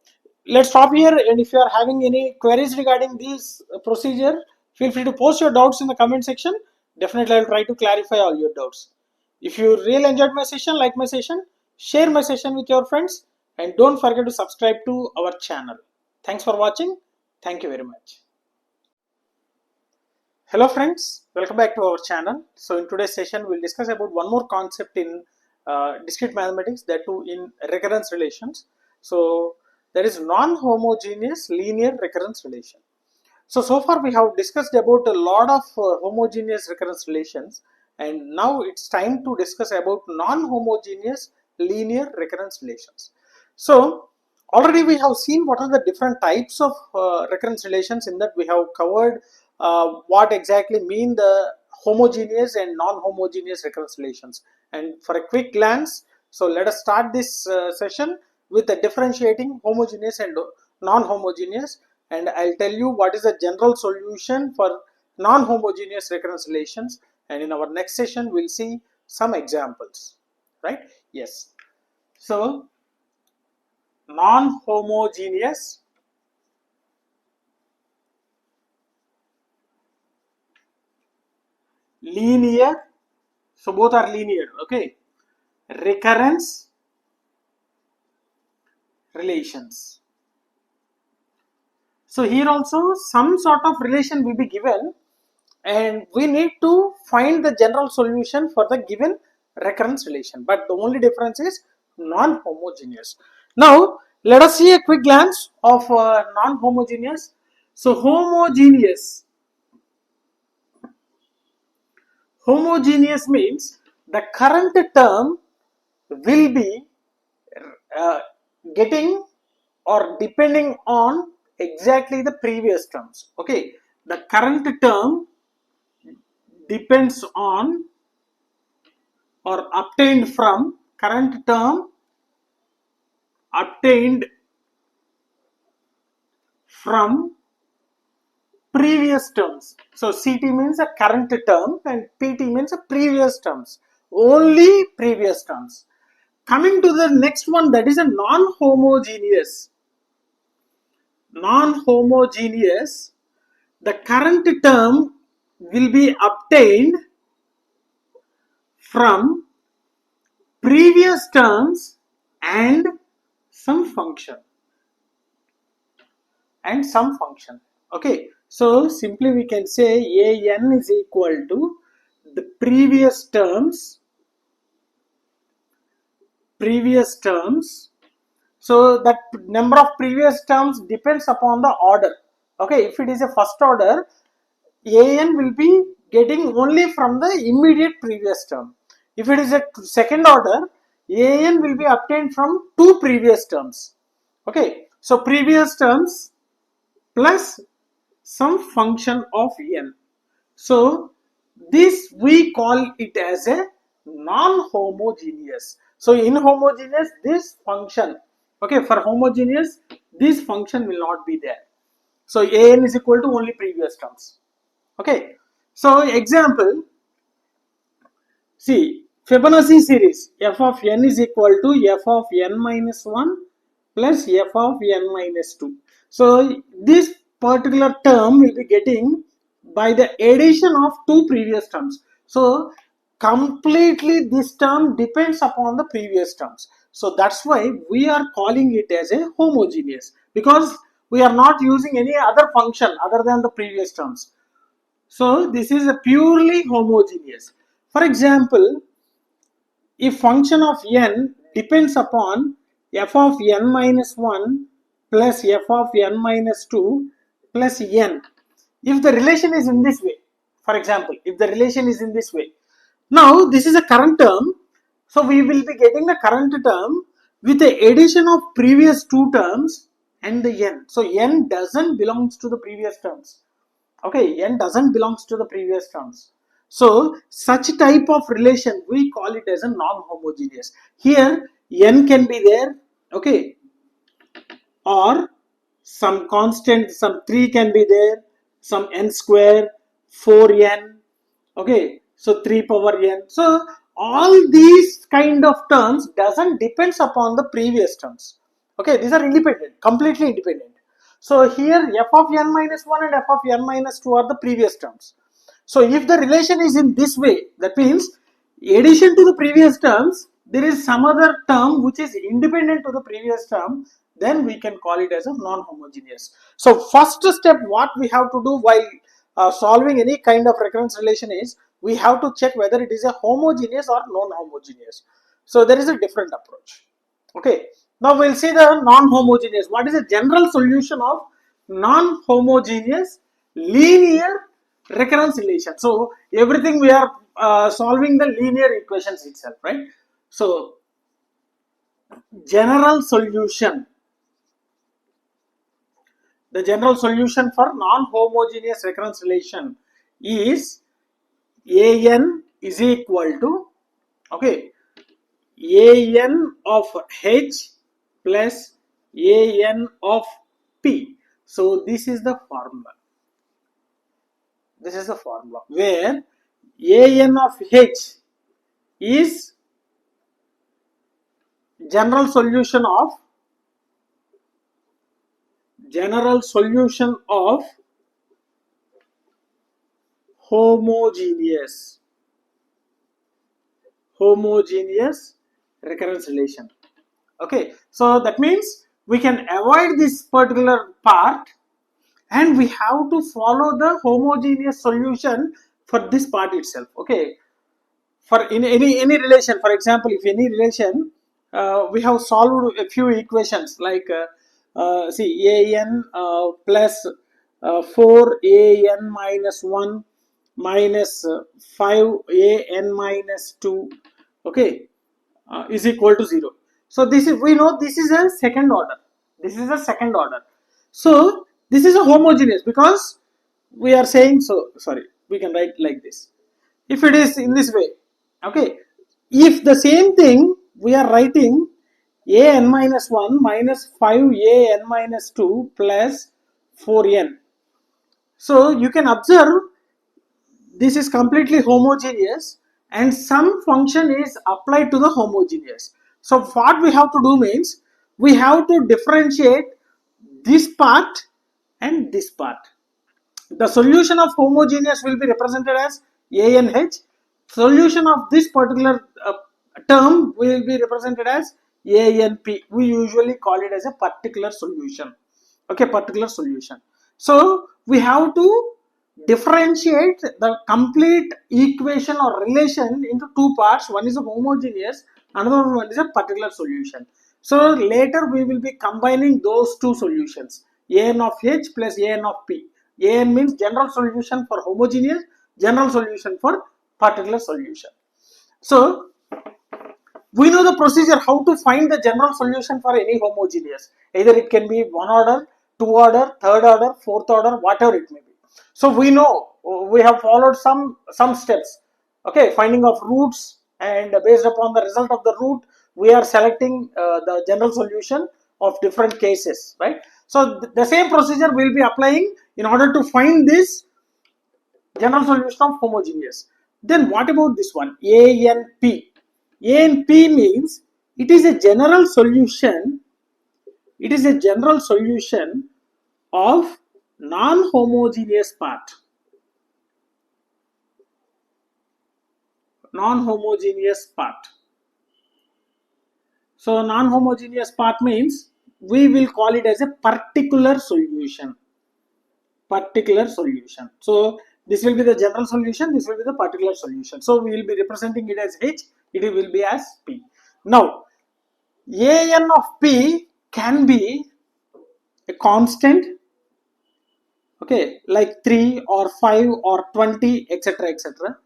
let's stop here, and if you are having any queries regarding this procedure, feel free to post your doubts in the comment section. Definitely I'll try to clarify all your doubts. If you really enjoyed my session, like my session, share my session with your friends, and don't forget to subscribe to our channel. Thanks for watching. Thank you very much. Hello friends, welcome back to our channel. So in today's session we'll discuss about one more concept in discrete mathematics, that too in recurrence relations. So there is non-homogeneous linear recurrence relation. So far we have discussed about a lot of homogeneous recurrence relations, and now it's time to discuss about non-homogeneous linear recurrence relations. So already we have seen what are the different types of recurrence relations. In that we have covered what exactly mean the homogeneous and non-homogeneous recurrence relations. And for a quick glance, so let us start this session with the differentiating homogeneous and non-homogeneous, and I'll tell you what is the general solution for non-homogeneous recurrence relations, and in our next session we'll see some examples, right? Yes. So non-homogeneous linear, so both are linear, okay, recurrence relations. So here also some sort of relation will be given, and we need to find the general solution for the given recurrence relation, but the only difference is non-homogeneous. Now let us see a quick glance of non-homogeneous. So homogeneous means the current term will be uh, getting or depending on exactly the previous terms. Okay, the current term depends on or obtained from, current term obtained from previous terms. So CT means a current term and PT means a previous terms, only previous terms. Coming to the next one, that is a non-homogeneous. Non-homogeneous, the current term will be obtained from previous terms and some function. Okay, so simply we can say an is equal to the previous terms. So that number of previous terms depends upon the order. Okay, if it is a first order, an will be getting only from the immediate previous term. If it is a second order, an will be obtained from two previous terms. Okay, so previous terms plus some function of n. So this we call it as a non-homogeneous. So in homogeneous, this function, okay, for homogeneous, this function will not be there. So an is equal to only previous terms. Okay. So example, see, Fibonacci series f of n is equal to f of n minus 1 plus f of n minus 2. So this particular term will be getting by the addition of two previous terms. So completely this term depends upon the previous terms. So that's why we are calling it as a homogeneous, because we are not using any other function other than the previous terms. So this is a purely homogeneous. For example, if function of n depends upon f of n minus 1 plus f of n minus 2 plus n, if the relation is in this way, for example, if the relation is in this way, now this is a current term, so we will be getting the current term with the addition of previous two terms and the n. So n doesn't belongs to the previous terms. Okay, n doesn't belongs to the previous terms. So such type of relation we call it as a non-homogeneous. Here n can be there, okay, or some constant, some 3 can be there, some n square, 4n, okay, so 3 power n. So all these kind of terms doesn't depends upon the previous terms. Okay, these are independent, completely independent. So here f of n minus 1 and f of n minus 2 are the previous terms. So if the relation is in this way, that means addition to the previous terms, there is some other term which is independent to the previous term, then we can call it as a non-homogeneous. So first step what we have to do while solving any kind of recurrence relation is, we have to check whether it is a homogeneous or non-homogeneous. So there is a different approach. Okay, now we'll see the non-homogeneous. What is the general solution of non-homogeneous linear recurrence relation? So everything we are solving the linear equations itself, right? So general solution, the general solution for non-homogeneous recurrence relation is an is equal to, okay, an of h plus an of p. So this is the formula. This is the formula where an of h is general solution of homogeneous recurrence relation. Okay, so that means we can avoid this particular part and we have to follow the homogeneous solution for this part itself. Okay, for in any relation, for example, if any relation we have solved a few equations like see an plus 4an minus 1 minus 5an minus 2, okay, is equal to 0. So this is, we know this is a second order. This is a second order. So this is a homogeneous because we are saying, so sorry, we can write like this. If it is in this way, okay, if the same thing we are writing an minus 1 minus 5an minus 2 plus 4n. So you can observe this is completely homogeneous and some function is applied to the homogeneous. So what we have to do means, we have to differentiate this part and this part. The solution of homogeneous will be represented as ANH. Solution of this particular term will be represented as ANP. We usually call it as a particular solution. Okay, particular solution. So we have to differentiate the complete equation or relation into two parts. One is a homogeneous, another one is a particular solution. So later we will be combining those two solutions, an of h plus an of p. An means general solution for homogeneous, general solution for particular solution. So we know the procedure how to find the general solution for any homogeneous. Either it can be one order, two order, third order, fourth order, whatever it may be. So we know we have followed some steps. Okay, finding of roots, and based upon the result of the root, we are selecting the general solution of different cases, right? So the same procedure will be applying in order to find this general solution of homogeneous. Then what about this one, ANP? ANP means it is a general solution. It is a general solution of non-homogeneous part. Non-homogeneous part. So non-homogeneous part means we will call it as a particular solution. Particular solution. So this will be the general solution, this will be the particular solution. So we will be representing it as H, it will be as P. Now AN of P can be a constant, okay, like 3 or 5 or 20, etc., etc.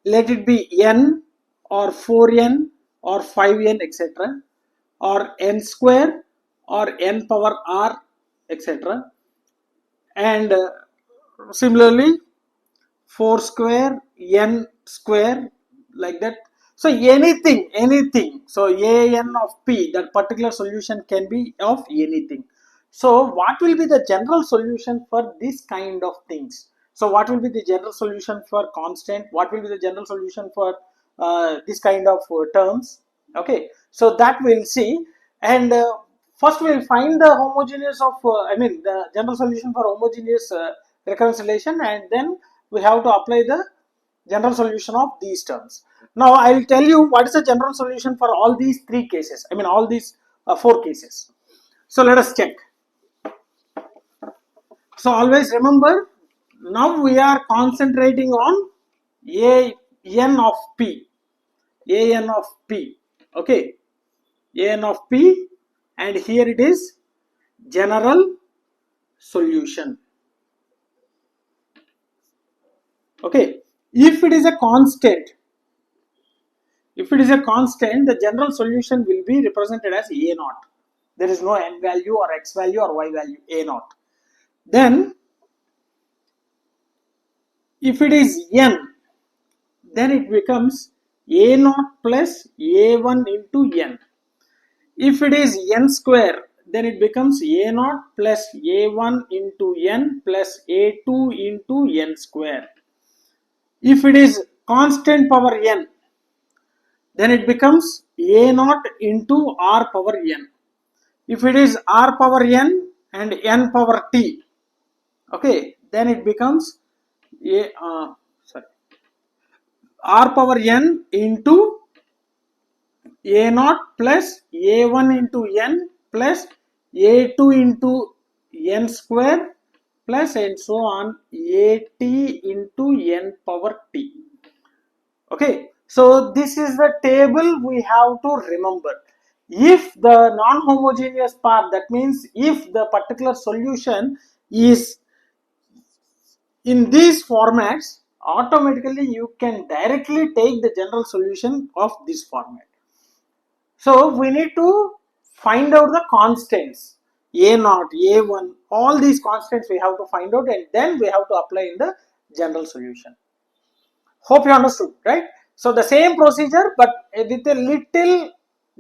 Let it be n or 4n or 5n, etc., or n square or n power r, etc. And similarly 4 square, n square, like that. So anything. So AN of P, that particular solution can be of anything. So what will be the general solution for this kind of things? So what will be the general solution for constant? What will be the general solution for this kind of terms? Okay, so that we'll see. And first we'll find the homogeneous of, the general solution for homogeneous recurrence relation, and then we have to apply the general solution of these terms. Now I will tell you what is the general solution for all these three cases, all these four cases. So let us check. So always remember, now we are concentrating on AN of P. AN of P. Okay. AN of P, and here it is general solution. Okay. If it is a constant, the general solution will be represented as A naught. There is no n value or x value or y value, A naught. Then if it is n, then it becomes A naught plus A1 into n. If it is n square, then it becomes A naught plus A1 into n plus A2 into n square. If it is constant power n, then it becomes A naught into R power n. If it is R power n and n power t, okay, then it becomes R power n into A naught plus A1 into n plus A2 into n square plus and so on At into n power t. Okay, so this is the table we have to remember. If the non-homogeneous part, that means if the particular solution is in these formats, automatically you can directly take the general solution of this format. So we need to find out the constants, A0, A1, all these constants we have to find out, and then we have to apply in the general solution. Hope you understood, right? So the same procedure but with a little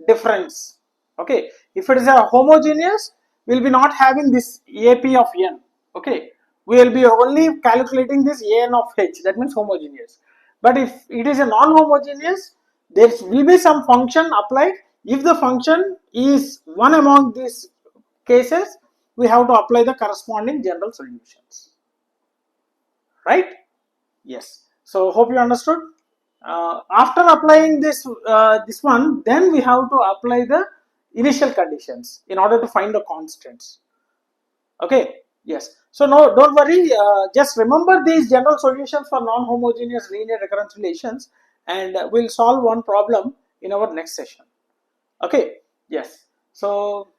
difference. Okay, if it is a homogeneous, we will be not having this AP of n. Okay, we will be only calculating this an of h, that means homogeneous. But if it is a non-homogeneous, there will be some function applied. If the function is one among these cases, we have to apply the corresponding general solutions, right? Yes. So hope you understood. After applying this one, then we have to apply the initial conditions in order to find the constants. Okay. Yes. So no, don't worry. Just remember these general solutions for non-homogeneous linear recurrence relations, and we'll solve one problem in our next session. Okay. Yes. So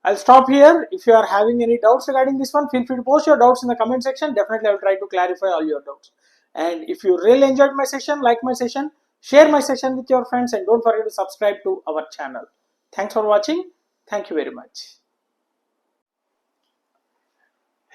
I'll stop here. If you are having any doubts regarding this one, feel free to post your doubts in the comment section. Definitely I will try to clarify all your doubts. And if you really enjoyed my session, like my session, share my session with your friends, and don't forget to subscribe to our channel. Thanks for watching. Thank you very much.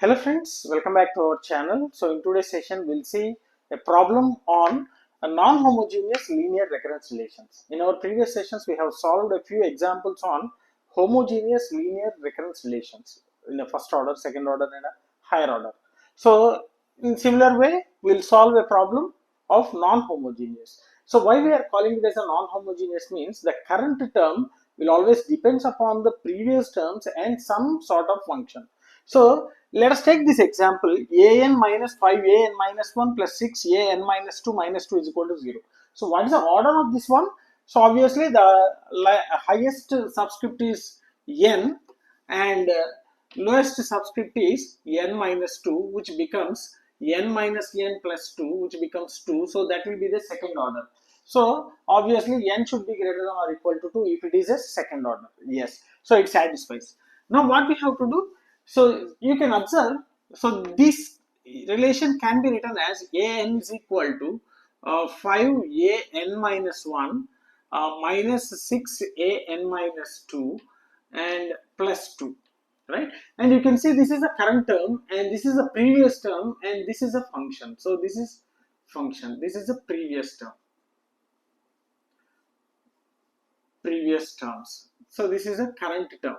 Hello friends, welcome back to our channel. So in today's session we'll see a problem on a non-homogeneous linear recurrence relations. In our previous sessions we have solved a few examples on homogeneous linear recurrence relations in the first order, second order and a higher order. So in similar way we'll solve a problem of non-homogeneous. So why we are calling it as a non-homogeneous means the current term will always depends upon the previous terms and some sort of function. So let us take this example, an minus 5 an minus 1 plus 6 an minus 2 minus 2 is equal to 0. So what is the order of this one? So obviously the highest subscript is n and lowest subscript is n minus 2, which becomes n minus n plus 2, which becomes 2. So that will be the second order. So obviously n should be greater than or equal to 2 if it is a second order. Yes. So it satisfies. Now what we have to do? So you can observe, so this relation can be written as an is equal to 5an minus 1 minus 6an minus 2 and plus 2, right? And you can see this is a current term and this is a previous term and this is a function. So this is function, this is a previous terms. So this is a current term.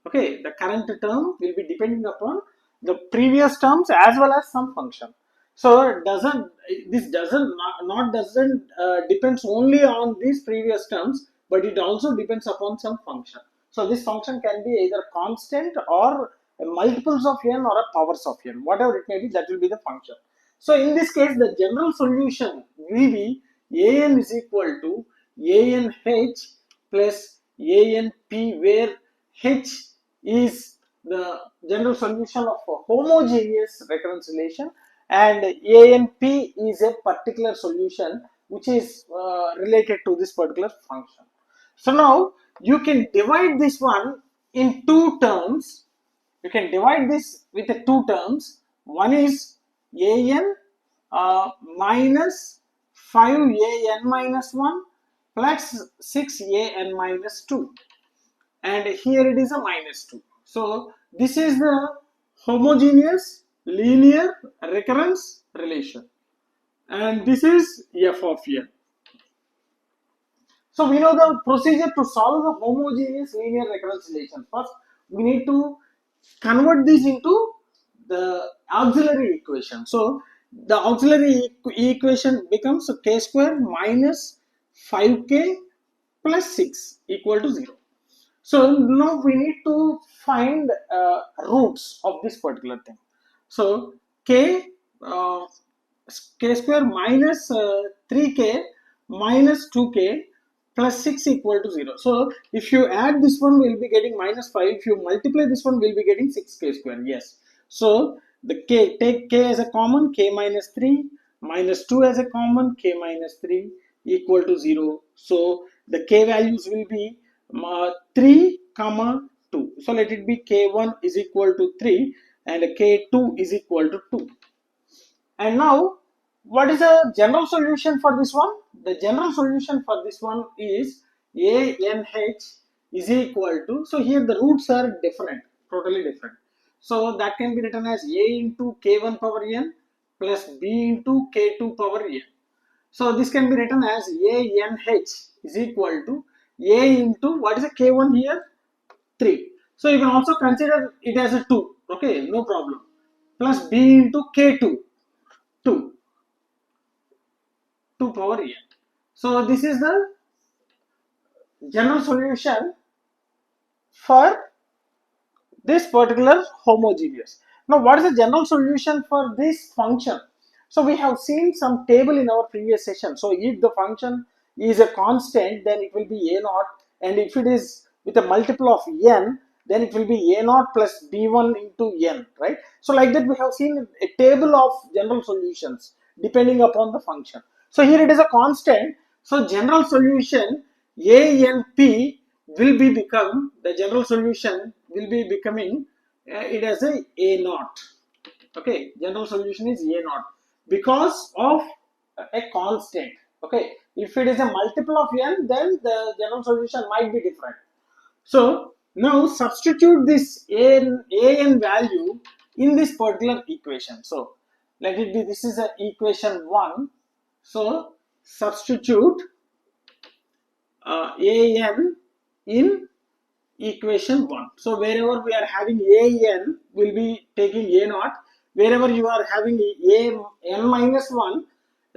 Okay, the current term will be depending upon the previous terms as well as some function. So this doesn't depends only on these previous terms, but it also depends upon some function. So this function can be either constant or multiples of n or a powers of n, whatever it may be, that will be the function. So in this case, the general solution will be an is equal to an h plus an p, where h is the general solution of a homogeneous recurrence relation and ANP is a particular solution which is related to this particular function. So now you can divide this one in two terms. You can divide this with the two terms. One is AN minus 5AN minus 1 plus 6AN minus 2. And here it is a minus 2. So this is the homogeneous linear recurrence relation and this is f of n. So we know the procedure to solve the homogeneous linear recurrence relation. First we need to convert this into the auxiliary equation. So the auxiliary equation becomes k square minus 5k plus 6 equal to 0. So now we need to find roots of this particular thing. So k square minus 3k minus 2k plus 6 equal to 0. So if you add this one, we'll be getting minus 5. If you multiply this one, we'll be getting 6k square. Yes. So the k, take k as a common, k minus 3 minus 2 as a common, k minus 3 equal to 0. So the k values will be 3 comma 2. So let it be k1 is equal to 3 and k2 is equal to 2. And now what is the general solution for this one? The general solution for this one is ANH is equal to, so here the roots are different, totally different. So that can be written as A into k1 power n plus B into k2 power n. So this can be written as ANH is equal to A into, what is the k1 here? 3. So you can also consider it as a 2. Okay, no problem. Plus B into k2, 2 power n. So this is the general solution for this particular homogeneous. Now what is the general solution for this function? So we have seen some table in our previous session. So if the function is a constant, then it will be a naught, and if it is with a multiple of n, then it will be a naught plus b1 into n, right? So like that we have seen a table of general solutions depending upon the function. So here it is a constant. So general solution ANP will be become, the general solution will be becoming it as a naught. Okay, general solution is a naught because of a constant. Okay, if it is a multiple of n, then the general solution might be different. So now substitute this an value in this particular equation. So let it be, this is a equation 1. So substitute an in equation 1. So wherever we are having an, we'll be taking a naught. Wherever you are having n minus 1,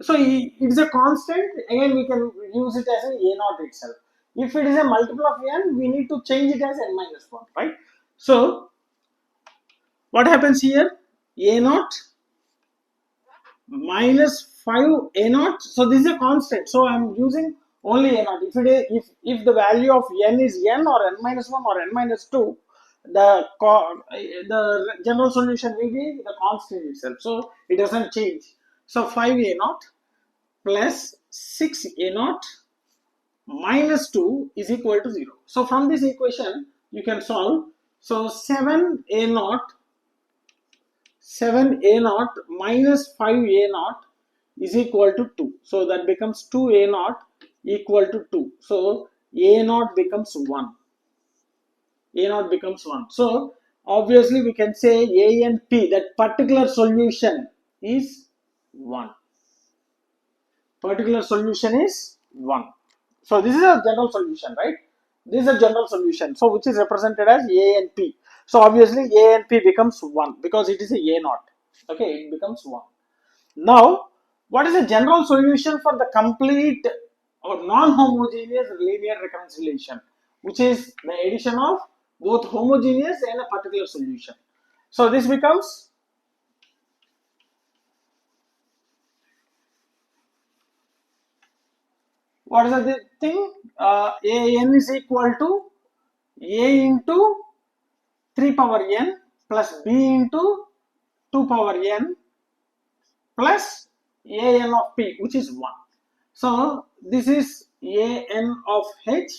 so it's a constant, again we can use it as an a naught itself. If it is a multiple of n, we need to change it as n minus 1, right? So what happens here? A naught minus 5 a naught. So this is a constant, so I'm using only a naught. If the value of n is n or n minus 1 or n minus 2, the general solution will be the constant itself, so it doesn't change. So 5 a naught plus 6 a naught minus 2 is equal to 0. So from this equation you can solve. So 7 a naught minus 5 a naught is equal to 2. So that becomes 2 a naught equal to 2. So a naught becomes 1. A naught becomes 1. So obviously we can say a and p, that particular solution is 1. Particular solution is 1. So this is a general solution, right? This is a general solution, so which is represented as a and p. So obviously a and p becomes 1 because it is a naught. Okay, it becomes 1. Now, what is the general solution for the complete or non-homogeneous linear reconciliation, which is the addition of both homogeneous and a particular solution? So this becomes, what is the thing? An is equal to a into 3 power n plus b into 2 power n plus an of p, which is 1. So this is an of h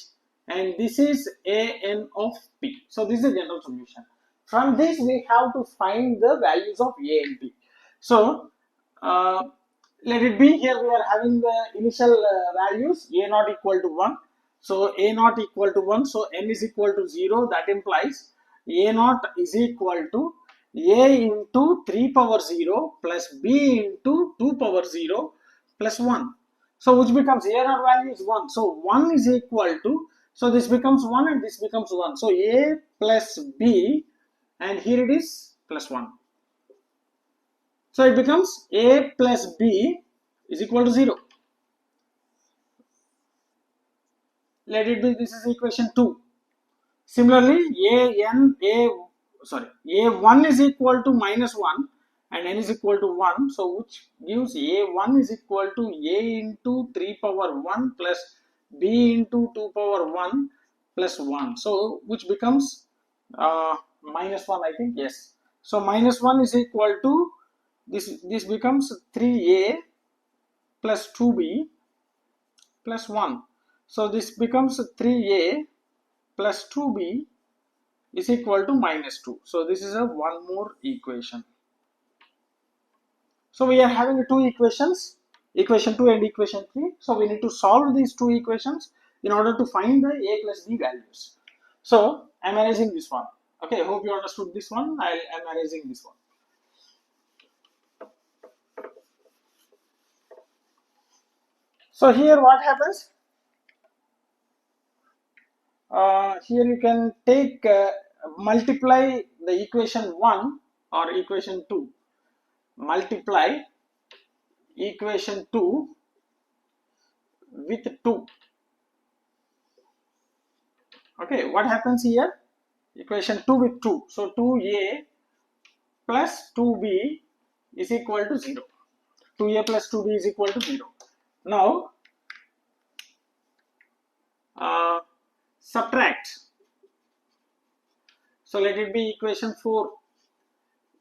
and this is an of p. So this is the general solution. From this we have to find the values of a and b. So let it be, here we are having the initial values, a naught equal to 1. So a naught equal to 1, so n is equal to 0. That implies a naught is equal to a into 3 power 0 plus b into 2 power 0 plus 1. So which becomes, a naught value is 1. So 1 is equal to, so this becomes 1 and this becomes 1. So a plus b, and here it is plus 1. So it becomes a plus b is equal to 0. Let it be, this is equation 2. Similarly, a1 is equal to minus 1 and n is equal to 1. So which gives a1 is equal to a into 3 power 1 plus b into 2 power 1 plus 1. So which becomes minus 1, I think, yes. So minus 1 is equal to, this becomes 3a plus 2b plus 1. So this becomes 3a plus 2b is equal to minus 2. So this is a one more equation. So we are having two equations, equation 2 and equation 3. So we need to solve these two equations in order to find the a plus b values. So I am erasing this one. Okay, hope you understood this one. I am erasing this one. So here what happens? Here you can take multiply the equation 1 or equation 2. Multiply equation 2 with 2. Okay, what happens here? Equation 2 with 2. So 2a plus 2b is equal to 0. 2a plus 2b is equal to 0. Now subtract. So let it be equation 4,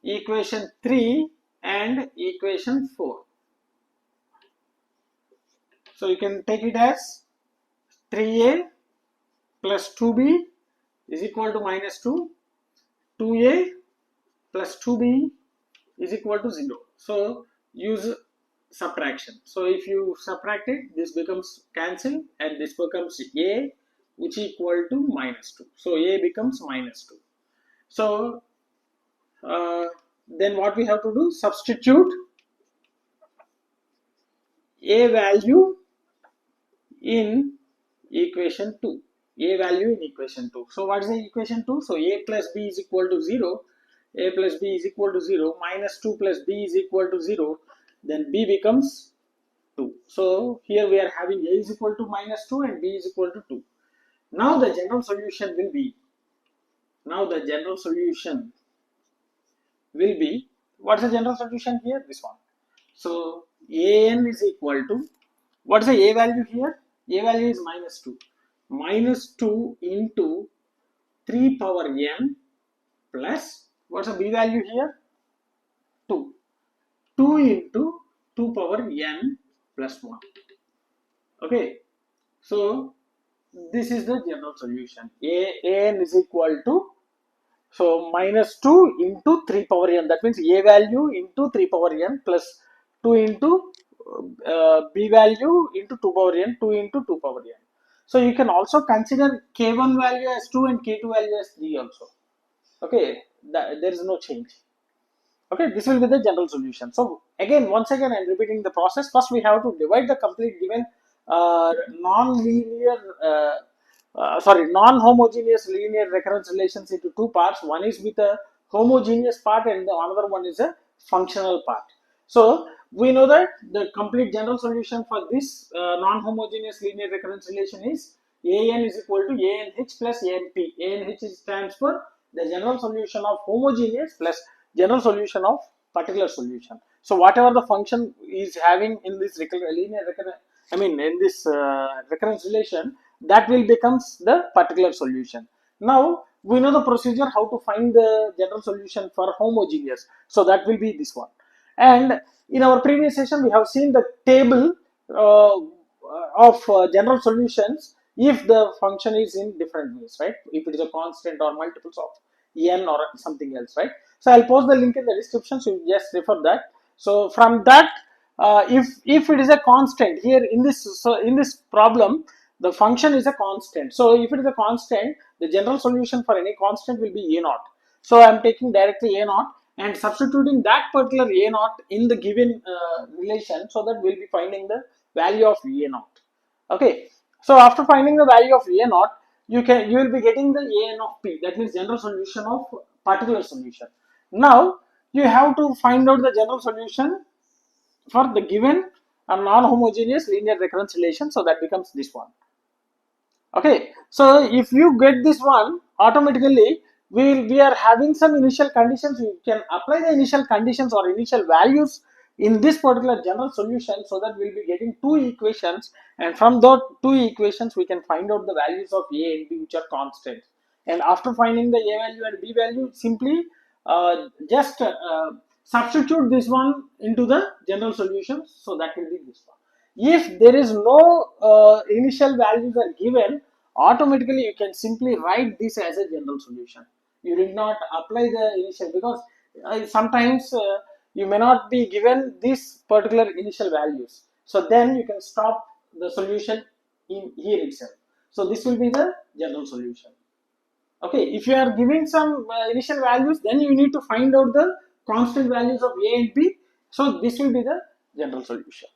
equation 3 and equation 4. So you can take it as 3a plus 2b is equal to minus 2. 2a plus 2b is equal to 0. So use subtraction. So if you subtract it, this becomes cancel and this becomes a, which is equal to minus 2. So a becomes minus 2. So then what we have to do? Substitute a value in equation 2. A value in equation 2. So what is the equation 2? So a plus b is equal to 0. A plus b is equal to 0. Minus 2 plus b is equal to 0. Then b becomes 2. So here we are having a is equal to minus 2 and b is equal to 2. Now the general solution will be, what's the general solution here? This one. So an is equal to, what is the a value here? A value is minus 2. Minus 2 into 3 power n plus, what's the b value here? 2. 2 into 2 power n plus 1. Okay. So this is the general solution. An is equal to, so minus 2 into 3 power n, that means a value into 3 power n plus 2 into b value into 2 power n, 2 into 2 power n. So you can also consider k1 value as 2 and k2 value as 3 also. Okay, there is no change. Okay, this will be the general solution. So again, once again, I'm repeating the process. First, we have to divide the complete given non-homogeneous linear recurrence relations into two parts. One is with a homogeneous part and the another one is a functional part. So we know that the complete general solution for this non-homogeneous linear recurrence relation is an is equal to anh plus anp. Anh stands for the general solution of homogeneous plus general solution of particular solution. So whatever the function is having in this recurrence relation, that will becomes the particular solution. Now we know the procedure how to find the general solution for homogeneous. So that will be this one. And in our previous session, we have seen the table of general solutions if the function is in different ways, right? If it is a constant or multiples of n or something else, right? So I'll post the link in the description, so you just refer that. So from that, if it is a constant here in this problem, the function is a constant. So if it is a constant, the general solution for any constant will be a naught. So I'm taking directly a naught and substituting that particular a naught in the given relation, so that we'll be finding the value of a naught. Okay. So after finding the value of a naught, you will be getting the an of p, that means general solution of particular solution. Now you have to find out the general solution for the given non-homogeneous linear recurrence relation, so that becomes this one. Okay, so if you get this one, automatically we are having some initial conditions. You can apply the initial conditions or initial values in this particular general solution, so that we'll be getting two equations, and from those two equations we can find out the values of a and b, which are constant. And after finding the a value and b value, simply just substitute this one into the general solution, so that will be this one. If there is no initial values are given, automatically you can simply write this as a general solution. You did not apply the initial, because sometimes you may not be given these particular initial values. So then you can stop the solution in here itself. So this will be the general solution. Okay, if you are giving some initial values, then you need to find out the constant values of a and b. So this will be the general solution.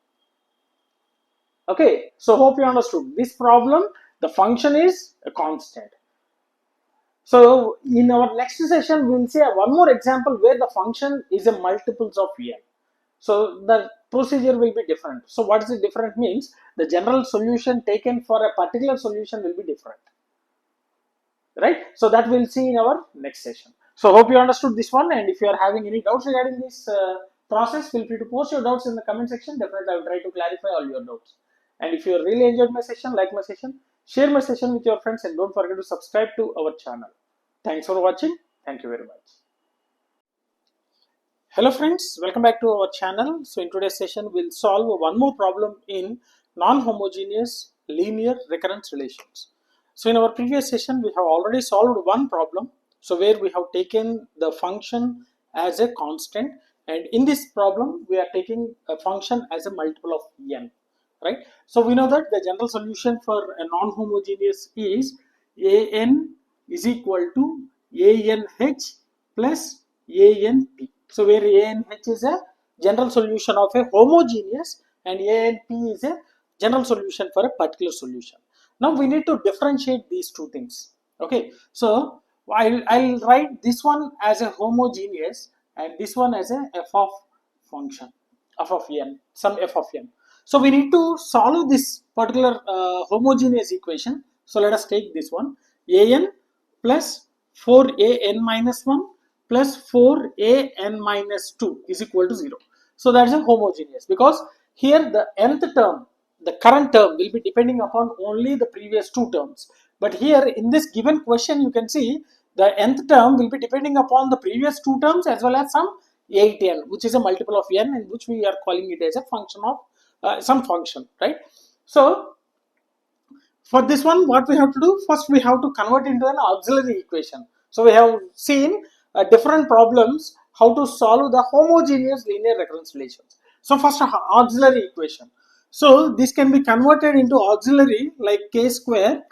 Okay, so hope you understood this problem. The function is a constant. So in our next session, we will see one more example where the function is a multiples of n. So the procedure will be different. So what is the different means? The general solution taken for a particular solution will be different, right? So that we'll see in our next session. So hope you understood this one, and if you are having any doubts regarding this process, feel free to post your doubts in the comment section. Definitely I will try to clarify all your doubts. And if you really enjoyed my session, like my session, share my session with your friends, and don't forget to subscribe to our channel. Thanks for watching. Thank you very much. Hello friends, welcome back to our channel. So in today's session, we'll solve one more problem in non-homogeneous linear recurrence relations. So in our previous session, we have already solved one problem. So where we have taken the function as a constant, and in this problem, we are taking a function as a multiple of n, right? So we know that the general solution for a non-homogeneous is an is equal to anh plus anp. So where A and H is a general solution of a homogeneous and A and P is a general solution for a particular solution. Now we need to differentiate these two things. Okay, so I'll write this one as a homogeneous and this one as a f of function, f of n, some f of n. So we need to solve this particular homogeneous equation. So let us take this one, an plus 4an minus 1 plus 4an minus 2 is equal to 0. So that is a homogeneous, because here the nth term, the current term, will be depending upon only the previous two terms. But here in this given question you can see the nth term will be depending upon the previous two terms as well as some 8n, which is a multiple of n, and which we are calling it as a function of some function, right? So for this one, what we have to do, first we have to convert into an auxiliary equation. So we have seen different problems how to solve the homogeneous linear recurrence relations. So first auxiliary equation. So this can be converted into auxiliary like k square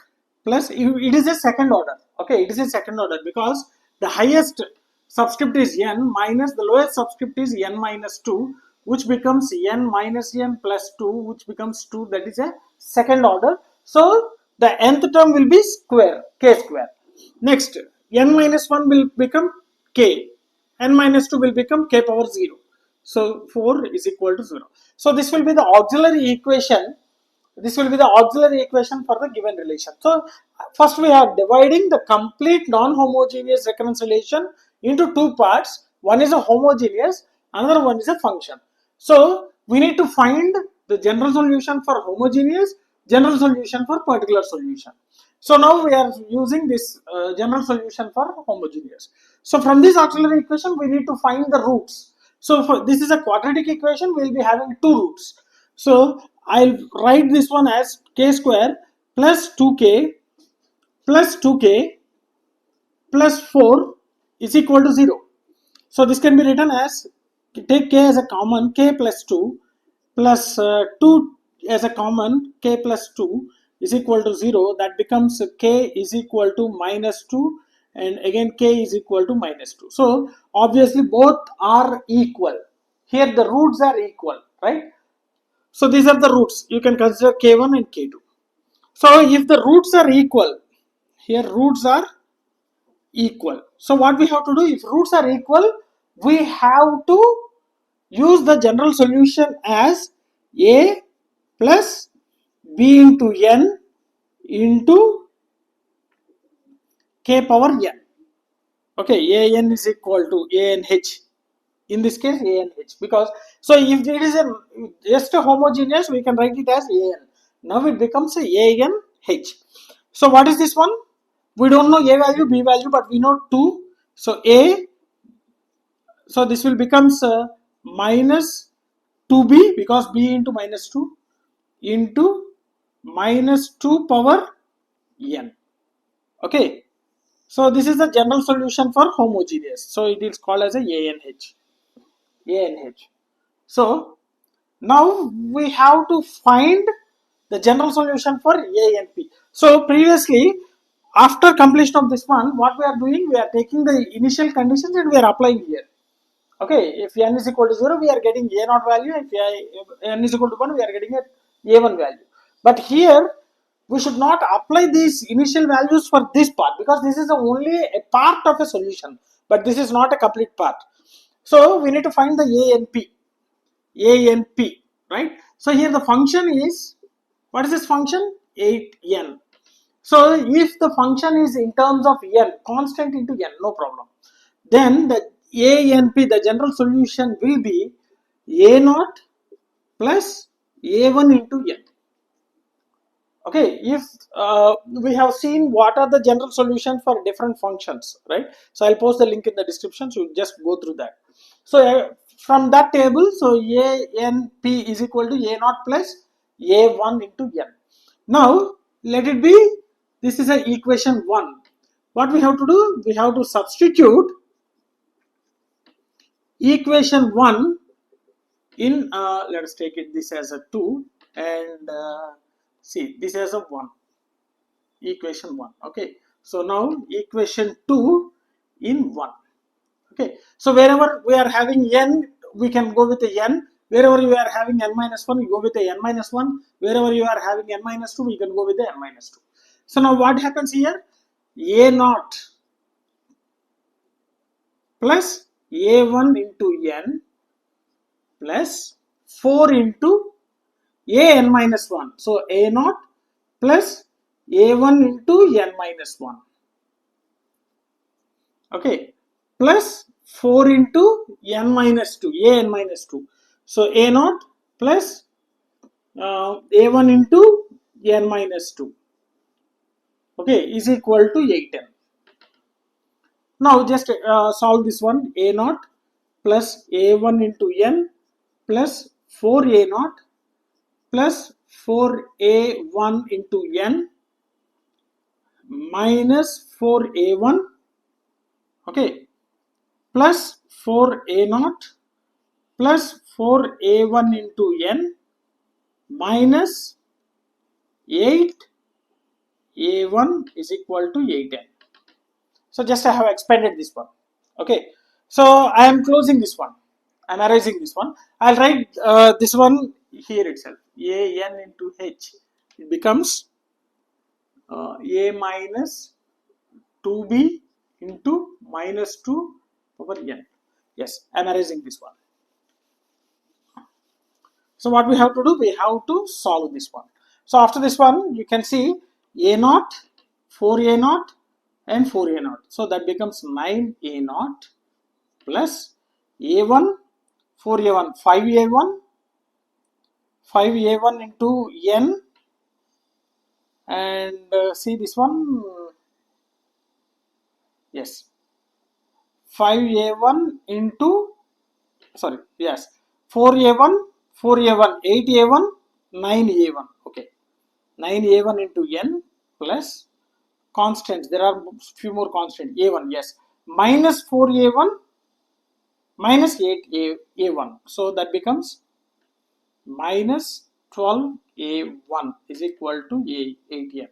plus, it is a second order. Okay, it is a second order because the highest subscript is n minus the lowest subscript is n minus 2, which becomes n minus n plus 2, which becomes 2, that is a second order. So the nth term will be square, k square. Next, n minus 1 will become k, n minus 2 will become k power 0. So 4 is equal to 0. So this will be the auxiliary equation. This will be the auxiliary equation for the given relation. So first we are dividing the complete non-homogeneous recurrence relation into two parts. One is a homogeneous, another one is a function. So we need to find the general solution for homogeneous, general solution for particular solution. So now we are using this general solution for homogeneous. So from this auxiliary equation we need to find the roots. So for this is a quadratic equation, we will be having two roots. So I'll write this one as k square plus 2k plus 4 is equal to 0. So this can be written as, take k as a common, k plus 2 plus 2 as a common, k plus 2 is equal to 0. That becomes k is equal to minus 2, and again k is equal to minus 2. So obviously both are equal. Here the roots are equal, right? So these are the roots. You can consider k1 and k2. So if the roots are equal, here roots are equal. So what we have to do, if roots are equal, we have to use the general solution as a plus b into n into k power n. Okay, a n is equal to a n h. In this case, a and h, because so if it is a just a homogeneous, we can write it as a n. Now it becomes a n h. So what is this one? We don't know a value, b value, but we know 2. So a, so this will becomes minus 2b, because b into minus 2 into minus 2 power n. Okay, so this is the general solution for homogeneous. So it is called as a ANH. ANH. So now we have to find the general solution for A and P. So previously, after completion of this one, what we are doing, we are taking the initial conditions and we are applying here. Okay, if n is equal to 0, we are getting a naught value. If n is equal to 1, we are getting a1 value. But here, we should not apply these initial values for this part, because this is only a part of a solution, but this is not a complete part. So we need to find the A and P. A and P, right? So here the function is, what is this function? 8n. So if the function is in terms of n, constant into n, no problem. Then the A and P, the general solution will be a naught plus a1 into n. Okay, if we have seen what are the general solutions for different functions, right? So I'll post the link in the description, so you just go through that. So from that table, so a n p is equal to a naught plus a1 into n. Now let it be, this is an equation 1. What we have to do, we have to substitute equation 1 in, let us take it this as a 2 and see this as a 1. Equation 1. Okay, so now equation 2 in 1. Okay, so wherever we are having n, we can go with the n. Wherever you are having n minus 1, you go with the n minus 1. Wherever you are having n minus 2, we can go with the n minus 2. So now what happens here? A naught plus a1 into n plus 4 into an minus 1. So a naught plus a1 into n minus 1. Okay, plus 4 into n minus 2, an minus 2. So a naught plus a1 into n minus 2. Okay, is equal to 8n. Now just solve this one. A naught plus a1 into n plus 4a naught plus 4a1 into n minus 4a1, okay, plus 4a naught plus 4a1 into n minus 8a1 is equal to 8n. So just I have expanded this one. Okay, so I am closing this one. I am erasing this one. I'll write this one here itself. A n into h. It becomes a minus 2b into minus 2 over n. Yes, I am erasing this one. So what we have to do? We have to solve this one. So after this one, you can see a naught, 4a naught and 4a naught. So that becomes 9a naught plus a1, 4a1, 5a1, 5a1 into n, and see this one, yes, 5a1 into, sorry, yes, 4a1, 4a1, 8a1, 9a1, okay, 9a1 into n plus constants, there are few more constants, a1, yes, minus 4a1 minus 8a1, so that becomes minus 12a1 is equal to 8n.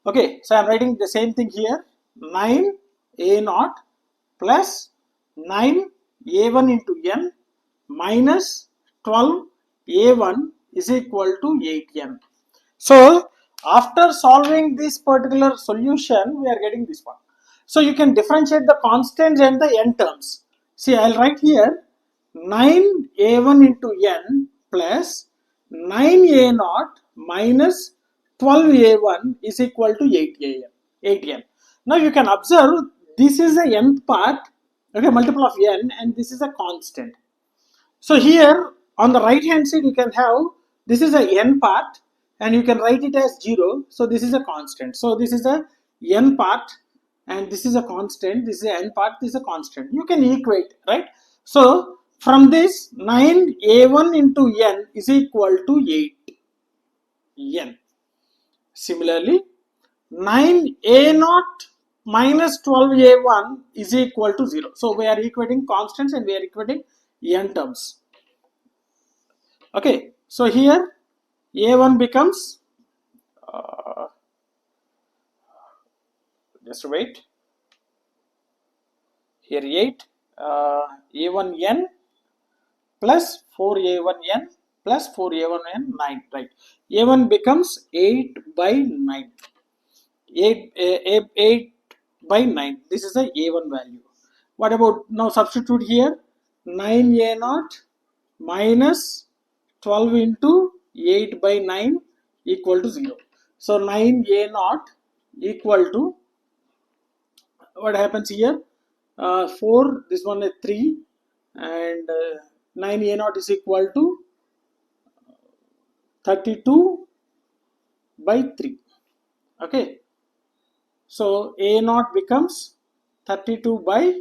Okay, so I am writing the same thing here, 9a naught plus 9a1 into n minus 12a1 is equal to 8n. So after solving this particular solution, we are getting this one. So you can differentiate the constants and the n terms. See, I'll write here 9a1 into n plus 9a naught minus 12a1 is equal to 8n. Now you can observe this is the nth part, okay, multiple of n, and this is a constant. So here on the right hand side you can have, this is a n part and you can write it as 0. So this is a constant. So this is a n part and this is a constant. This is a n part, this is a constant. You can equate, right? So from this 9a1 into n is equal to 8n. Similarly, 9a naught minus 12a1 is equal to 0. So we are equating constants and we are equating n terms. Okay, so here a1 becomes, just wait, here 8, a1n plus 4a1n plus 4a1n 9, right? a1 becomes 8 by 9. 8 by 9. This is the a1 value. What about now? Substitute here 9a naught minus 12 into 8 by 9 equal to 0. So 9a naught equal to, what happens here? 4, this one is 3, and 9a naught is equal to 32 by 3. Okay. So a naught becomes 32 by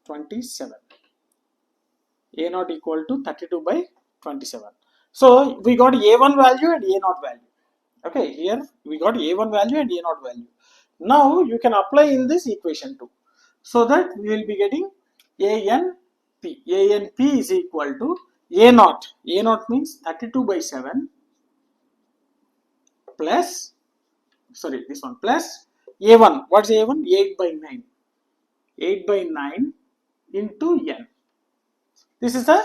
27. A naught equal to 32 by 27. So we got a1 value and a naught value. Okay, here we got a1 value and a naught value. Now you can apply in this equation too. So that we will be getting ANP. ANP is equal to a naught. A naught means 32 by 7 plus, sorry, this one plus a1. What's a1? 8 by 9. 8 by 9 into n. This is the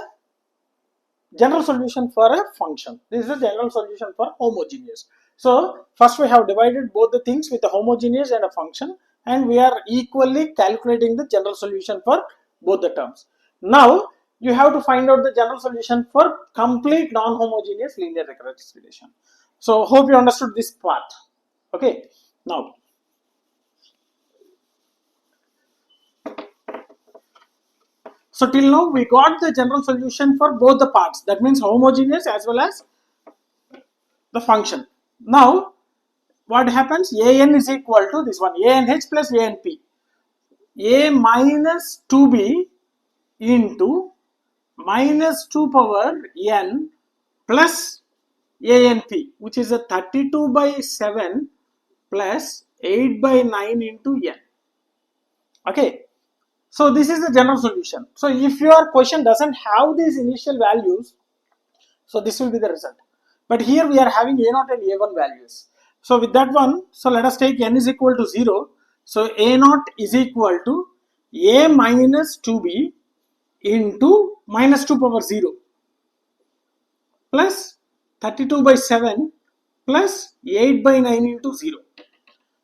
general solution for a function. This is the general solution for homogeneous. So first we have divided both the things with a homogeneous and a function, and we are equally calculating the general solution for both the terms. Now you have to find out the general solution for complete non-homogeneous linear recurrence relation. So hope you understood this part. Okay, now so till now we got the general solution for both the parts, that means homogeneous as well as the function. Now what happens? An is equal to this one, a and h plus a and p. A minus 2b into minus 2 power n plus a and p, which is a 32 by 7 plus 8 by 9 into n. Okay, so this is the general solution. So if your question doesn't have these initial values, so this will be the result. But here we are having a0 and a1 values. So with that one, so let us take n is equal to 0. So a0 is equal to a minus 2b into minus 2 power 0 plus 32 by 7 plus 8 by 9 into 0.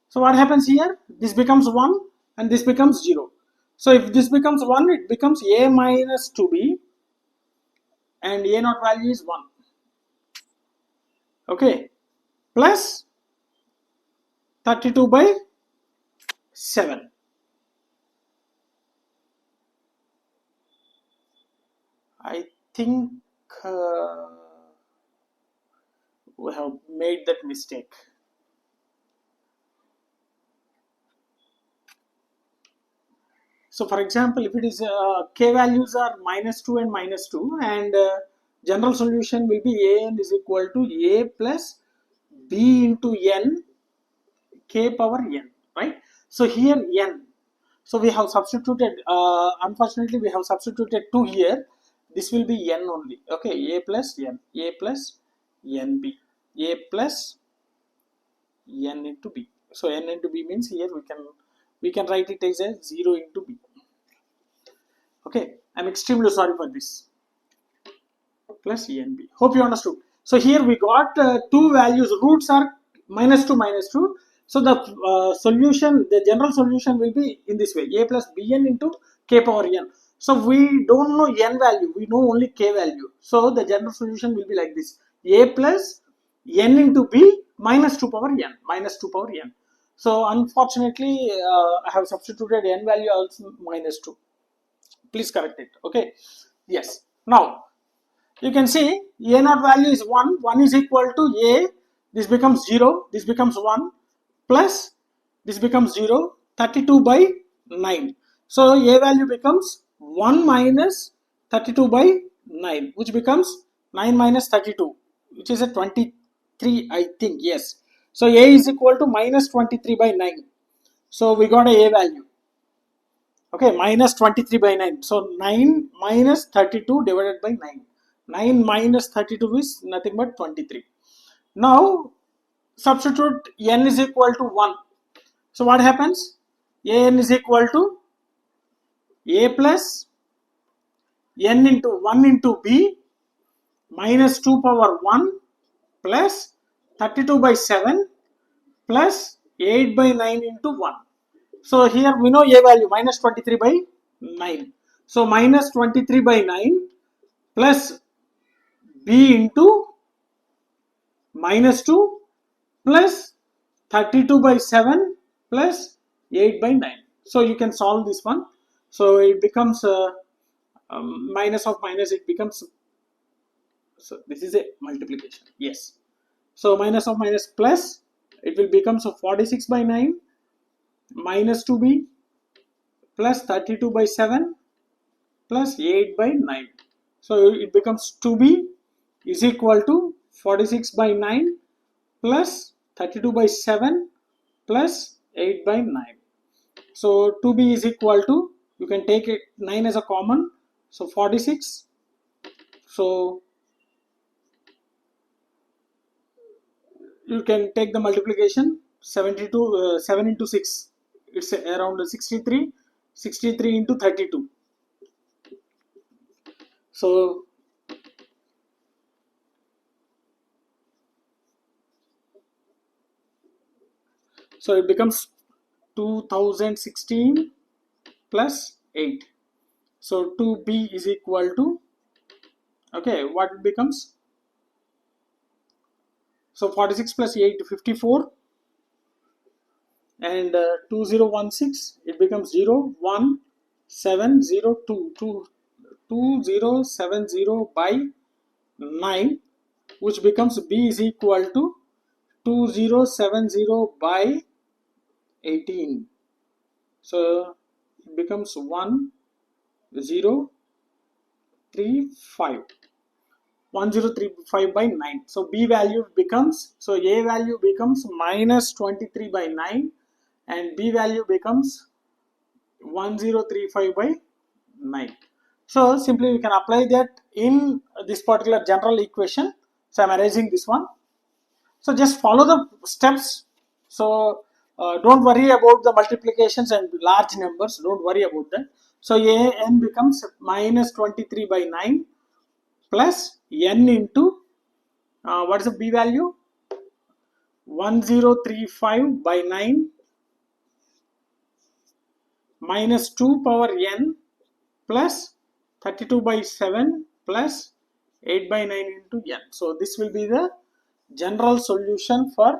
So what happens here? This becomes 1 and this becomes 0. So if this becomes 1, it becomes a minus 2b and a0 value is 1. Okay, plus 32 by 7. I think we have made that mistake. So for example, if it is k values are minus 2 and minus 2, and general solution will be an is equal to a plus b into n k power n, right? So here n, so we have substituted, unfortunately we have substituted 2 here. This will be n only. Okay, a plus n, a plus nb, a plus n into b. So n into b means here we can write it as a 0 into b. Okay, I'm extremely sorry for this. Plus enb. Hope you understood. So here we got two values. Roots are minus 2, minus 2. So the solution, the general solution will be in this way: a plus bn into k power n. So we don't know n value, we know only k value. So the general solution will be like this: a plus n into b minus 2 power n, minus 2 power n. So unfortunately, I have substituted n value also minus 2. Please correct it. Okay. Yes. Now you can see a0 value is 1. 1 is equal to a. This becomes 0. This becomes 1 plus this becomes 0. 32 by 9. So a value becomes 1 minus 32 by 9, which becomes 9 minus 32, which is a 23, I think. Yes. So a is equal to minus 23 by 9. So we got a value. Okay, minus 23 by 9. So 9 minus 32 divided by 9. 9 minus 32 is nothing but 23. Now substitute n is equal to 1. So what happens? An is equal to a plus n into 1 into b minus 2 power 1 plus 32 by 7 plus 8 by 9 into 1. So here we know a value minus 23 by 9. So minus 23 by 9 plus b into minus 2 plus 32 by 7 plus 8 by 9. So you can solve this one. So it becomes minus of minus, it becomes, so this is a multiplication. Yes. So minus of minus plus, it will become, so 46 by 9 minus 2b plus 32 by 7 plus 8 by 9. So it becomes 2b is equal to 46 by 9 plus 32 by 7 plus 8 by 9. So 2b is equal to, you can take it 9 as a common, so 46. So you can take the multiplication, 72, 7 into 6, it's around 63 63 into 32. So it becomes 2016 plus 8. So 2b is equal to, okay, what it becomes? So 46 plus 8, 54, and 2016, it becomes 0, 1, 7, 0, 2, 2070 by 9, which becomes b is equal to 2070 by 18. So it becomes 1035. 1035 by 9. So b value becomes, so a value becomes minus 23 by 9 and b value becomes 1035 by 9. So simply we can apply that in this particular general equation. So I am erasing this one. So just follow the steps. So don't worry about the multiplications and large numbers. Don't worry about that. So a n becomes minus 23 by 9 plus n into what is the b value? 1035 by 9 minus 2 power n plus 32 by 7 plus 8 by 9 into n. So this will be the general solution for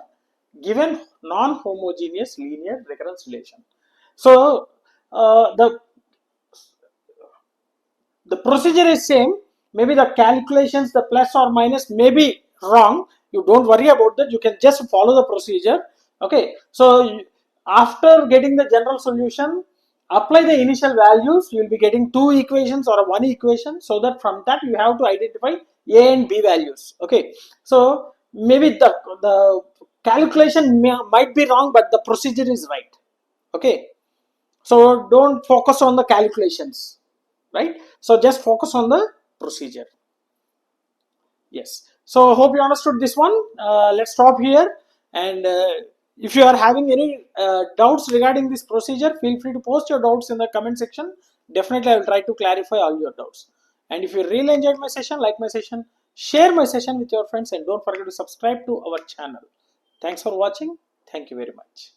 given non-homogeneous linear recurrence relation. So the procedure is same. Maybe the calculations, the plus or minus may be wrong. You don't worry about that. You can just follow the procedure. Okay. So after getting the general solution, apply the initial values. You will be getting two equations or one equation. So that from that you have to identify a and b values. Okay. So maybe the calculation might be wrong, but the procedure is right. Okay. So don't focus on the calculations, right? So just focus on the procedure. Yes. So hope you understood this one. Let's stop here. And if you are having any doubts regarding this procedure, feel free to post your doubts in the comment section. Definitely, I will try to clarify all your doubts. And if you really enjoyed my session, like my session, share my session with your friends, and don't forget to subscribe to our channel. Thanks for watching. Thank you very much.